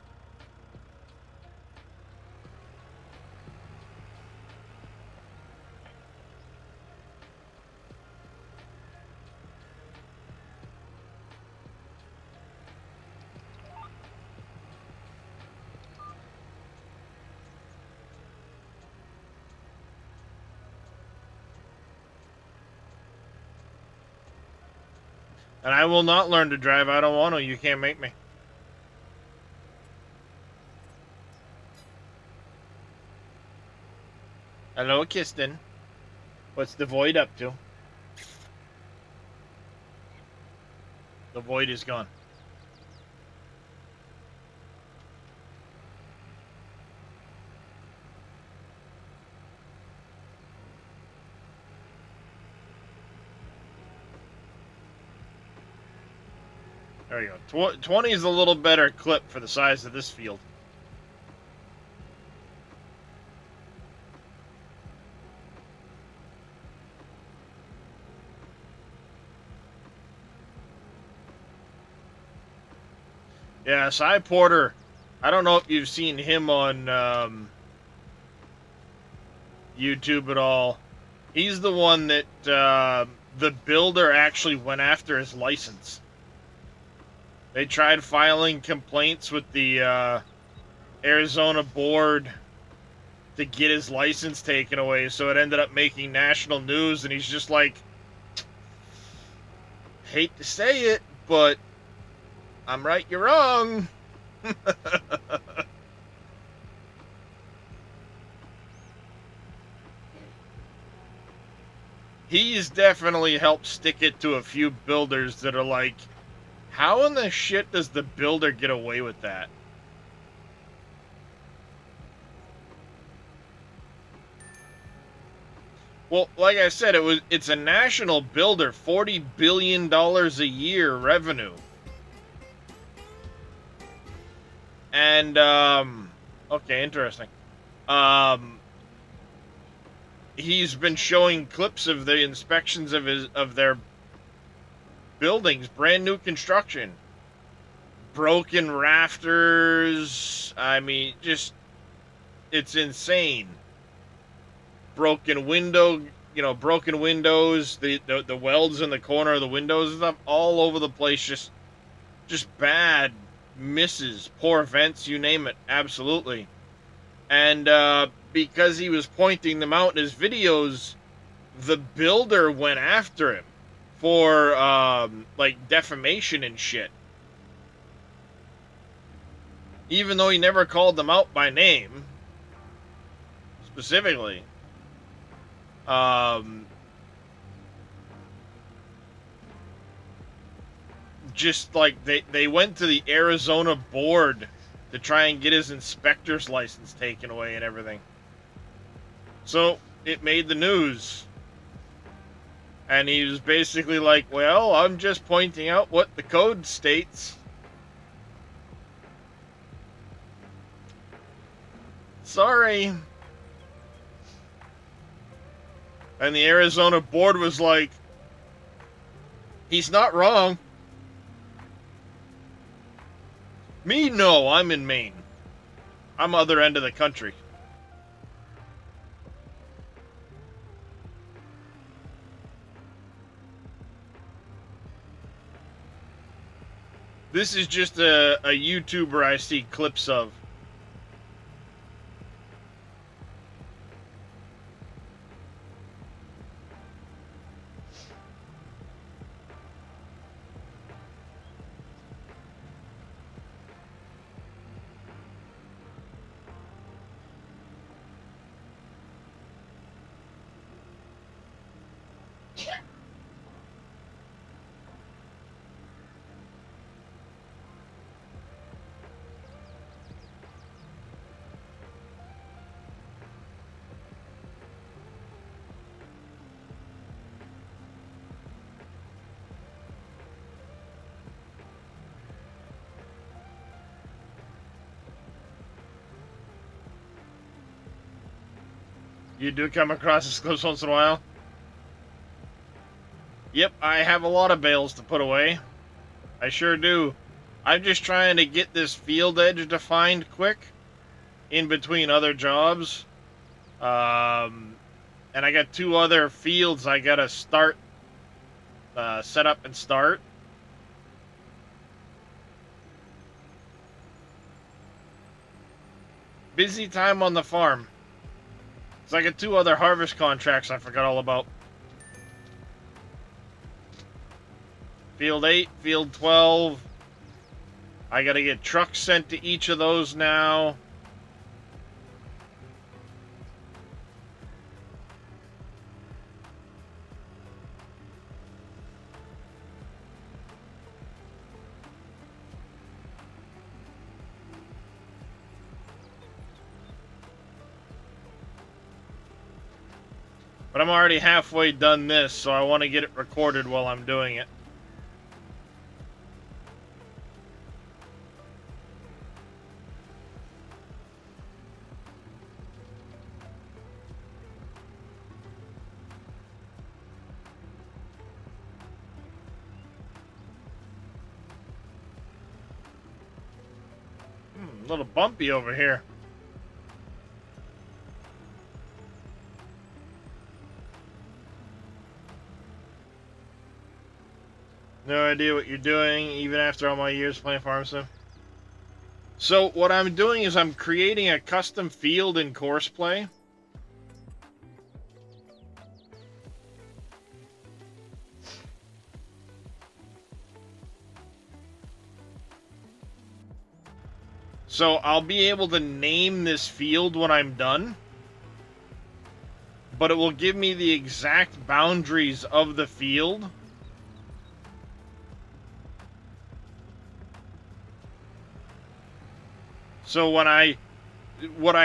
And I will not learn to drive. I don't want to. You can't make me. Hello, Kiston. What's the void up to? The void is gone. There you go. 20 is a little better clip for the size of this field. Yeah, Cy Porter. I don't know if you've seen him on YouTube at all. He's the one that the builder actually went after his license. They tried filing complaints with the Arizona board to get his license taken away, so it ended up making national news, and he's just like, hate to say it, but I'm right, you're wrong. He's definitely helped stick it to a few builders that are like, how in the shit does the builder get away with that? Well, like I said, it's a national builder, $40 billion a year revenue. And okay, interesting. He's been showing clips of the inspections of their buildings, brand new construction. Broken rafters, I mean, just it's insane. Broken windows, the welds in the corner of the windows and stuff all over the place, just bad misses, poor vents, you name it, absolutely. And because he was pointing them out in his videos, the builder went after him for like defamation and shit. Even though he never called them out by name specifically. Just like they went to the Arizona board to try and get his inspector's license taken away and everything. So it made the news. And he was basically like, well, I'm just pointing out what the code states. Sorry. And the Arizona board was like, he's not wrong. Me, no, I'm in Maine. I'm other end of the country. This is just a YouTuber I see clips of. You do come across these clips once in a while? Yep, I have a lot of bales to put away. I sure do. I'm just trying to get this field edge defined quick in between other jobs. And I got 2 other fields I gotta start, set up and start. Busy time on the farm. So I got 2 other harvest contracts I forgot all about. Field 8, Field 12. I gotta get trucks sent to each of those now. But I'm already halfway done this, so I want to get it recorded while I'm doing it. A little bumpy over here. No idea what you're doing, even after all my years playing Farm Sim. So what I'm doing is I'm creating a custom field in Courseplay. So I'll be able to name this field when I'm done. But it will give me the exact boundaries of the field. So what I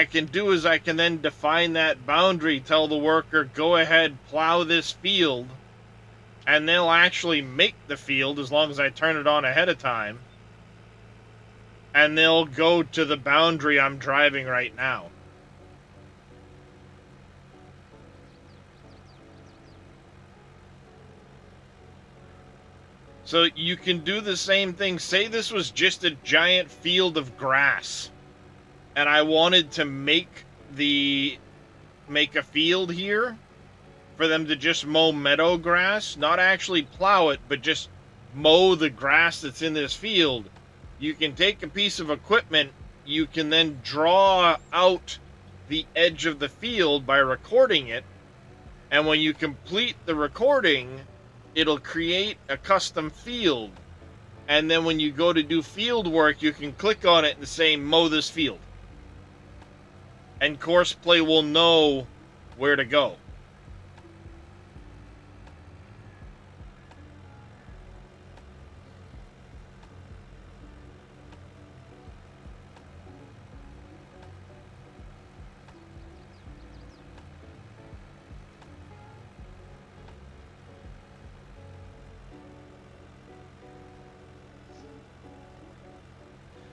can do is I can then define that boundary, tell the worker, go ahead, plow this field, and they'll actually make the field as long as I turn it on ahead of time. And they'll go to the boundary I'm driving right now. So you can do the same thing. Say this was just a giant field of grass, and I wanted to make a field here for them to just mow meadow grass, not actually plow it, but just mow the grass that's in this field. You can take a piece of equipment, you can then draw out the edge of the field by recording it, and when you complete the recording, it'll create a custom field. And then when you go to do field work, you can click on it and say, mow this field. And Courseplay will know where to go.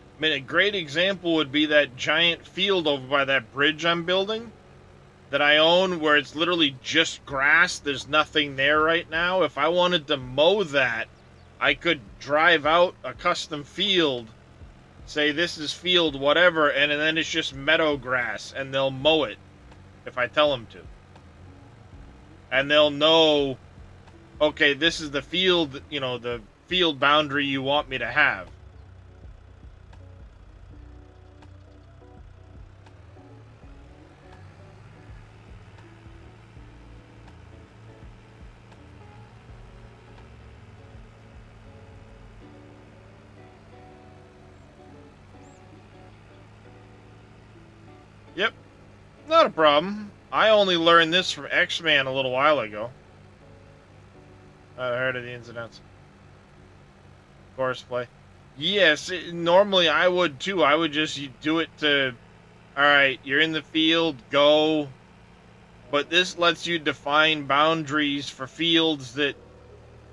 I mean, a great example would be that giant field over by that bridge I'm building that I own, where it's literally just grass. There's nothing there right now. If I wanted to mow that, I could drive out a custom field, say this is field whatever, and then it's just meadow grass, and they'll mow it if I tell them to. And they'll know, okay, this is the field, you know, the field boundary you want me to have. Yep, not a problem. I only learned this from X-Man a little while ago. I heard of the ins and outs. Courseplay. Yes, normally I would too. I would just do it to, alright, you're in the field, go. But this lets you define boundaries for fields that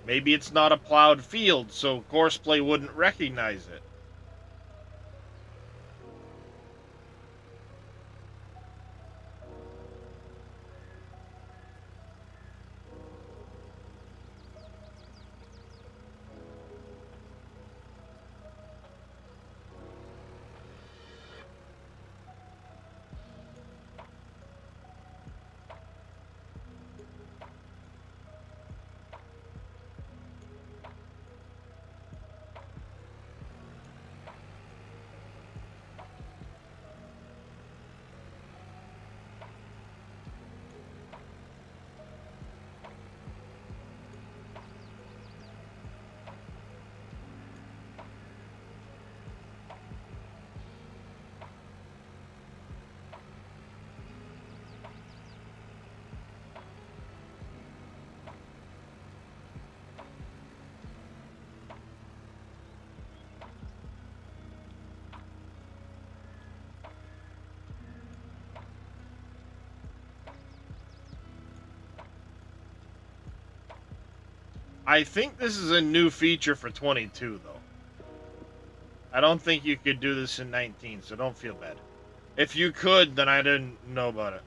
maybe it's not a plowed field, so Courseplay wouldn't recognize it. I think this is a new feature for 22, though. I don't think you could do this in 19, so don't feel bad. If you could, then I didn't know about it.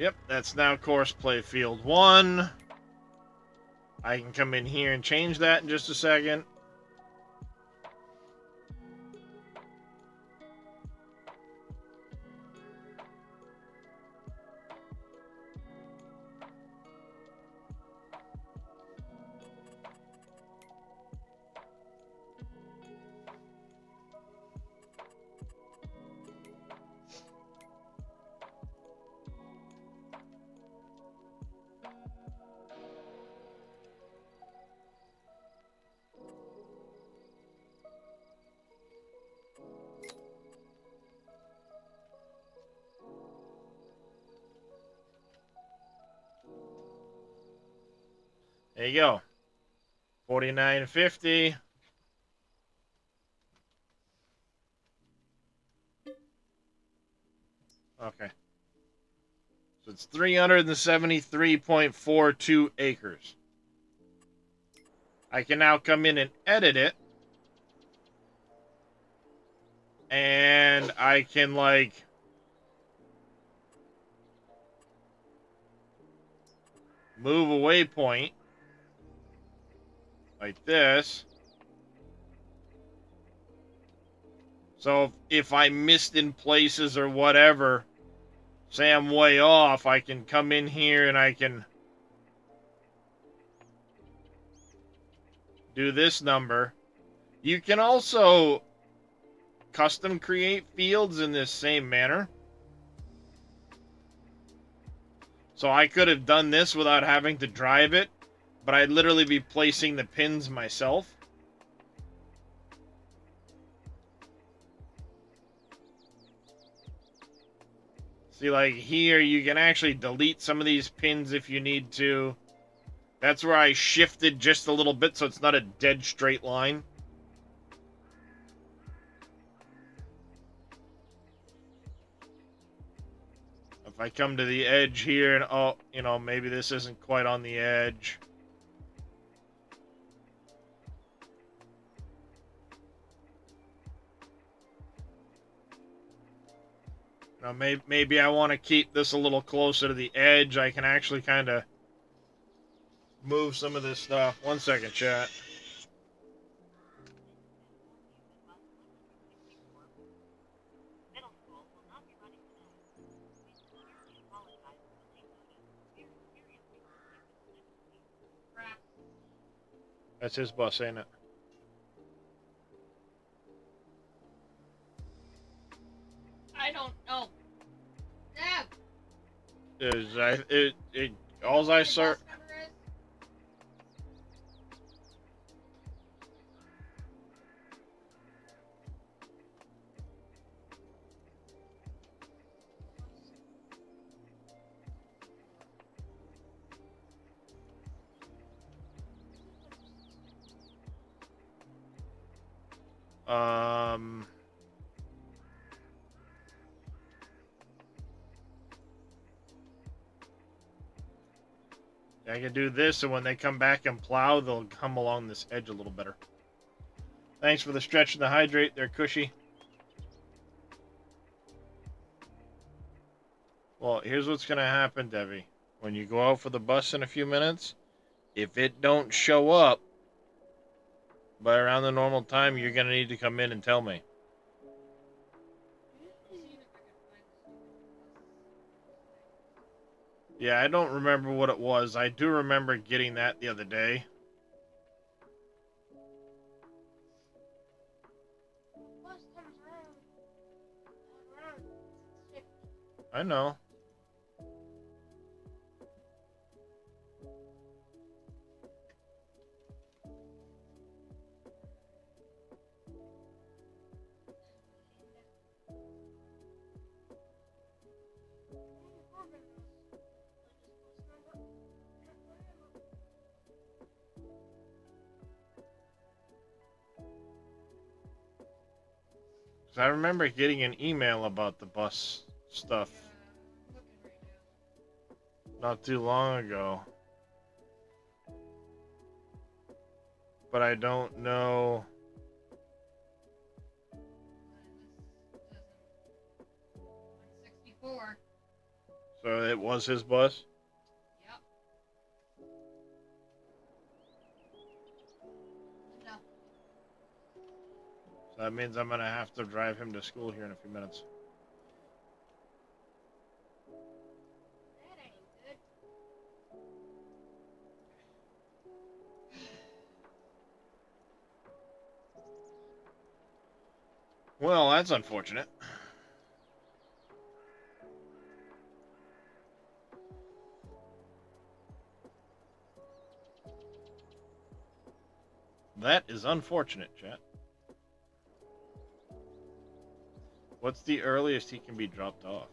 Yep, that's now course play field 1. I can come in here and change that in just a second. There you go. 49.50. Okay. So it's 373.42 acres. I can now come in and edit it. And I can, like, move a waypoint like this. So if I missed in places or whatever, say I'm way off, I can come in here and I can do this number. You can also custom create fields in this same manner. So I could have done this without having to drive it, but I'd literally be placing the pins myself. See, like here, you can actually delete some of these pins if you need to. That's where I shifted just a little bit so it's not a dead straight line. If I come to the edge here and, oh, you know, maybe this isn't quite on the edge. You know, maybe I want to keep this a little closer to the edge. I can actually kind of move some of this stuff. 1 second, chat. That's his bus, ain't it? I don't know. Deb! Alls I saw. I can do this, and when they come back and plow, they'll come along this edge a little better. Thanks for the stretch and the hydrate there, Cushy. Well, here's what's going to happen, Debbie. When you go out for the bus in a few minutes, if it don't show up by around the normal time, you're going to need to come in and tell me. Yeah, I don't remember what it was. I do remember getting that the other day. Bus comes around 6:50. I know. I remember getting an email about the bus stuff not too long ago. But I don't know. So it was his bus? Yep. No. So that means I'm going to have to drive him to school here in a few minutes. That ain't good. Well, that's unfortunate. That is unfortunate, chat. What's the earliest he can be dropped off?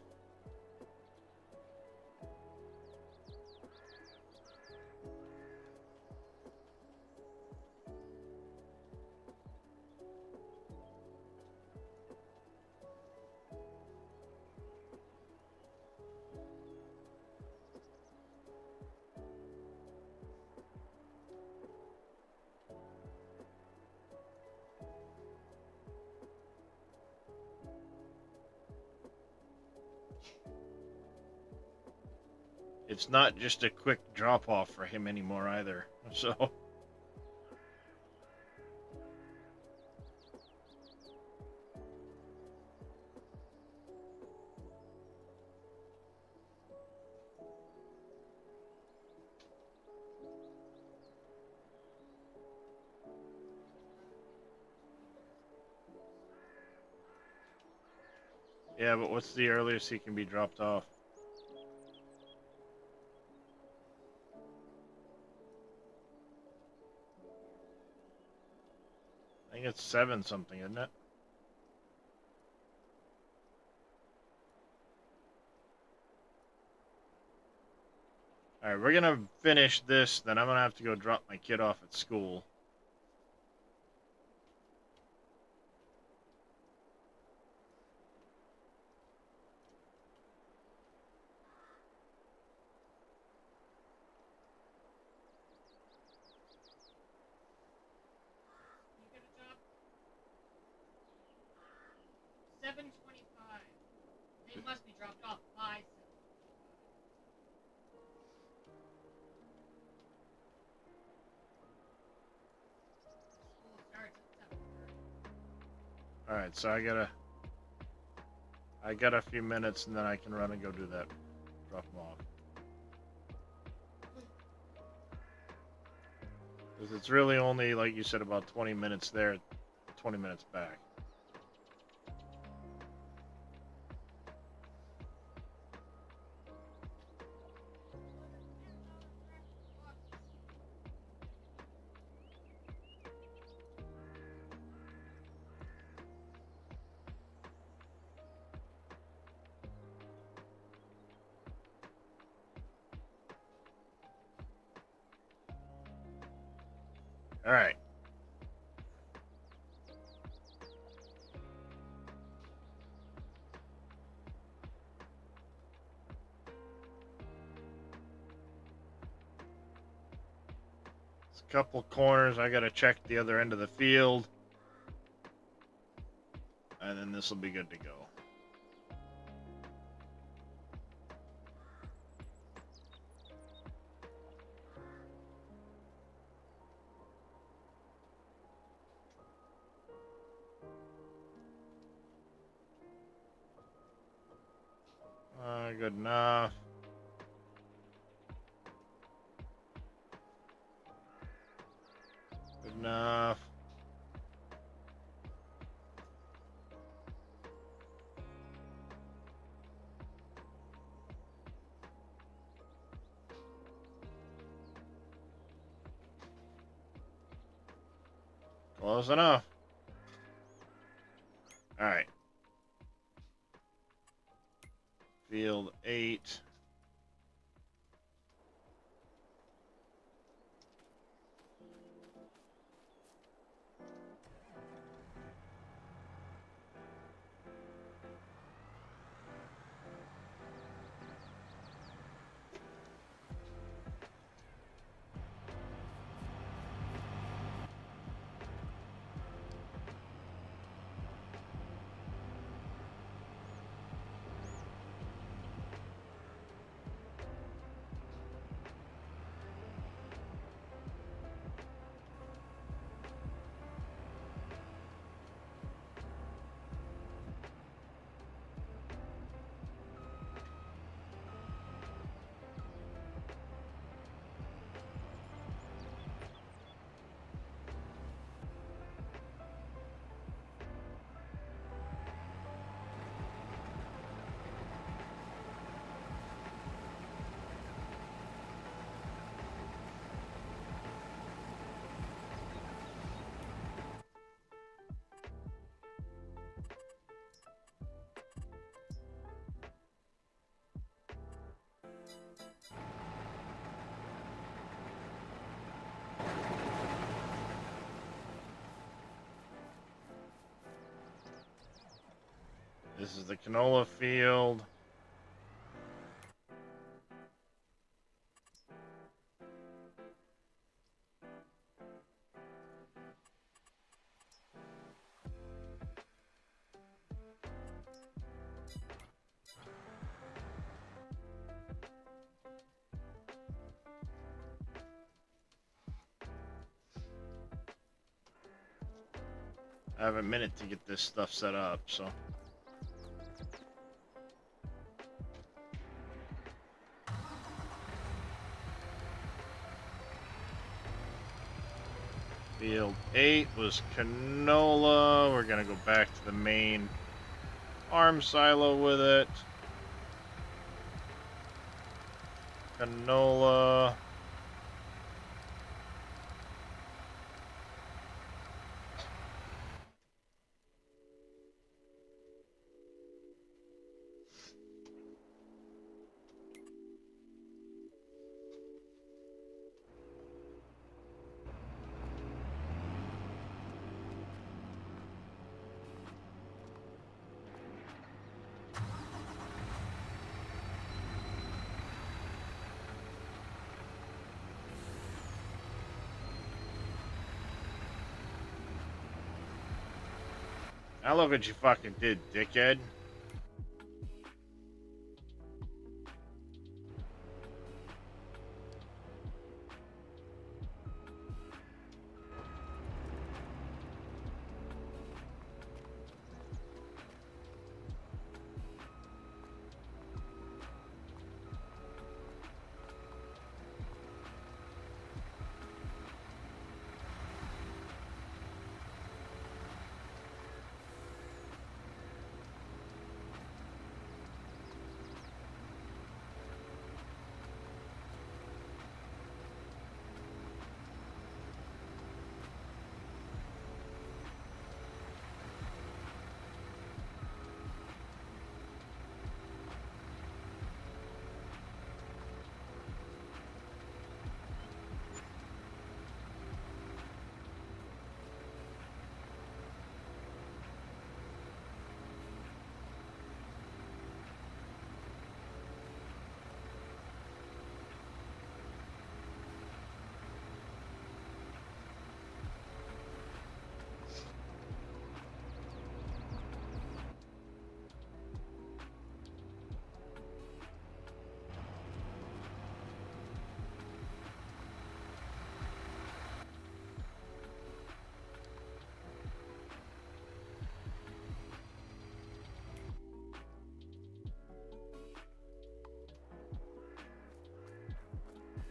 It's not just a quick drop off for him anymore either. So yeah, but what's the earliest he can be dropped off? I think it's 7 something, isn't it? Alright, we're gonna finish this, then I'm gonna have to go drop my kid off at school. You get a job? 7:25. They must be dropped off by 7:25. School starts at 7:30. Alright, so I got a few minutes and then I can run and go do that. Drop him off. Because it's really only, like you said, about 20 minutes there, 20 minutes back. Alright. It's a couple corners. I gotta check the other end of the field. And then this will be good to go. Good enough. Good enough. Close enough. Alright. Field 8. This is the canola field. I have a minute to get this stuff set up, so. Field 8 was canola. We're gonna go back to the main farm silo with it. Canola. Now look what you fucking did, dickhead.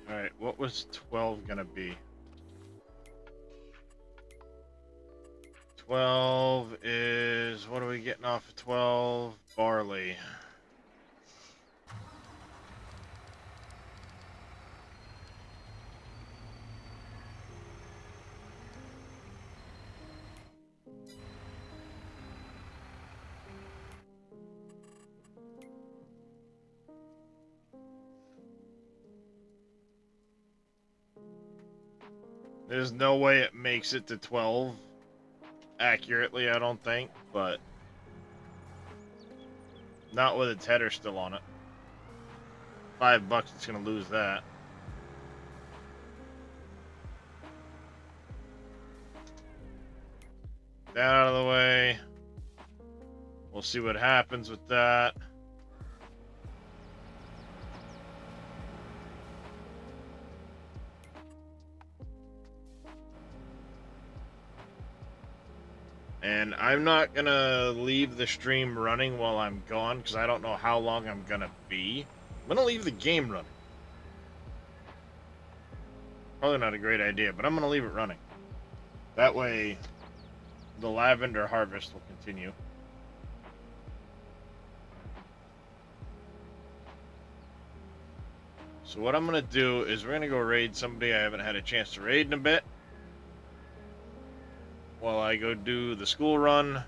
Alright, what was 12 gonna be? 12 is... what are we getting off of 12? Barley. There's no way it makes it to 12 accurately, I don't think, but not with its header still on it. $5, it's gonna lose that. That out of the way. We'll see what happens with that. And I'm not gonna leave the stream running while I'm gone, because I don't know how long I'm gonna be. I'm gonna leave the game running. Probably not a great idea, but I'm gonna leave it running. That way, the lavender harvest will continue. So what I'm gonna do is we're gonna go raid somebody I haven't had a chance to raid in a bit, while I go do the school run,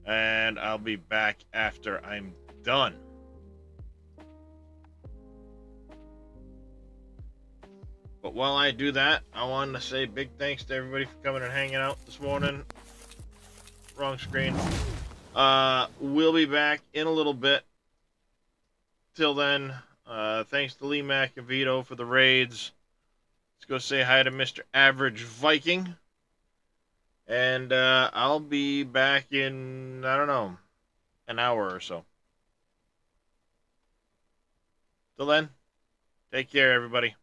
and I'll be back after I'm done. But while I do that, I wanted to say big thanks to everybody for coming and hanging out this morning. Wrong screen. We'll be back in a little bit. Till then, thanks to Lee Mac and Vito for the raids. Let's go say hi to Mr. Average Viking. And I'll be back in, I don't know, an hour or so. Till then, take care, everybody.